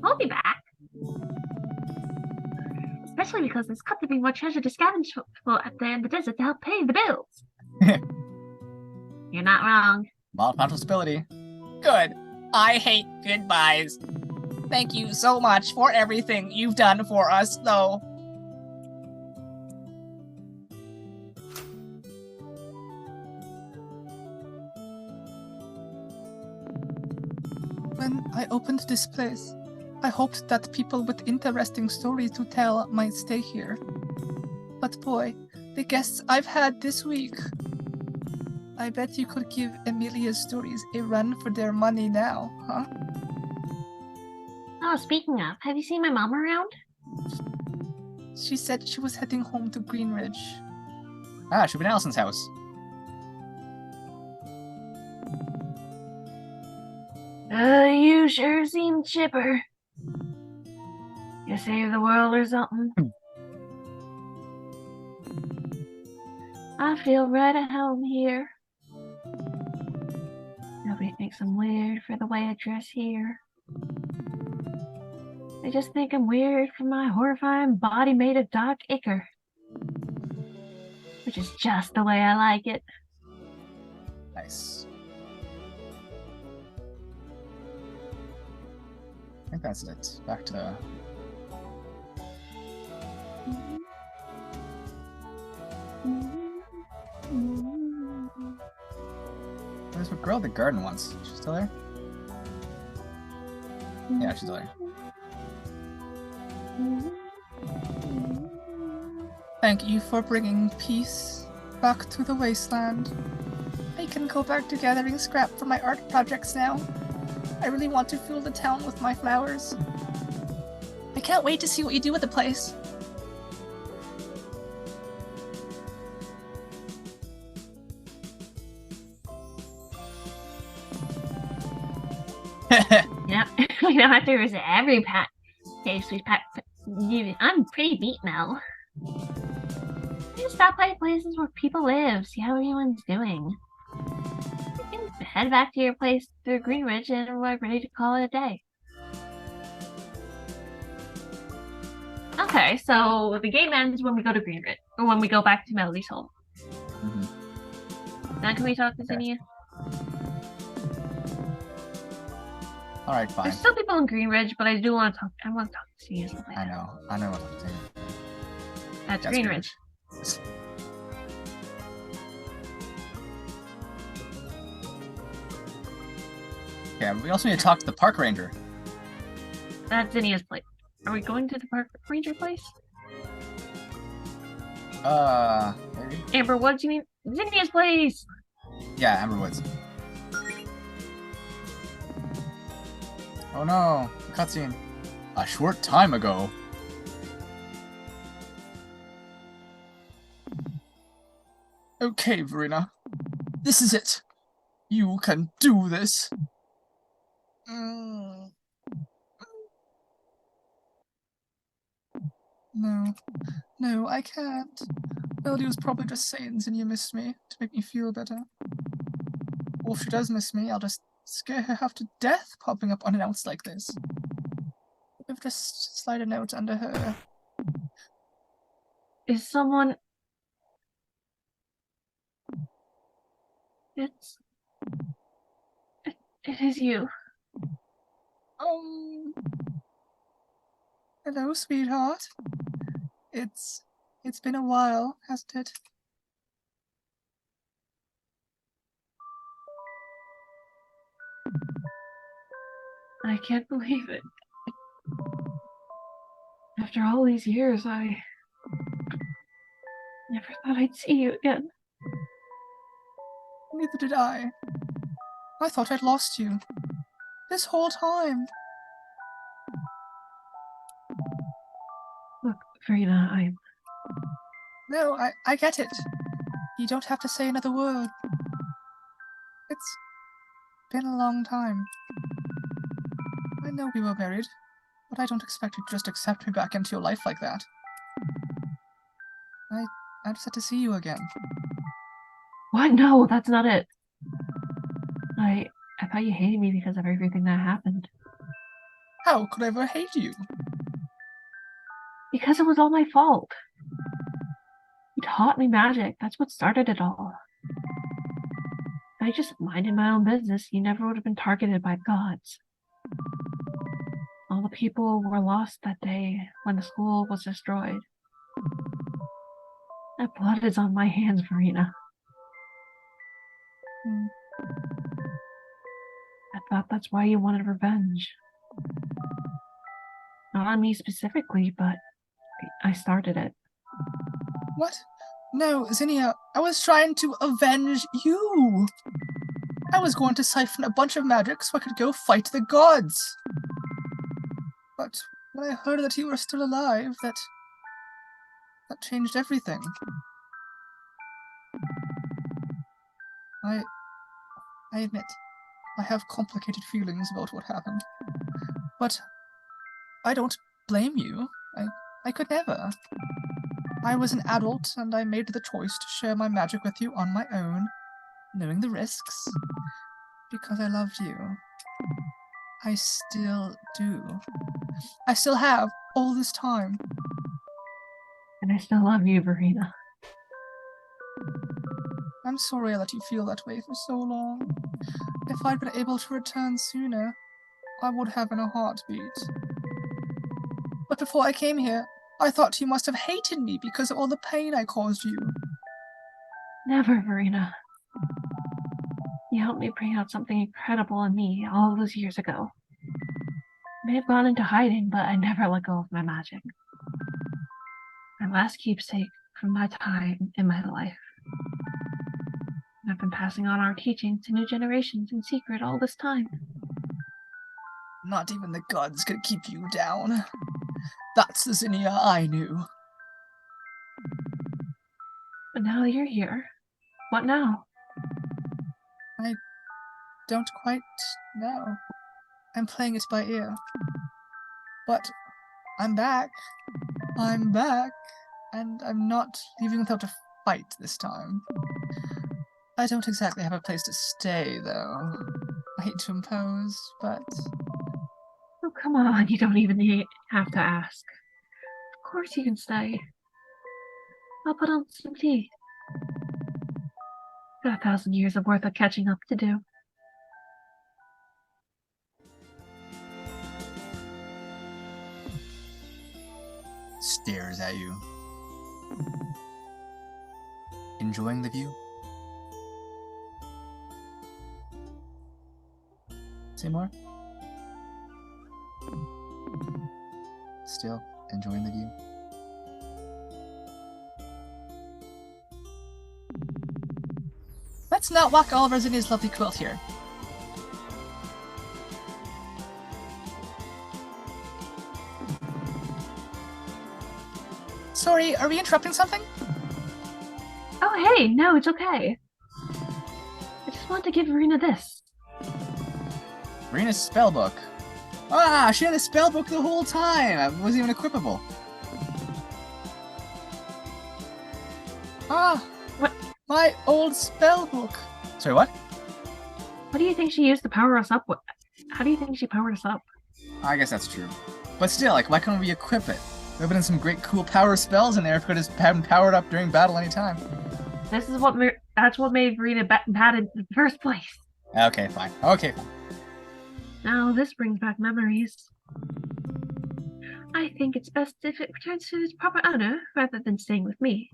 We'll be back. Especially because there's got to be more treasure to scavenge for up there in the desert to help pay the bills. You're not wrong. Mild mental stability. Good. I hate goodbyes. Thank you so much for everything you've done for us, though. When I opened this place, I hoped that people with interesting stories to tell might stay here. But boy, the guests I've had this week. I bet you could give Amelia's stories a run for their money now, huh? Oh, speaking of, have you seen my mom around? She said she was heading home to Greenridge. Ah, she'll be in Allison's house. You sure seem chipper. You save the world or something? I feel right at home here. Nobody thinks I'm weird for the way I dress here. They just think I'm weird for my horrifying body made of dark ichor. Which is just the way I like it. Nice. I think that's it. Back to... There's a girl at the garden once. She's still there? Yeah, she's still there. Thank you for bringing peace back to the wasteland. I can go back to gathering scrap for my art projects now. I really want to fill the town with my flowers. I can't wait to see what you do with the place. Yeah, we don't have to visit every pastry pack. I'm pretty beat now. Just stop by places where people live, see how everyone's doing. You can head back to your place through Greenridge and we're ready to call it a day. Okay, so the game ends when we go to Greenridge, or when we go back to Melody's home. Now can we talk to Zinnia? Alright, fine. There's still people in Greenridge, but I do want to talk. I want to talk to Zinnia. I know what I'm saying. That's Greenridge. Yeah, we also need to talk to the park ranger. That's Zinnia's place. Are we going to the park ranger place? Maybe? Amber Woods, you mean? Zinnia's place! Yeah, Amber Woods. Oh no, cutscene. A short time ago. Okay, Verena. This is it. You can do this. No, I can't. Melody was probably just saying Zinnia missed me to make me feel better. Or if she does miss me, I'll just scare her half to death popping up unannounced like this. If just slide a note under her. Is someone... It is you. Hello, sweetheart. It's been a while, hasn't it? I can't believe it. After all these years, I never thought I'd see you again. Neither did I. I thought I'd lost you. This whole time. Look, Verena, No, I get it. You don't have to say another word. It's been a long time. I know we were married, but I don't expect you to just accept me back into your life like that. I'm upset to see you again. What? No, that's not it. I thought you hated me because of everything that happened. How could I ever hate you? Because it was all my fault. You taught me magic. That's what started it all. If I just minded my own business, you never would have been targeted by gods. All the people were lost that day when the school was destroyed. That blood is on my hands, Verena. I thought that's why you wanted revenge. Not on me specifically, but I started it. What? No, Zinnia, I was trying to avenge you! I was going to siphon a bunch of magic so I could go fight the gods! But when I heard that you were still alive, that changed everything. I admit, I have complicated feelings about what happened. But I don't blame you. I could never. I was an adult, and I made the choice to share my magic with you on my own, knowing the risks, because I loved you. I still do. I still have, all this time. And I still love you, Verena. I'm sorry I let you feel that way for so long. If I'd been able to return sooner, I would have in a heartbeat. But before I came here, I thought you must have hated me because of all the pain I caused you. Never, Verena. You helped me bring out something incredible in me all those years ago. I may have gone into hiding, but I never let go of my magic. My last keepsake from my time in my life. And I've been passing on our teachings to new generations in secret all this time. Not even the gods could keep you down. That's the Zinnia I knew. But now you're here. What now? I don't quite know. I'm playing it by ear. But I'm back. I'm back. And I'm not leaving without a fight this time. I don't exactly have a place to stay, though. I hate to impose, but... Oh, come on. You don't even have to ask. Of course you can stay. I'll put on some tea. Got 1,000 years of worth of catching up to do. Stares at you. Enjoying the view? Say more? Still enjoying the view? Let's not walk all over Zinnia's lovely quilt here. Sorry, are we interrupting something? Oh, hey, no, it's okay. I just want to give Verena this. Verena's spellbook. Ah, she had a spellbook the whole time. It wasn't even equipable. Ah, What? My old spellbook. Sorry, what? What do you think she used to power us up with? How do you think she powered us up? I guess that's true. But still, like, why couldn't we equip it? There have been some great cool power spells in there if we could just have them powered up during battle anytime. This is that's what made Verena bad in the first place. Okay, fine. Okay, fine. Now this brings back memories. I think it's best if it returns to its proper owner rather than staying with me.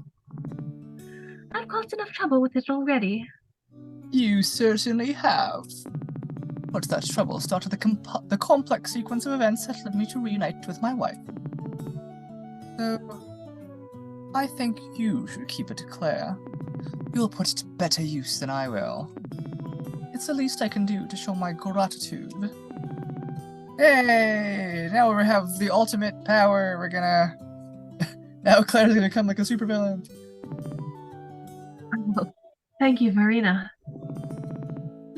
I've caused enough trouble with it already. You certainly have. But that trouble started the complex sequence of events that led me to reunite with my wife. So, I think you should keep it to Claire. You'll put it to better use than I will. It's the least I can do to show my gratitude. Hey! Now we have the ultimate power. We're gonna... now Claire's gonna become like a supervillain. Oh, thank you, Verena.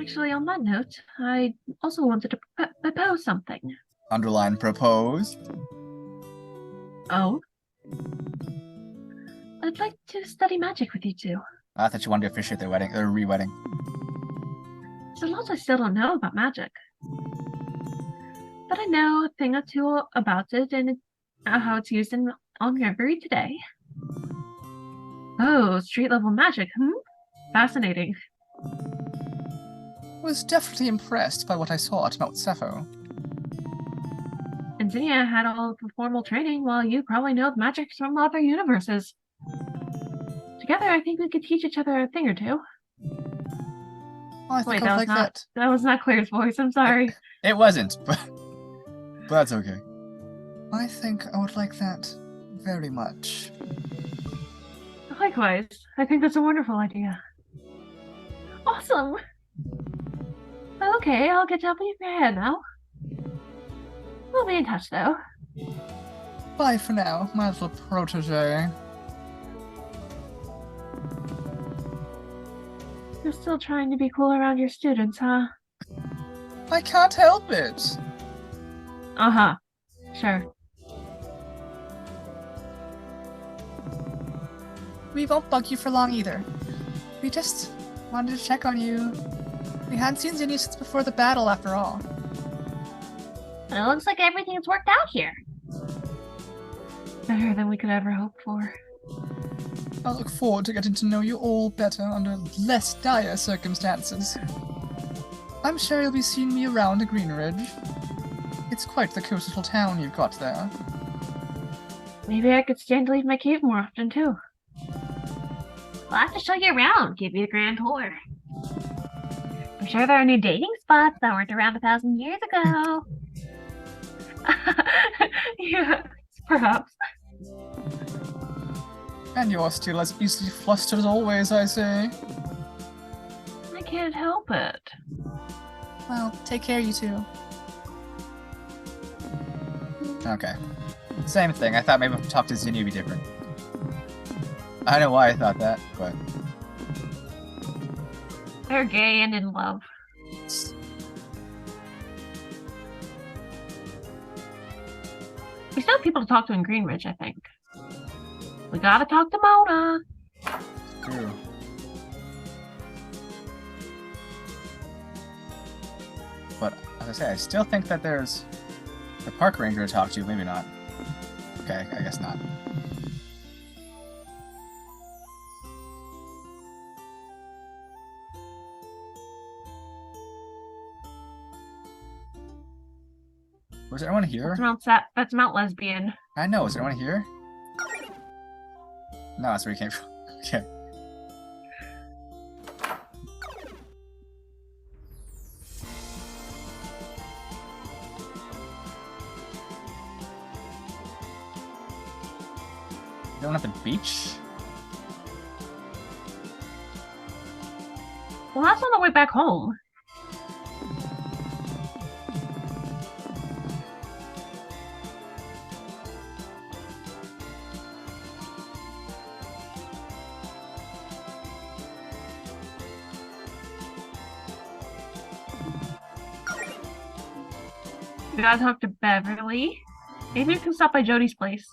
Actually, on that note, I also wanted to propose something. Underline propose. Oh? I'd like to study magic with you two. I thought you wanted to officiate their wedding, their re-wedding. There's a lot I still don't know about magic. But I know a thing or two about it and how it's used on Reverie today. Oh, street-level magic, Fascinating. Was definitely impressed by what I saw at Mount Sappho. And Zinnia had all the formal training, while you probably know the magic from other universes. Together, I think we could teach each other a thing or two. I think Wait, I would like that. That was not Claire's voice, I'm sorry. It wasn't, but that's okay. I think I would like that very much. Likewise, I think that's a wonderful idea. Awesome! Okay, I'll get up in your head now. We'll be in touch, though. Bye for now, my little protege. You're still trying to be cool around your students, huh? I can't help it. Uh-huh. Sure. We won't bug you for long either. We just wanted to check on you. We hadn't seen Zinnia since before the battle, after all. It looks like everything's worked out here. Better than we could ever hope for. I look forward to getting to know you all better under less dire circumstances. I'm sure you'll be seeing me around Greenridge. It's quite the cute little town you've got there. Maybe I could stand to leave my cave more often, too. I'll have to show you around, give you a grand tour. I'm sure there are new dating spots that weren't around 1,000 years ago. Yeah, perhaps. And you're still as easily flustered as always, I say. I can't help it. Well, take care, you two. Okay. Same thing. I thought maybe if we talked to Zinnia would be different. I don't know why I thought that, but... They're gay and in love. We still have people to talk to in Greenridge, I think. We gotta talk to Mona. True. But, as I say, I still think that there's the park ranger to talk to, maybe not. Okay, I guess not. Was everyone here? That's Mount Lesbian. I know, is everyone here? No, that's where he came from. Okay. Going at the beach? Well, that's on the way back home. We gotta talk to Beverly. Maybe we can stop by Jody's place.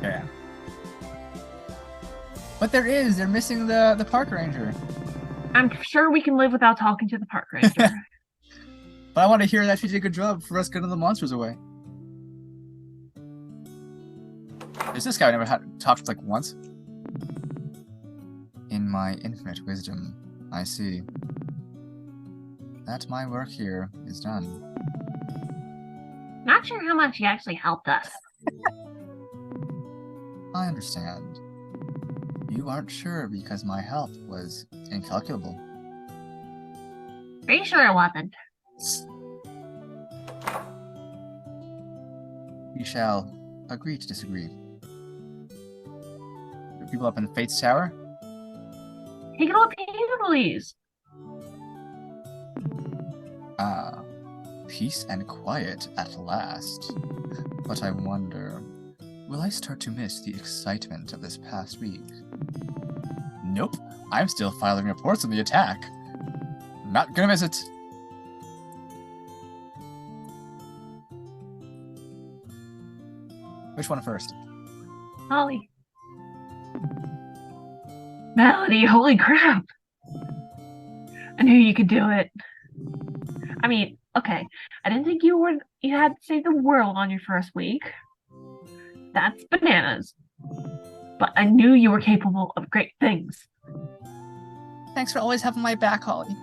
Yeah. But they're missing the park ranger. I'm sure we can live without talking to the park ranger. But I want to hear that she did a good job for us getting the monsters away. Is this guy I never had talked like once? In my infinite wisdom, I see. that my work here is done. Not sure how much you actually helped us. I understand. You aren't sure because my help was incalculable. Pretty sure it wasn't. We shall agree to disagree. The people up in Fate's Tower? Take it all pain, please. Ah, peace and quiet at last. But I wonder, will I start to miss the excitement of this past week? Nope, I'm still filing reports on the attack. Not gonna miss it. Which one first? Holly. Melody, holy crap. I knew you could do it. I mean, okay, I didn't think you had to save the world on your first week. That's bananas. But I knew you were capable of great things. Thanks for always having my back, Holly.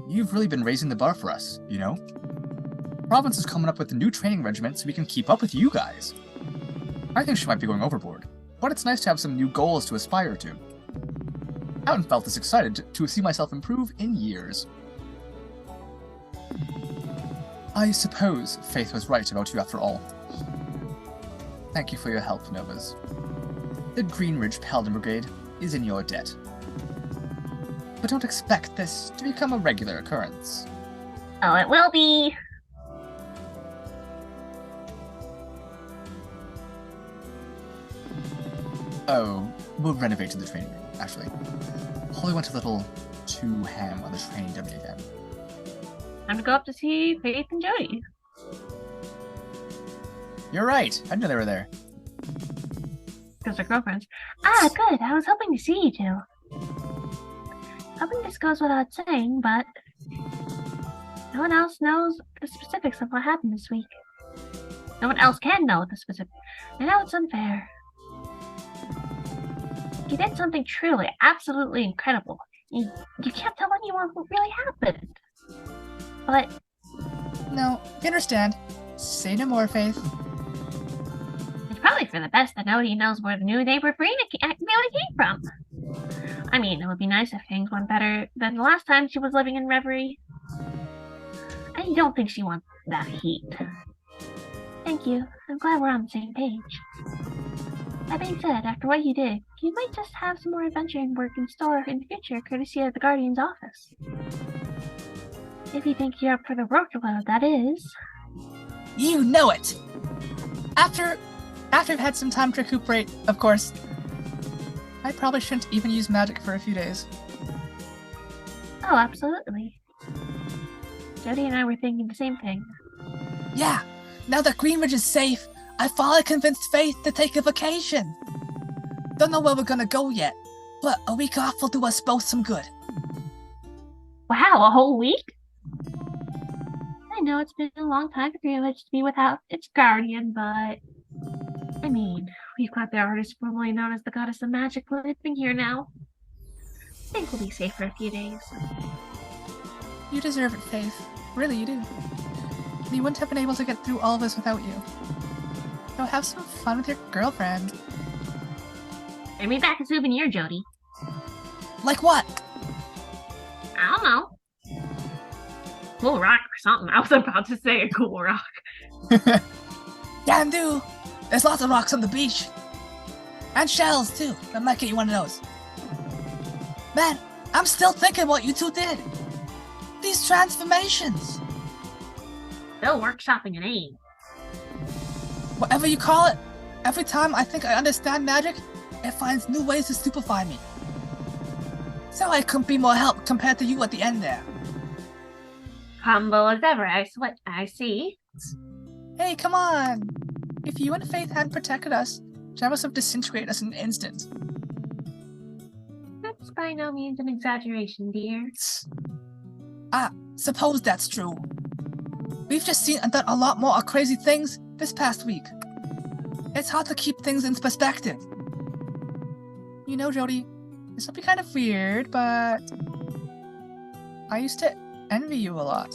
You've really been raising the bar for us, you know? Province is coming up with a new training regiment so we can keep up with you guys. I think she might be going overboard, but it's nice to have some new goals to aspire to. I haven't felt this excited to see myself improve in years. I suppose Faith was right about you after all. Thank you for your help, Novas. The Greenridge Paladin Brigade is in your debt. But don't expect this to become a regular occurrence. Oh, it will be. Oh, we'll renovate the training room, actually. Holly went a little too ham on the training dummy again. Time to go up to see Faith and Jody. You're right. I didn't know they were there. Because they're girlfriends. Ah, good. I was hoping to see you two. Hoping this goes without saying, but no one else knows the specifics of what happened this week. No one else can know the specifics. I know it's unfair. You did something truly, absolutely incredible. You can't tell anyone what really happened. But No, you understand. Say no more, Faith. it's probably for the best that nobody knows where the new neighbor Brina really came from. I mean, it would be nice if things went better than the last time she was living in Reverie. I don't think she wants that heat. Thank you. I'm glad we're on the same page. That being said, after what you did, you might just have some more adventuring work in store in the future, courtesy of the Guardian's office. If you think you're up for the workload, that is. You know it! After I've had some time to recuperate, of course. I probably shouldn't even use magic for a few days. Oh, absolutely. Jody and I were thinking the same thing. Yeah, now that Greenridge is safe, I finally convinced Faith to take a vacation. Don't know where we're gonna go yet, but a week off will do us both some good. Wow, a whole week? I know it's been a long time for Greenwich to be without its guardian, but I mean, we've got the artist formerly known as the Goddess of Magic living here now. I think we'll be safe for a few days. You deserve it, Faith. Really, you do. You wouldn't have been able to get through all of this without you. So have some fun with your girlfriend. Bring me back a souvenir, Jody. Like what? I don't know. Cool rock or something. I was about to say a cool rock. Can do. There's lots of rocks on the beach. And shells, too. I might get you one of those. Man, I'm still thinking what you two did. These transformations. Still workshopping an aim. Whatever you call it, every time I think I understand magic, it finds new ways to stupefy me. So I couldn't be more help compared to you at the end there. Humble as ever, I see. Hey, come on. If you and Faith hadn't protected us, Jarvis would disintegrate us in an instant. That's by no means an exaggeration, dear. Suppose that's true. We've just seen and done a lot more crazy things this past week. It's hard to keep things in perspective. You know, Jody, this will be kind of weird, but I used to envy you a lot.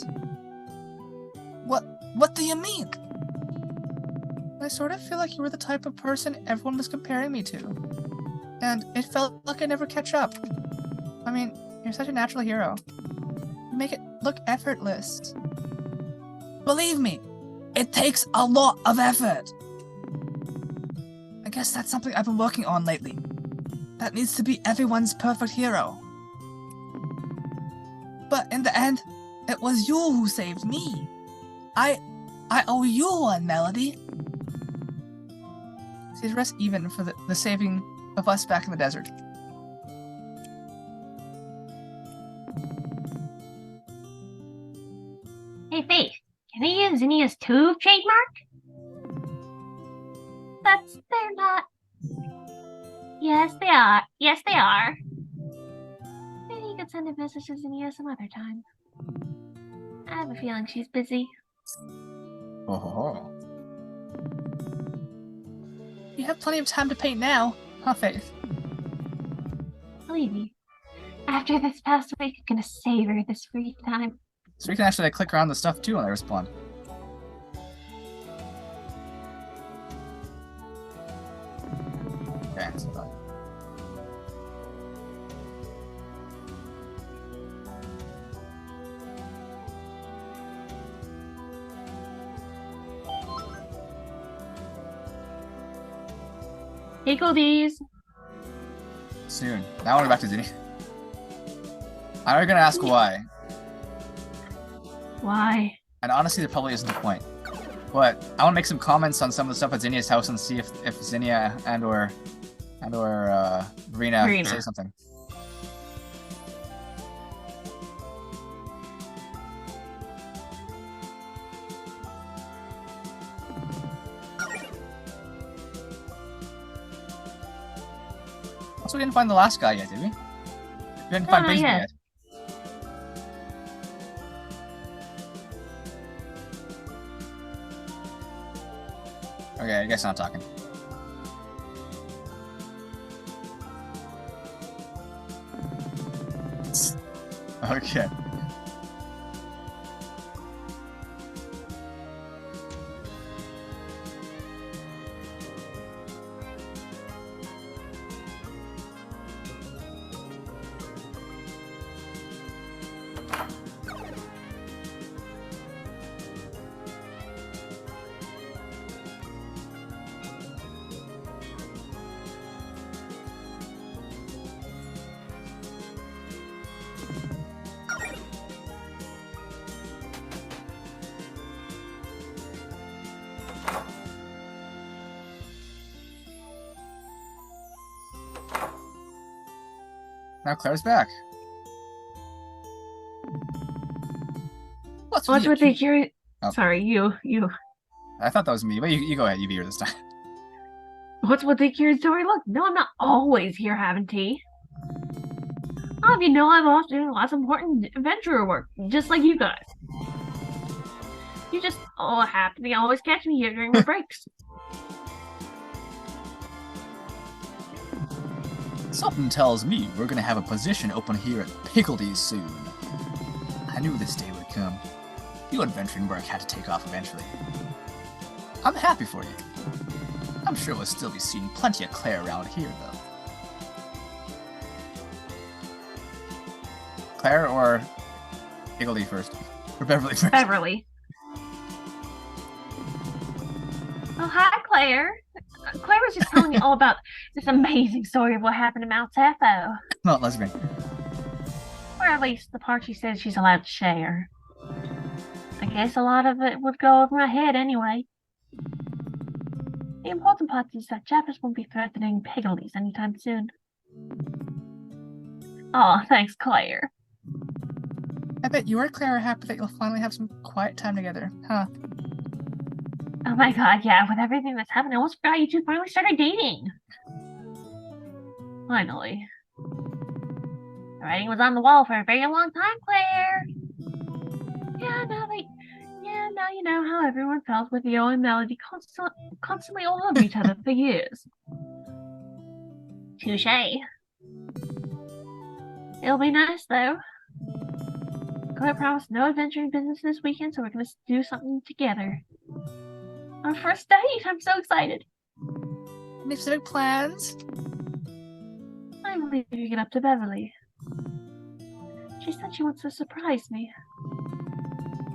What do you mean? I sort of feel like you were the type of person everyone was comparing me to. And it felt like I'd never catch up. I mean, you're such a natural hero. You make it look effortless. Believe me, it takes a lot of effort. I guess that's something I've been working on lately. That needs to be everyone's perfect hero. But in the end, it was you who saved me. I owe you one, Melody. See, the rest even for the saving of us back in the desert. Hey, Faith, can I use Zinnia's tube trademark? They're not. Yes, they are. Yes, they are. Maybe you could send a message to Zinnia some other time. I have a feeling she's busy. Oh. You have plenty of time to paint now, huh, Faith? Believe me, after this past week, I'm gonna savor this free time. So we can actually click around the stuff too when they respond. Okay, so that. Higgledies. Soon. Now we're back to Zinni. I'm gonna ask why. Why? And honestly, there probably isn't a point. But I want to make some comments on some of the stuff at Zinnia's house and see if Zinnia and or Verena say something. Also, we didn't find the last guy yet, did we? We didn't find Bisbee yet. Okay, I guess not talking. Okay. Now Claire's back. What's with the curious? Oh. Sorry, you. I thought that was me, but you go ahead. You be here this time. What's with the curious story? Look, no, I'm not always here having tea. You know, I'm off doing lots of important adventurer work, just like you guys. You just happen to always catch me here during my breaks. Something tells me we're gonna have a position open here at Pickledee's soon. I knew this day would come. Your adventuring work had to take off eventually. I'm happy for you. I'm sure we'll still be seeing plenty of Claire around here, though. Claire or Pickledy first? Or Beverly first? Beverly. Oh, hi, Claire. Claire was just telling me all about this amazing story of what happened to Mount Sappho. Not lesbian. Or at least the part she says she's allowed to share. I guess a lot of it would go over my head anyway. The important part is that Jappers won't be threatening Piggleys anytime soon. Oh, thanks, Claire. I bet you and Claire are happy that you'll finally have some quiet time together, huh? Oh my god, yeah, with everything that's happened, I almost forgot you two finally started dating. Finally. The writing was on the wall for a very long time, Claire. Now you know how everyone felt with Yo and Melody constantly all over each other for years. Touche. It'll be nice, though. I promised no adventuring business this weekend, so we're gonna do something together. Our first date! I'm so excited! Any specific plans? I'm leaving it up to Beverly. She said she wants to surprise me.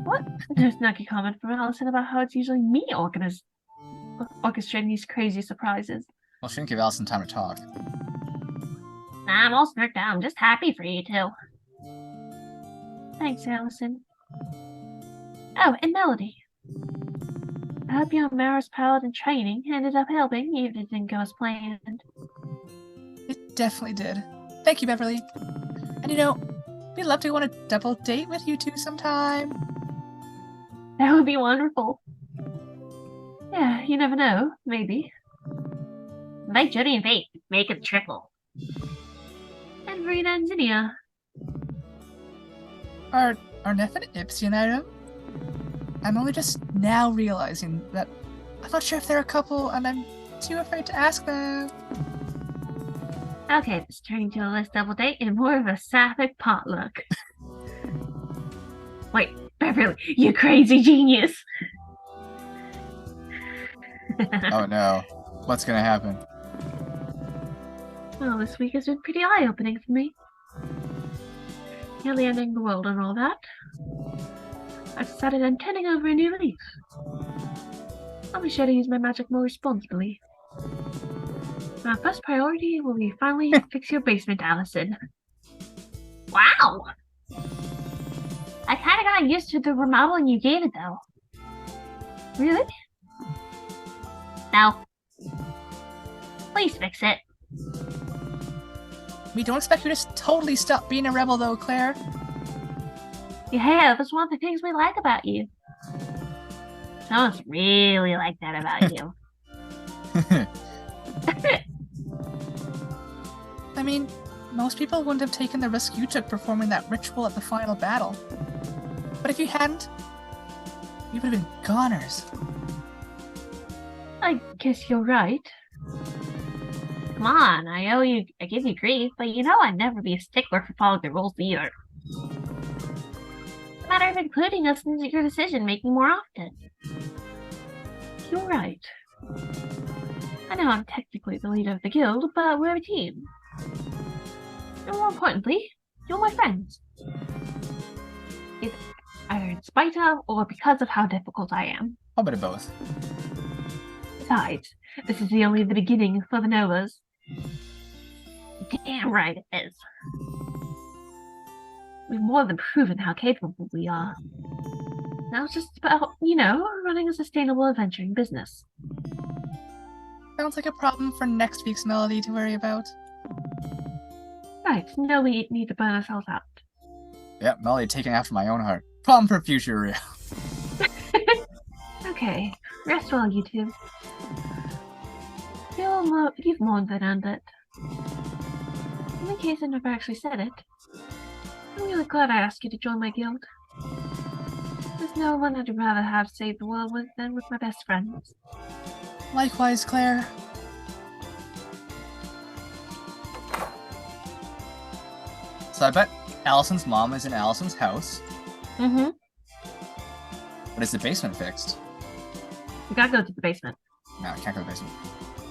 What? There's no comment from Allison about how it's usually me orchestrating these crazy surprises. Well, she didn't give Allison time to talk. Nah, I'm all smirked out. I'm just happy for you two. Thanks, Allison. Oh, and Melody. I hope your Mara's paladin training ended up helping, even if it didn't go as planned. It definitely did. Thank you, Beverly. And you know, we'd love to go on a double date with you two sometime. That would be wonderful. Yeah, you never know. Maybe. Invite Jody and Faith. Make it triple. And Verena and Zinnia. Are Neff and Ipsy an item? I'm only just now realizing that I'm not sure if they're a couple, and I'm too afraid to ask them. Okay, this is turning to a less double date and more of a sapphic potluck. Wait, Beverly, you crazy genius! Oh no. What's gonna happen? Well, this week has been pretty eye-opening for me. Nearly ending the world and all that. I've decided I'm turning over a new leaf. I'll be sure to use my magic more responsibly. My first priority will be finally fix your basement, Allison. Wow! I kinda got used to the remodeling you gave it, though. Really? No. Please fix it. We don't expect you to totally stop being a rebel, though, Claire. Yeah, that's one of the things we like about you. Some of us really like that about you. I mean, most people wouldn't have taken the risk you took performing that ritual at the final battle. But if you hadn't, we would have been goners. I guess you're right. Come on, I give you grief, but you know I'd never be a stickler for following the rules either. It's a matter of including us into your decision making more often. You're right. I know I'm technically the leader of the guild, but we're a team. And more importantly, you're my friends. Either in spite of or because of how difficult I am. A bit of both. Besides, this is only the beginning for the Novas. Damn right it is. We've more than proven how capable we are. Now it's just about, running a sustainable adventuring business. Sounds like a problem for next week's Melody to worry about. Right, no, we need to burn ourselves out. Yep, Melody taking after my own heart. Problem for future Riel. Okay, rest well, you two. You've more than earned it. In case I never actually said it, I'm really glad I asked you to join my guild. There's no one I'd rather have saved the world with than with my best friends. Likewise, Claire. So I bet Allison's mom is in Allison's house. Mm-hmm. But is the basement fixed? We gotta go to the basement. No, I can't go to the basement.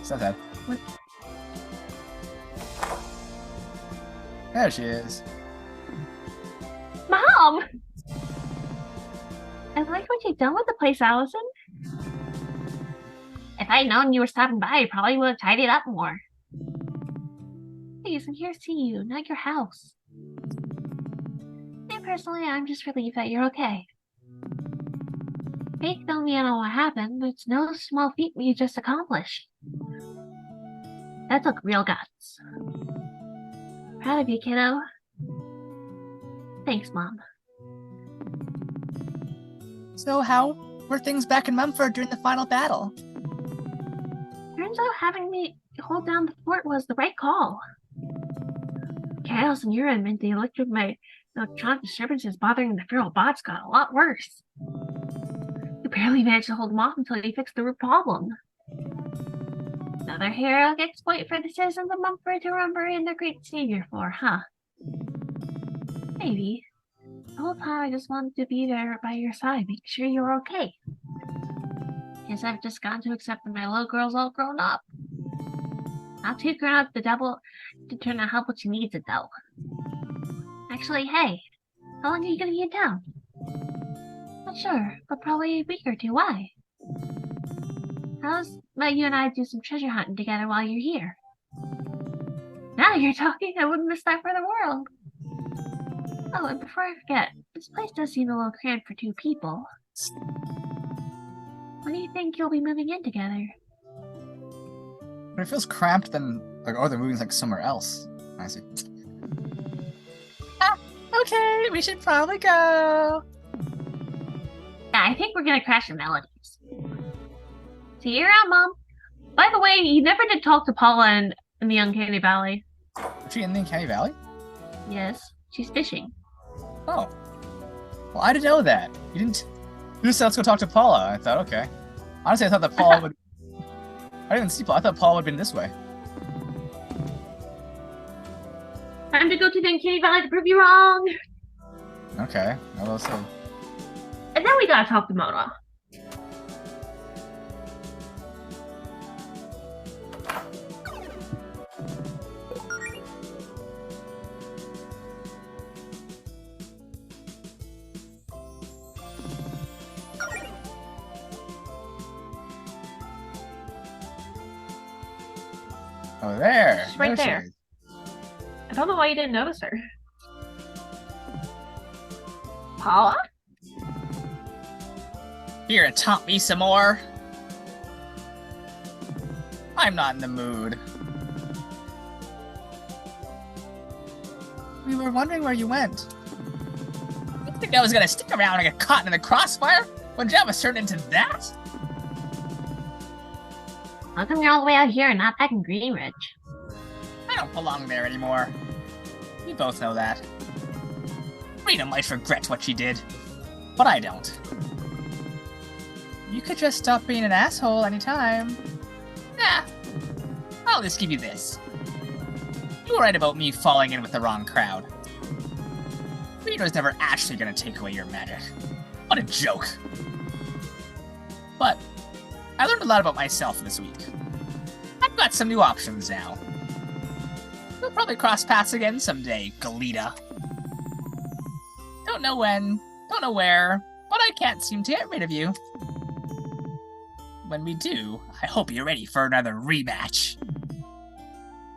So that. What? There she is. Mom! I like what you've done with the place, Allison. If I'd known you were stopping by, I probably would have tidied up more. Please, I'm here to see you, not your house. Me personally, I'm just relieved that you're okay. Faith filled me in on what happened, but it's no small feat you just accomplished. That took real guts. Proud of you, kiddo. Thanks, Mom. So how were things back in Mumford during the final battle? Turns out having me hold down the fort was the right call. Chaos and urine meant the electronic disturbances bothering the feral bots got a lot worse. We barely managed to hold them off until he fixed the root problem. Another heroic exploit for the citizens of Mumford to remember and their great savior for, huh? Maybe. The whole time I just wanted to be there by your side, make sure you're okay. Guess I've just gotten to accept that my little girl's all grown up. Not too grown up to turn out how much she needs it though. Actually, hey, how long are you gonna be in town? Not sure, but probably a week or two. Why? How's about you and I do some treasure hunting together while you're here? Now you're talking, I wouldn't miss that for the world. Oh, and before I forget, this place does seem a little cramped for 2 people. When do you think you'll be moving in together? But it feels cramped, then like, oh, they're moving like somewhere else. I see. Okay, we should probably go. Yeah, I think we're gonna crash in Melodies. See you around, Mom. By the way, you never did talk to Paula in the Uncanny Valley. Is she in the Uncanny Valley? Yes, she's fishing. Oh. Well, I didn't know that. You didn't. You just said let's go talk to Paula. I thought, okay. Honestly, I thought that Paula would. I didn't see Paula. I thought Paula would have been this way. Time to go to the Uncanny Valley to prove you wrong. Okay. Well, so. And then we gotta talk to Mona. Oh, there. She's right There she there. is. I don't know why you didn't notice her. Paula? Here to taunt me some more? I'm not in the mood. We were wondering where you went. You think I was gonna stick around and get caught in the crossfire when Java's turned into that? How come you're all the way out here and not back in Greenridge? I don't belong there anymore. We both know that. Rita might regret what she did, but I don't. You could just stop being an asshole anytime. Nah, I'll just give you this. You were right about me falling in with the wrong crowd. Rita was never actually gonna take away your magic. What a joke. But I learned a lot about myself this week. I've got some new options now. We'll probably cross paths again someday, Galita. Don't know when, don't know where, but I can't seem to get rid of you. When we do, I hope you're ready for another rematch.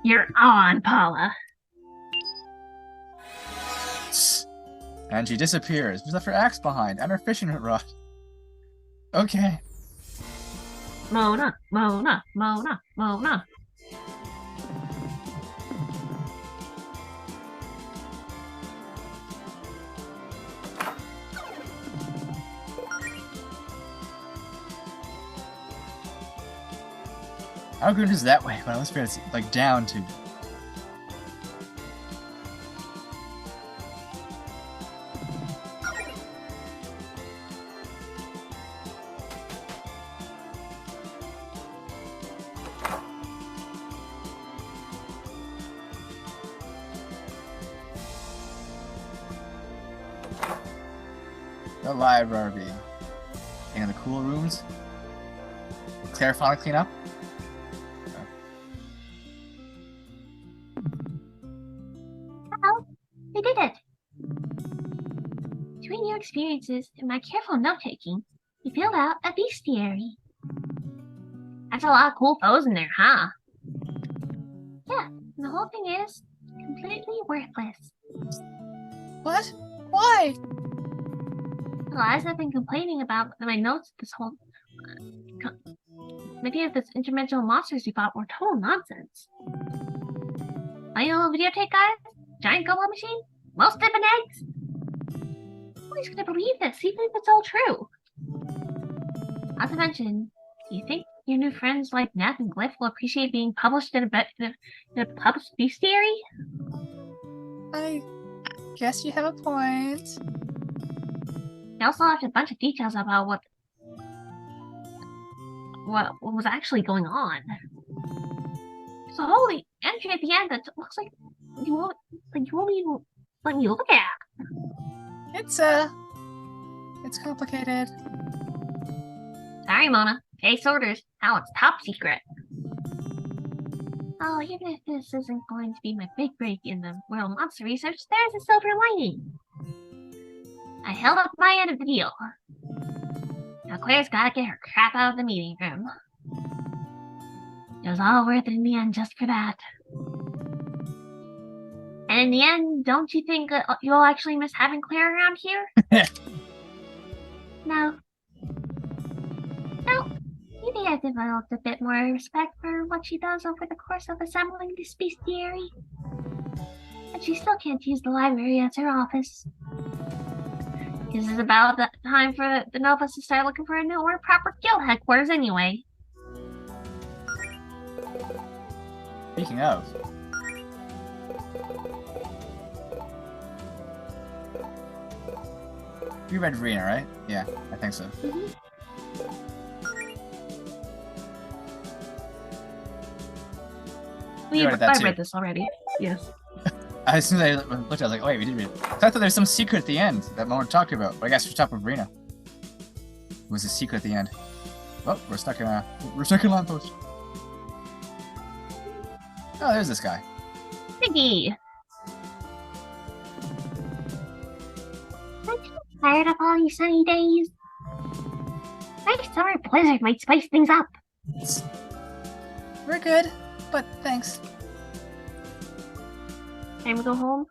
You're on, Paula. And she disappears. She left her axe behind and her fishing rod. Okay. Mona, Mona, Mona, Mona. Our group is that way, but I was figuring it's like down to. The library. And the cool rooms. Clarify, clean up. Well, we did it. Between your experiences and my careful note-taking, you filled out a bestiary. That's a lot of cool foes in there, huh? Yeah, and the whole thing is completely worthless. What? Why? Well, as I've been complaining about in my notes this whole... many of those interdimensional monsters you fought were total nonsense. My little videotape guys? Giant gumball machine? Most dipping eggs? Nobody's gonna believe this, even if it's all true. Not to mention, do you think your new friends like Nat and Glyph will appreciate being published in a published bestiary? I guess you have a point. They also left a bunch of details about what was actually going on. So holy entry at the end that looks like you won't even let me look at. It's complicated. Sorry, Mona. Case orders. Now it's top secret. Oh, even if this isn't going to be my big break in the world monster research, there's a silver lining. I held up my end of the deal. Now Claire's gotta get her crap out of the meeting room. It was all worth it in the end just for that. And in the end, don't you think you'll actually miss having Claire around here? No. No. Maybe I've developed a bit more respect for what she does over the course of assembling this bestiary. But she still can't use the library as her office. This is about the time for the Novas to start looking for a new or proper guild headquarters anyway. Speaking of. You read Verena, right? Yeah, I think so. I read this already. Yes. As soon as I looked, I was like, oh wait, we did read it. I thought there's some secret at the end that Mona talked about, but I guess we're talking with Verena. It was a secret at the end. Oh, we're stuck in lamppost. Oh, there's this guy. Piggy! Aren't you tired of all these sunny days? Maybe summer blizzard might spice things up. We're good, but thanks. Time to go home?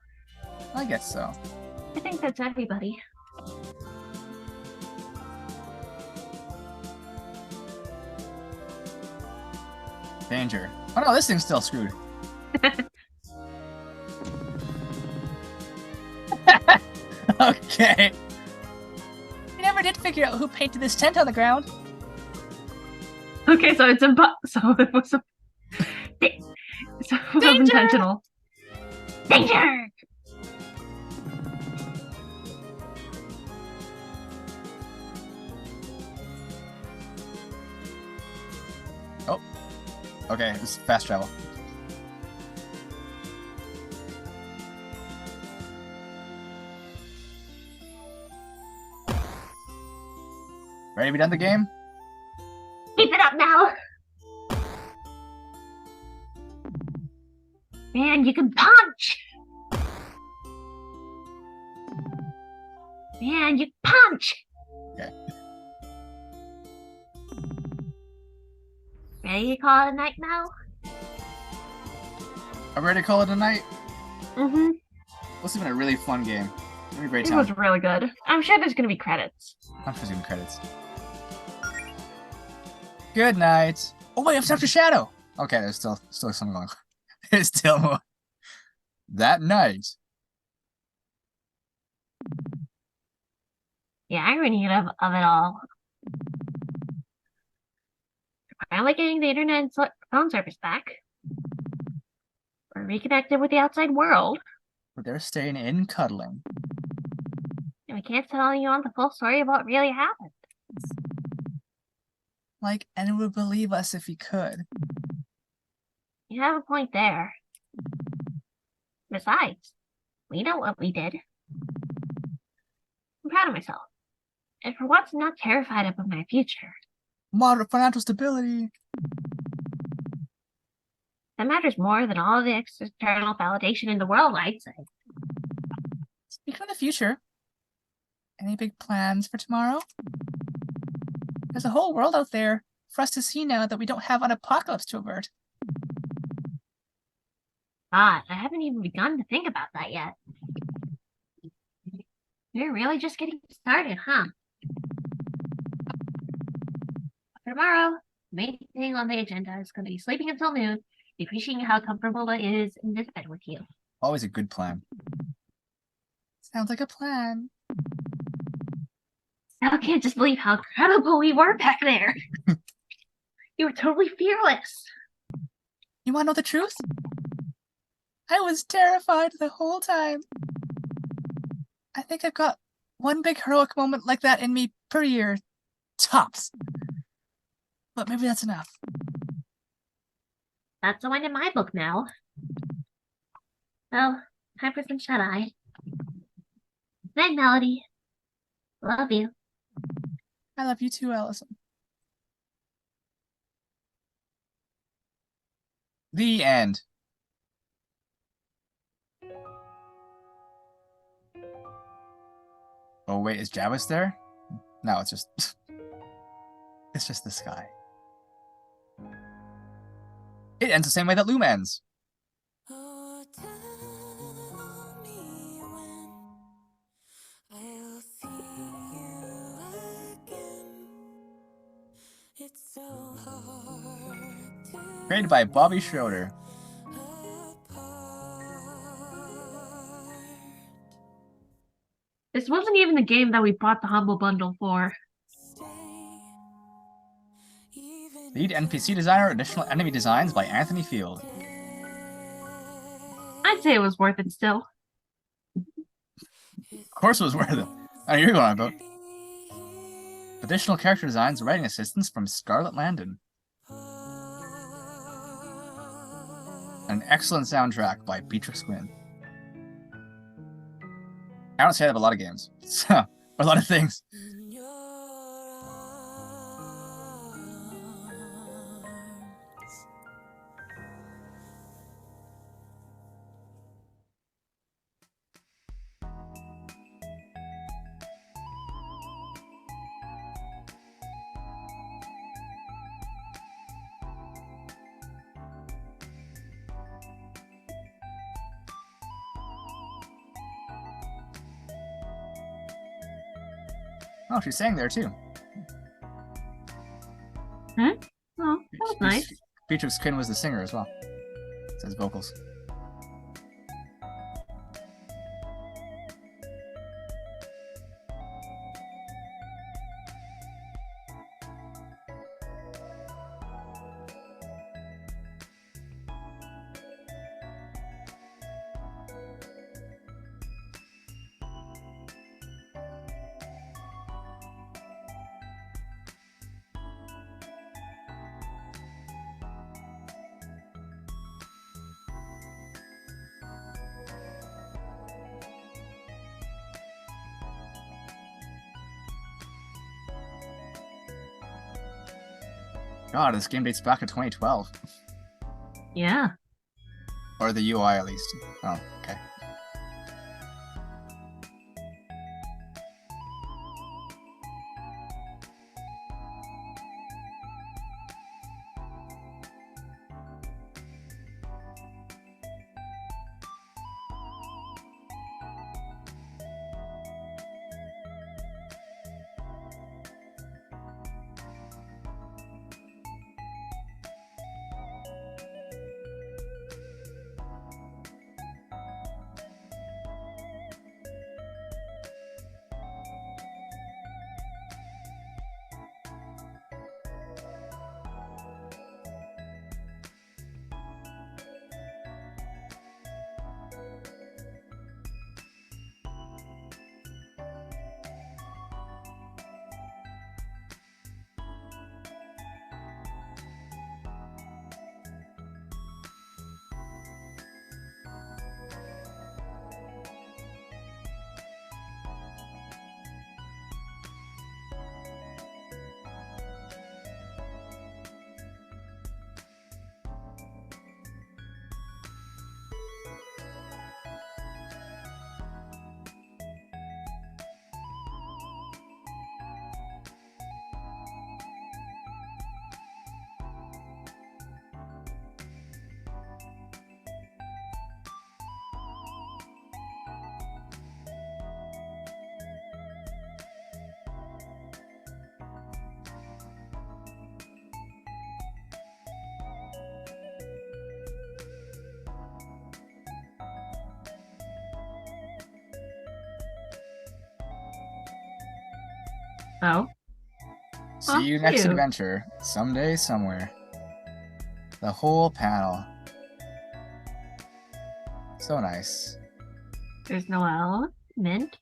I guess so. I think that's everybody. Danger. Oh no, this thing's still screwed. Okay. We never did figure out who painted this tent on the ground. Okay, so it's so it was intentional. Danger! Oh. Okay, it's fast travel. Ready to be done the game? Keep it up now! Man, you can punch! Man, you punch! Okay. Ready to call it a night now? I'm ready to call it a night. Mm-hmm. This has been a really fun game. It's been a great It time. was really good. I'm sure there's gonna be credits. I'm sure there's gonna be credits. Good night. Oh wait, it's after Shadow. Okay, there's still something going on. There's still more. That night. The irony of it all. Finally getting the internet and phone service back. We're reconnected with the outside world. But they're staying in cuddling. And we can't tell you on the full story of what really happened. Like, anyone would believe us if he could. You have a point there. Besides, we know what we did. I'm proud of myself. And for once, I'm not terrified of my future. Moderate financial stability. That matters more than all the external validation in the world, I'd say. Speaking of the future, any big plans for tomorrow? There's a whole world out there for us to see now that we don't have an apocalypse to avert. God, I haven't even begun to think about that yet. We're really just getting started, huh? For tomorrow, the main thing on the agenda is going to be sleeping until noon, appreciating how comfortable it is in this bed with you. Always a good plan. Sounds like a plan. I can't just believe how incredible we were back there. You were totally fearless. You want to know the truth? I was terrified the whole time. I think I've got one big heroic moment like that in me per year. Tops. But maybe that's enough. That's the one in my book now. Well, time for some shut-eye. Night, Melody. Love you. I love you too, Allison. The end. Oh wait, is Javis there? No, it's just it's just the sky. It ends the same way that Loom ends. Oh, tell me when I'll see you again. It's so hard to Created by Bobby Schroeder. This wasn't even the game that we bought the Humble Bundle for. Lead NPC designer, additional enemy designs by Anthony Field. I'd say it was worth it still. Of course it was worth it. I know you're going on about. Additional character designs, writing assistance from Scarlett Landon. An excellent soundtrack by Beatrix Quinn. I don't say that about a lot of games. So, a lot of things. in your arms. Oh, she's sang there too. Oh, that was nice. Beatrix Quinn was the singer as well. It says vocals. God, this game dates back to 2012. Yeah. Or the UI at least. Oh, okay. Oh. See you next cute. adventure, someday, somewhere. The whole panel. So nice. There's Noelle, Mint,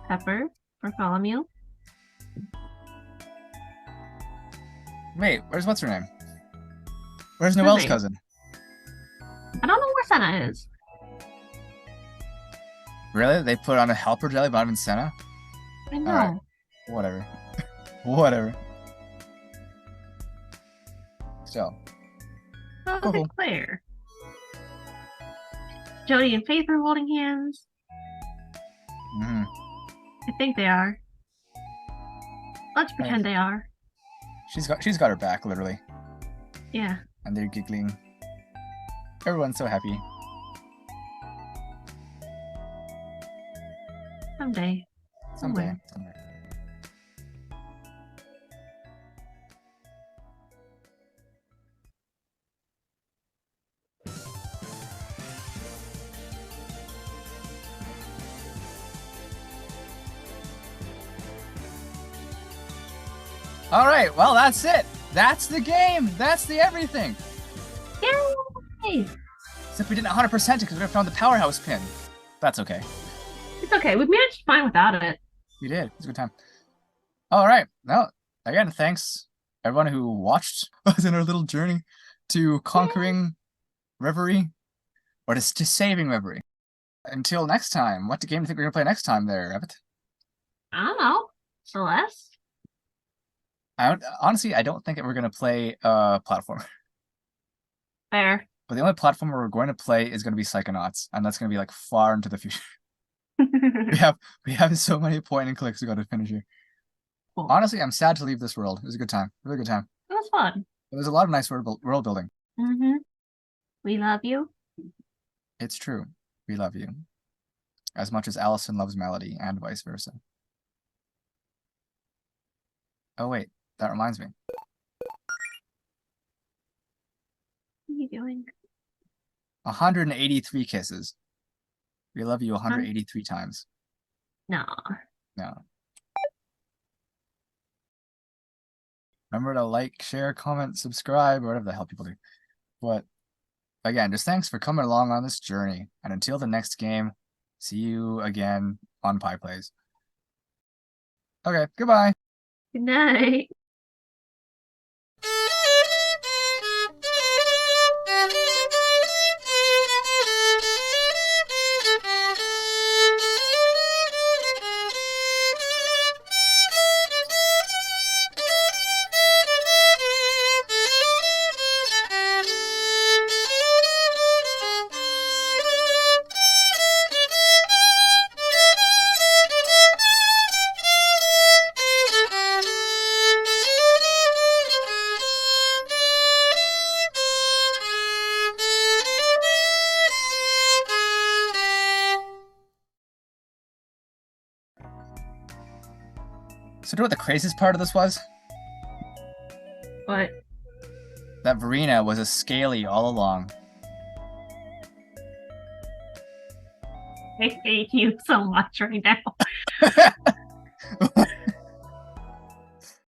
Pepper, Bartholomew. Wait, where's what's her name? Where's Noelle's name? cousin? I don't know where Senna is. Really? They put on a helper jelly, but not even Senna? I know. Alright. Whatever. Whatever. Still. Oh, Cool. look at Claire. Jody and Faith are holding hands. Mm-hmm. I think they are. Let's pretend they are. She's got her back, literally. Yeah. And they're giggling. Everyone's so happy. Someday. Someday. Alright, well, that's it. That's the game. That's the everything. Yay! Except we didn't 100% it because we would have found the powerhouse pin. That's okay. It's okay. We managed fine without it. We did. It was a good time. Alright. Now, again, thanks everyone who watched us in our little journey to conquering Reverie. Or to saving Reverie. Until next time, what game do you think we're going to play next time there, Rabbit? I don't know. Celeste? Honestly, I don't think we're going to play a platformer. Fair. But the only platformer we're going to play is going to be Psychonauts, and that's going to be like far into the future. we have so many point and clicks we got to finish here. Cool. Honestly, I'm sad to leave this world. It was a good time. Really good time. It was fun. There was a lot of nice world building. Mm-hmm. We love you. It's true. We love you. As much as Allison loves Melody, and vice versa. Oh wait, that reminds me. What are you doing? 183 kisses. We love you 183 times. No. No. Remember to like, share, comment, subscribe, or whatever the hell people do. But again, just thanks for coming along on this journey. And until the next game, see you again on Pie Plays. Okay, goodbye. Good night. So do you know what the craziest part of this was? What? That Verena was a scaly all along. I hate you so much right now.